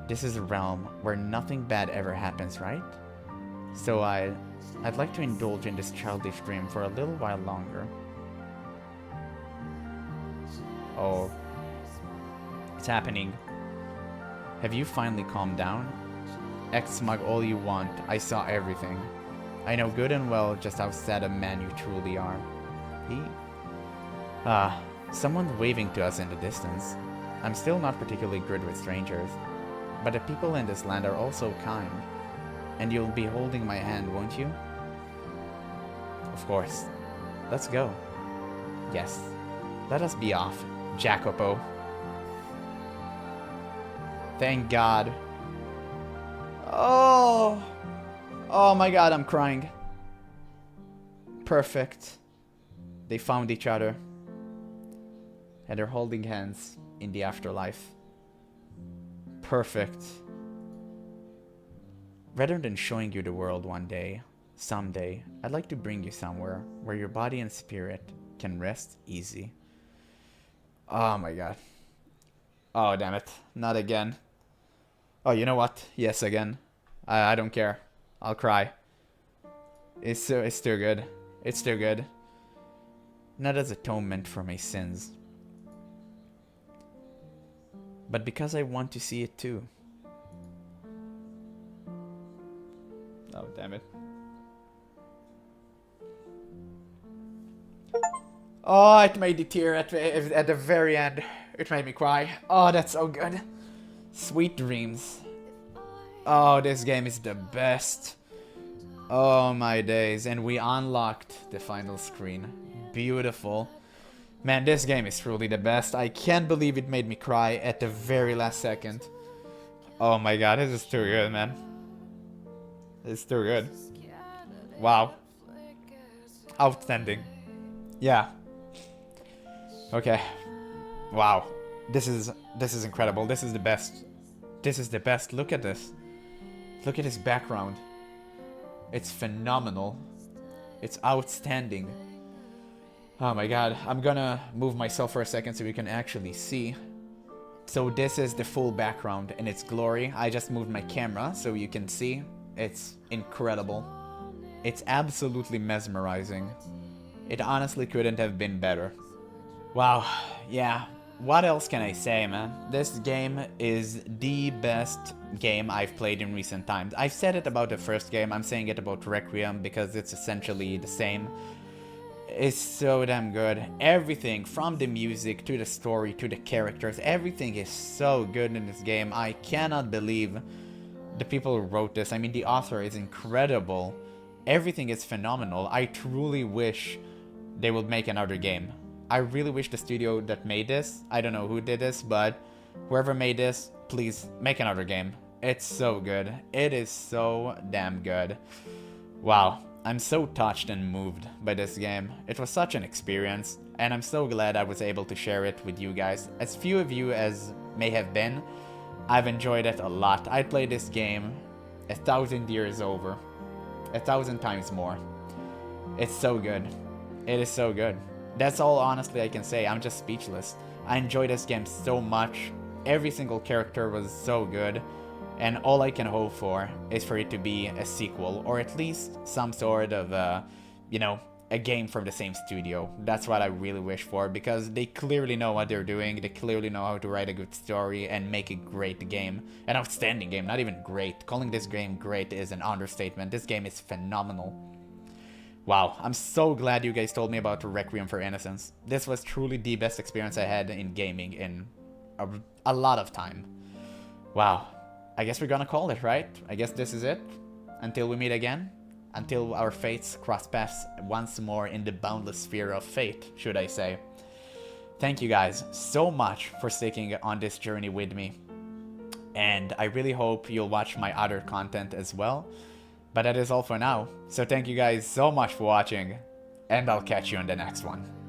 This is a realm where nothing bad ever happens, right? So I'd like to indulge in this childish dream for a little while longer. Oh. It's happening. Have you finally calmed down? X-smug all you want, I saw everything. I know good and well just how sad a man you truly are. Someone's waving to us in the distance. I'm still not particularly good with strangers, but the people in this land are also kind. And you'll be holding my hand, won't you? Of course. Let's go. Yes. Let us be off, Jacopo. Thank God. Oh! Oh my God, I'm crying. Perfect. They found each other. And they're holding hands in the afterlife. Perfect. Rather than showing you the world one day, someday, I'd like to bring you somewhere where your body and spirit can rest easy. Oh my God. Oh, damn it. Not again. Oh, you know what? Yes, again. I don't care. I'll cry. It's still good. It's still good. Not as atonement for my sins, but because I want to see it too. Oh, damn it. Oh, it made the tear at the very end. It made me cry. Oh, that's so good. Sweet dreams. Oh, this game is the best. Oh my days. And we unlocked the final screen. Beautiful. Man, this game is truly the best. I can't believe it made me cry at the very last second. Oh my God, this is too good, man. It's too good. Wow. Outstanding. Yeah. Okay. Wow. This is incredible. This is the best. This is the best. Look at this. Look at his background. It's phenomenal. It's outstanding. Oh my God. I'm gonna move myself for a second so you can actually see. So this is the full background in its glory. I just moved my camera so you can see. It's incredible. It's absolutely mesmerizing. It honestly couldn't have been better. Wow. Yeah. What else can I say, man? This game is the best game I've played in recent times. I've said it about the first game, I'm saying it about Requiem because it's essentially the same. is so damn good. Everything from the music to the story to the characters, everything is so good in this game. I cannot believe the people who wrote this. I mean, the author is incredible. Everything is phenomenal. I truly wish they would make another game. I really wish the studio that made this, I don't know who did this, but whoever made this, please make another game. It's so good. It is so damn good. Wow, I'm so touched and moved by this game. It was such an experience, and I'm so glad I was able to share it with you guys. As few of you as may have been, I've enjoyed it a lot. I played this game 1,000 years over. 1,000 times more. It's so good. It is so good. That's all honestly I can say. I'm just speechless. I enjoyed this game so much. Every single character was so good. And all I can hope for is for it to be a sequel, or at least some sort of, you know, a game from the same studio. That's what I really wish for, because they clearly know what they're doing. They clearly know how to write a good story and make a great game. An outstanding game, not even great. Calling this game great is an understatement. This game is phenomenal. Wow, I'm so glad you guys told me about Requiem for Innocence. This was truly the best experience I had in gaming in a lot of time. Wow, I guess we're gonna call it, right? I guess this is it. Until we meet again. Until our fates cross paths once more in the boundless sphere of fate, should I say. Thank you guys so much for sticking on this journey with me. And I really hope you'll watch my other content as well. But that is all for now. So thank you guys so much for watching, and I'll catch you in the next one.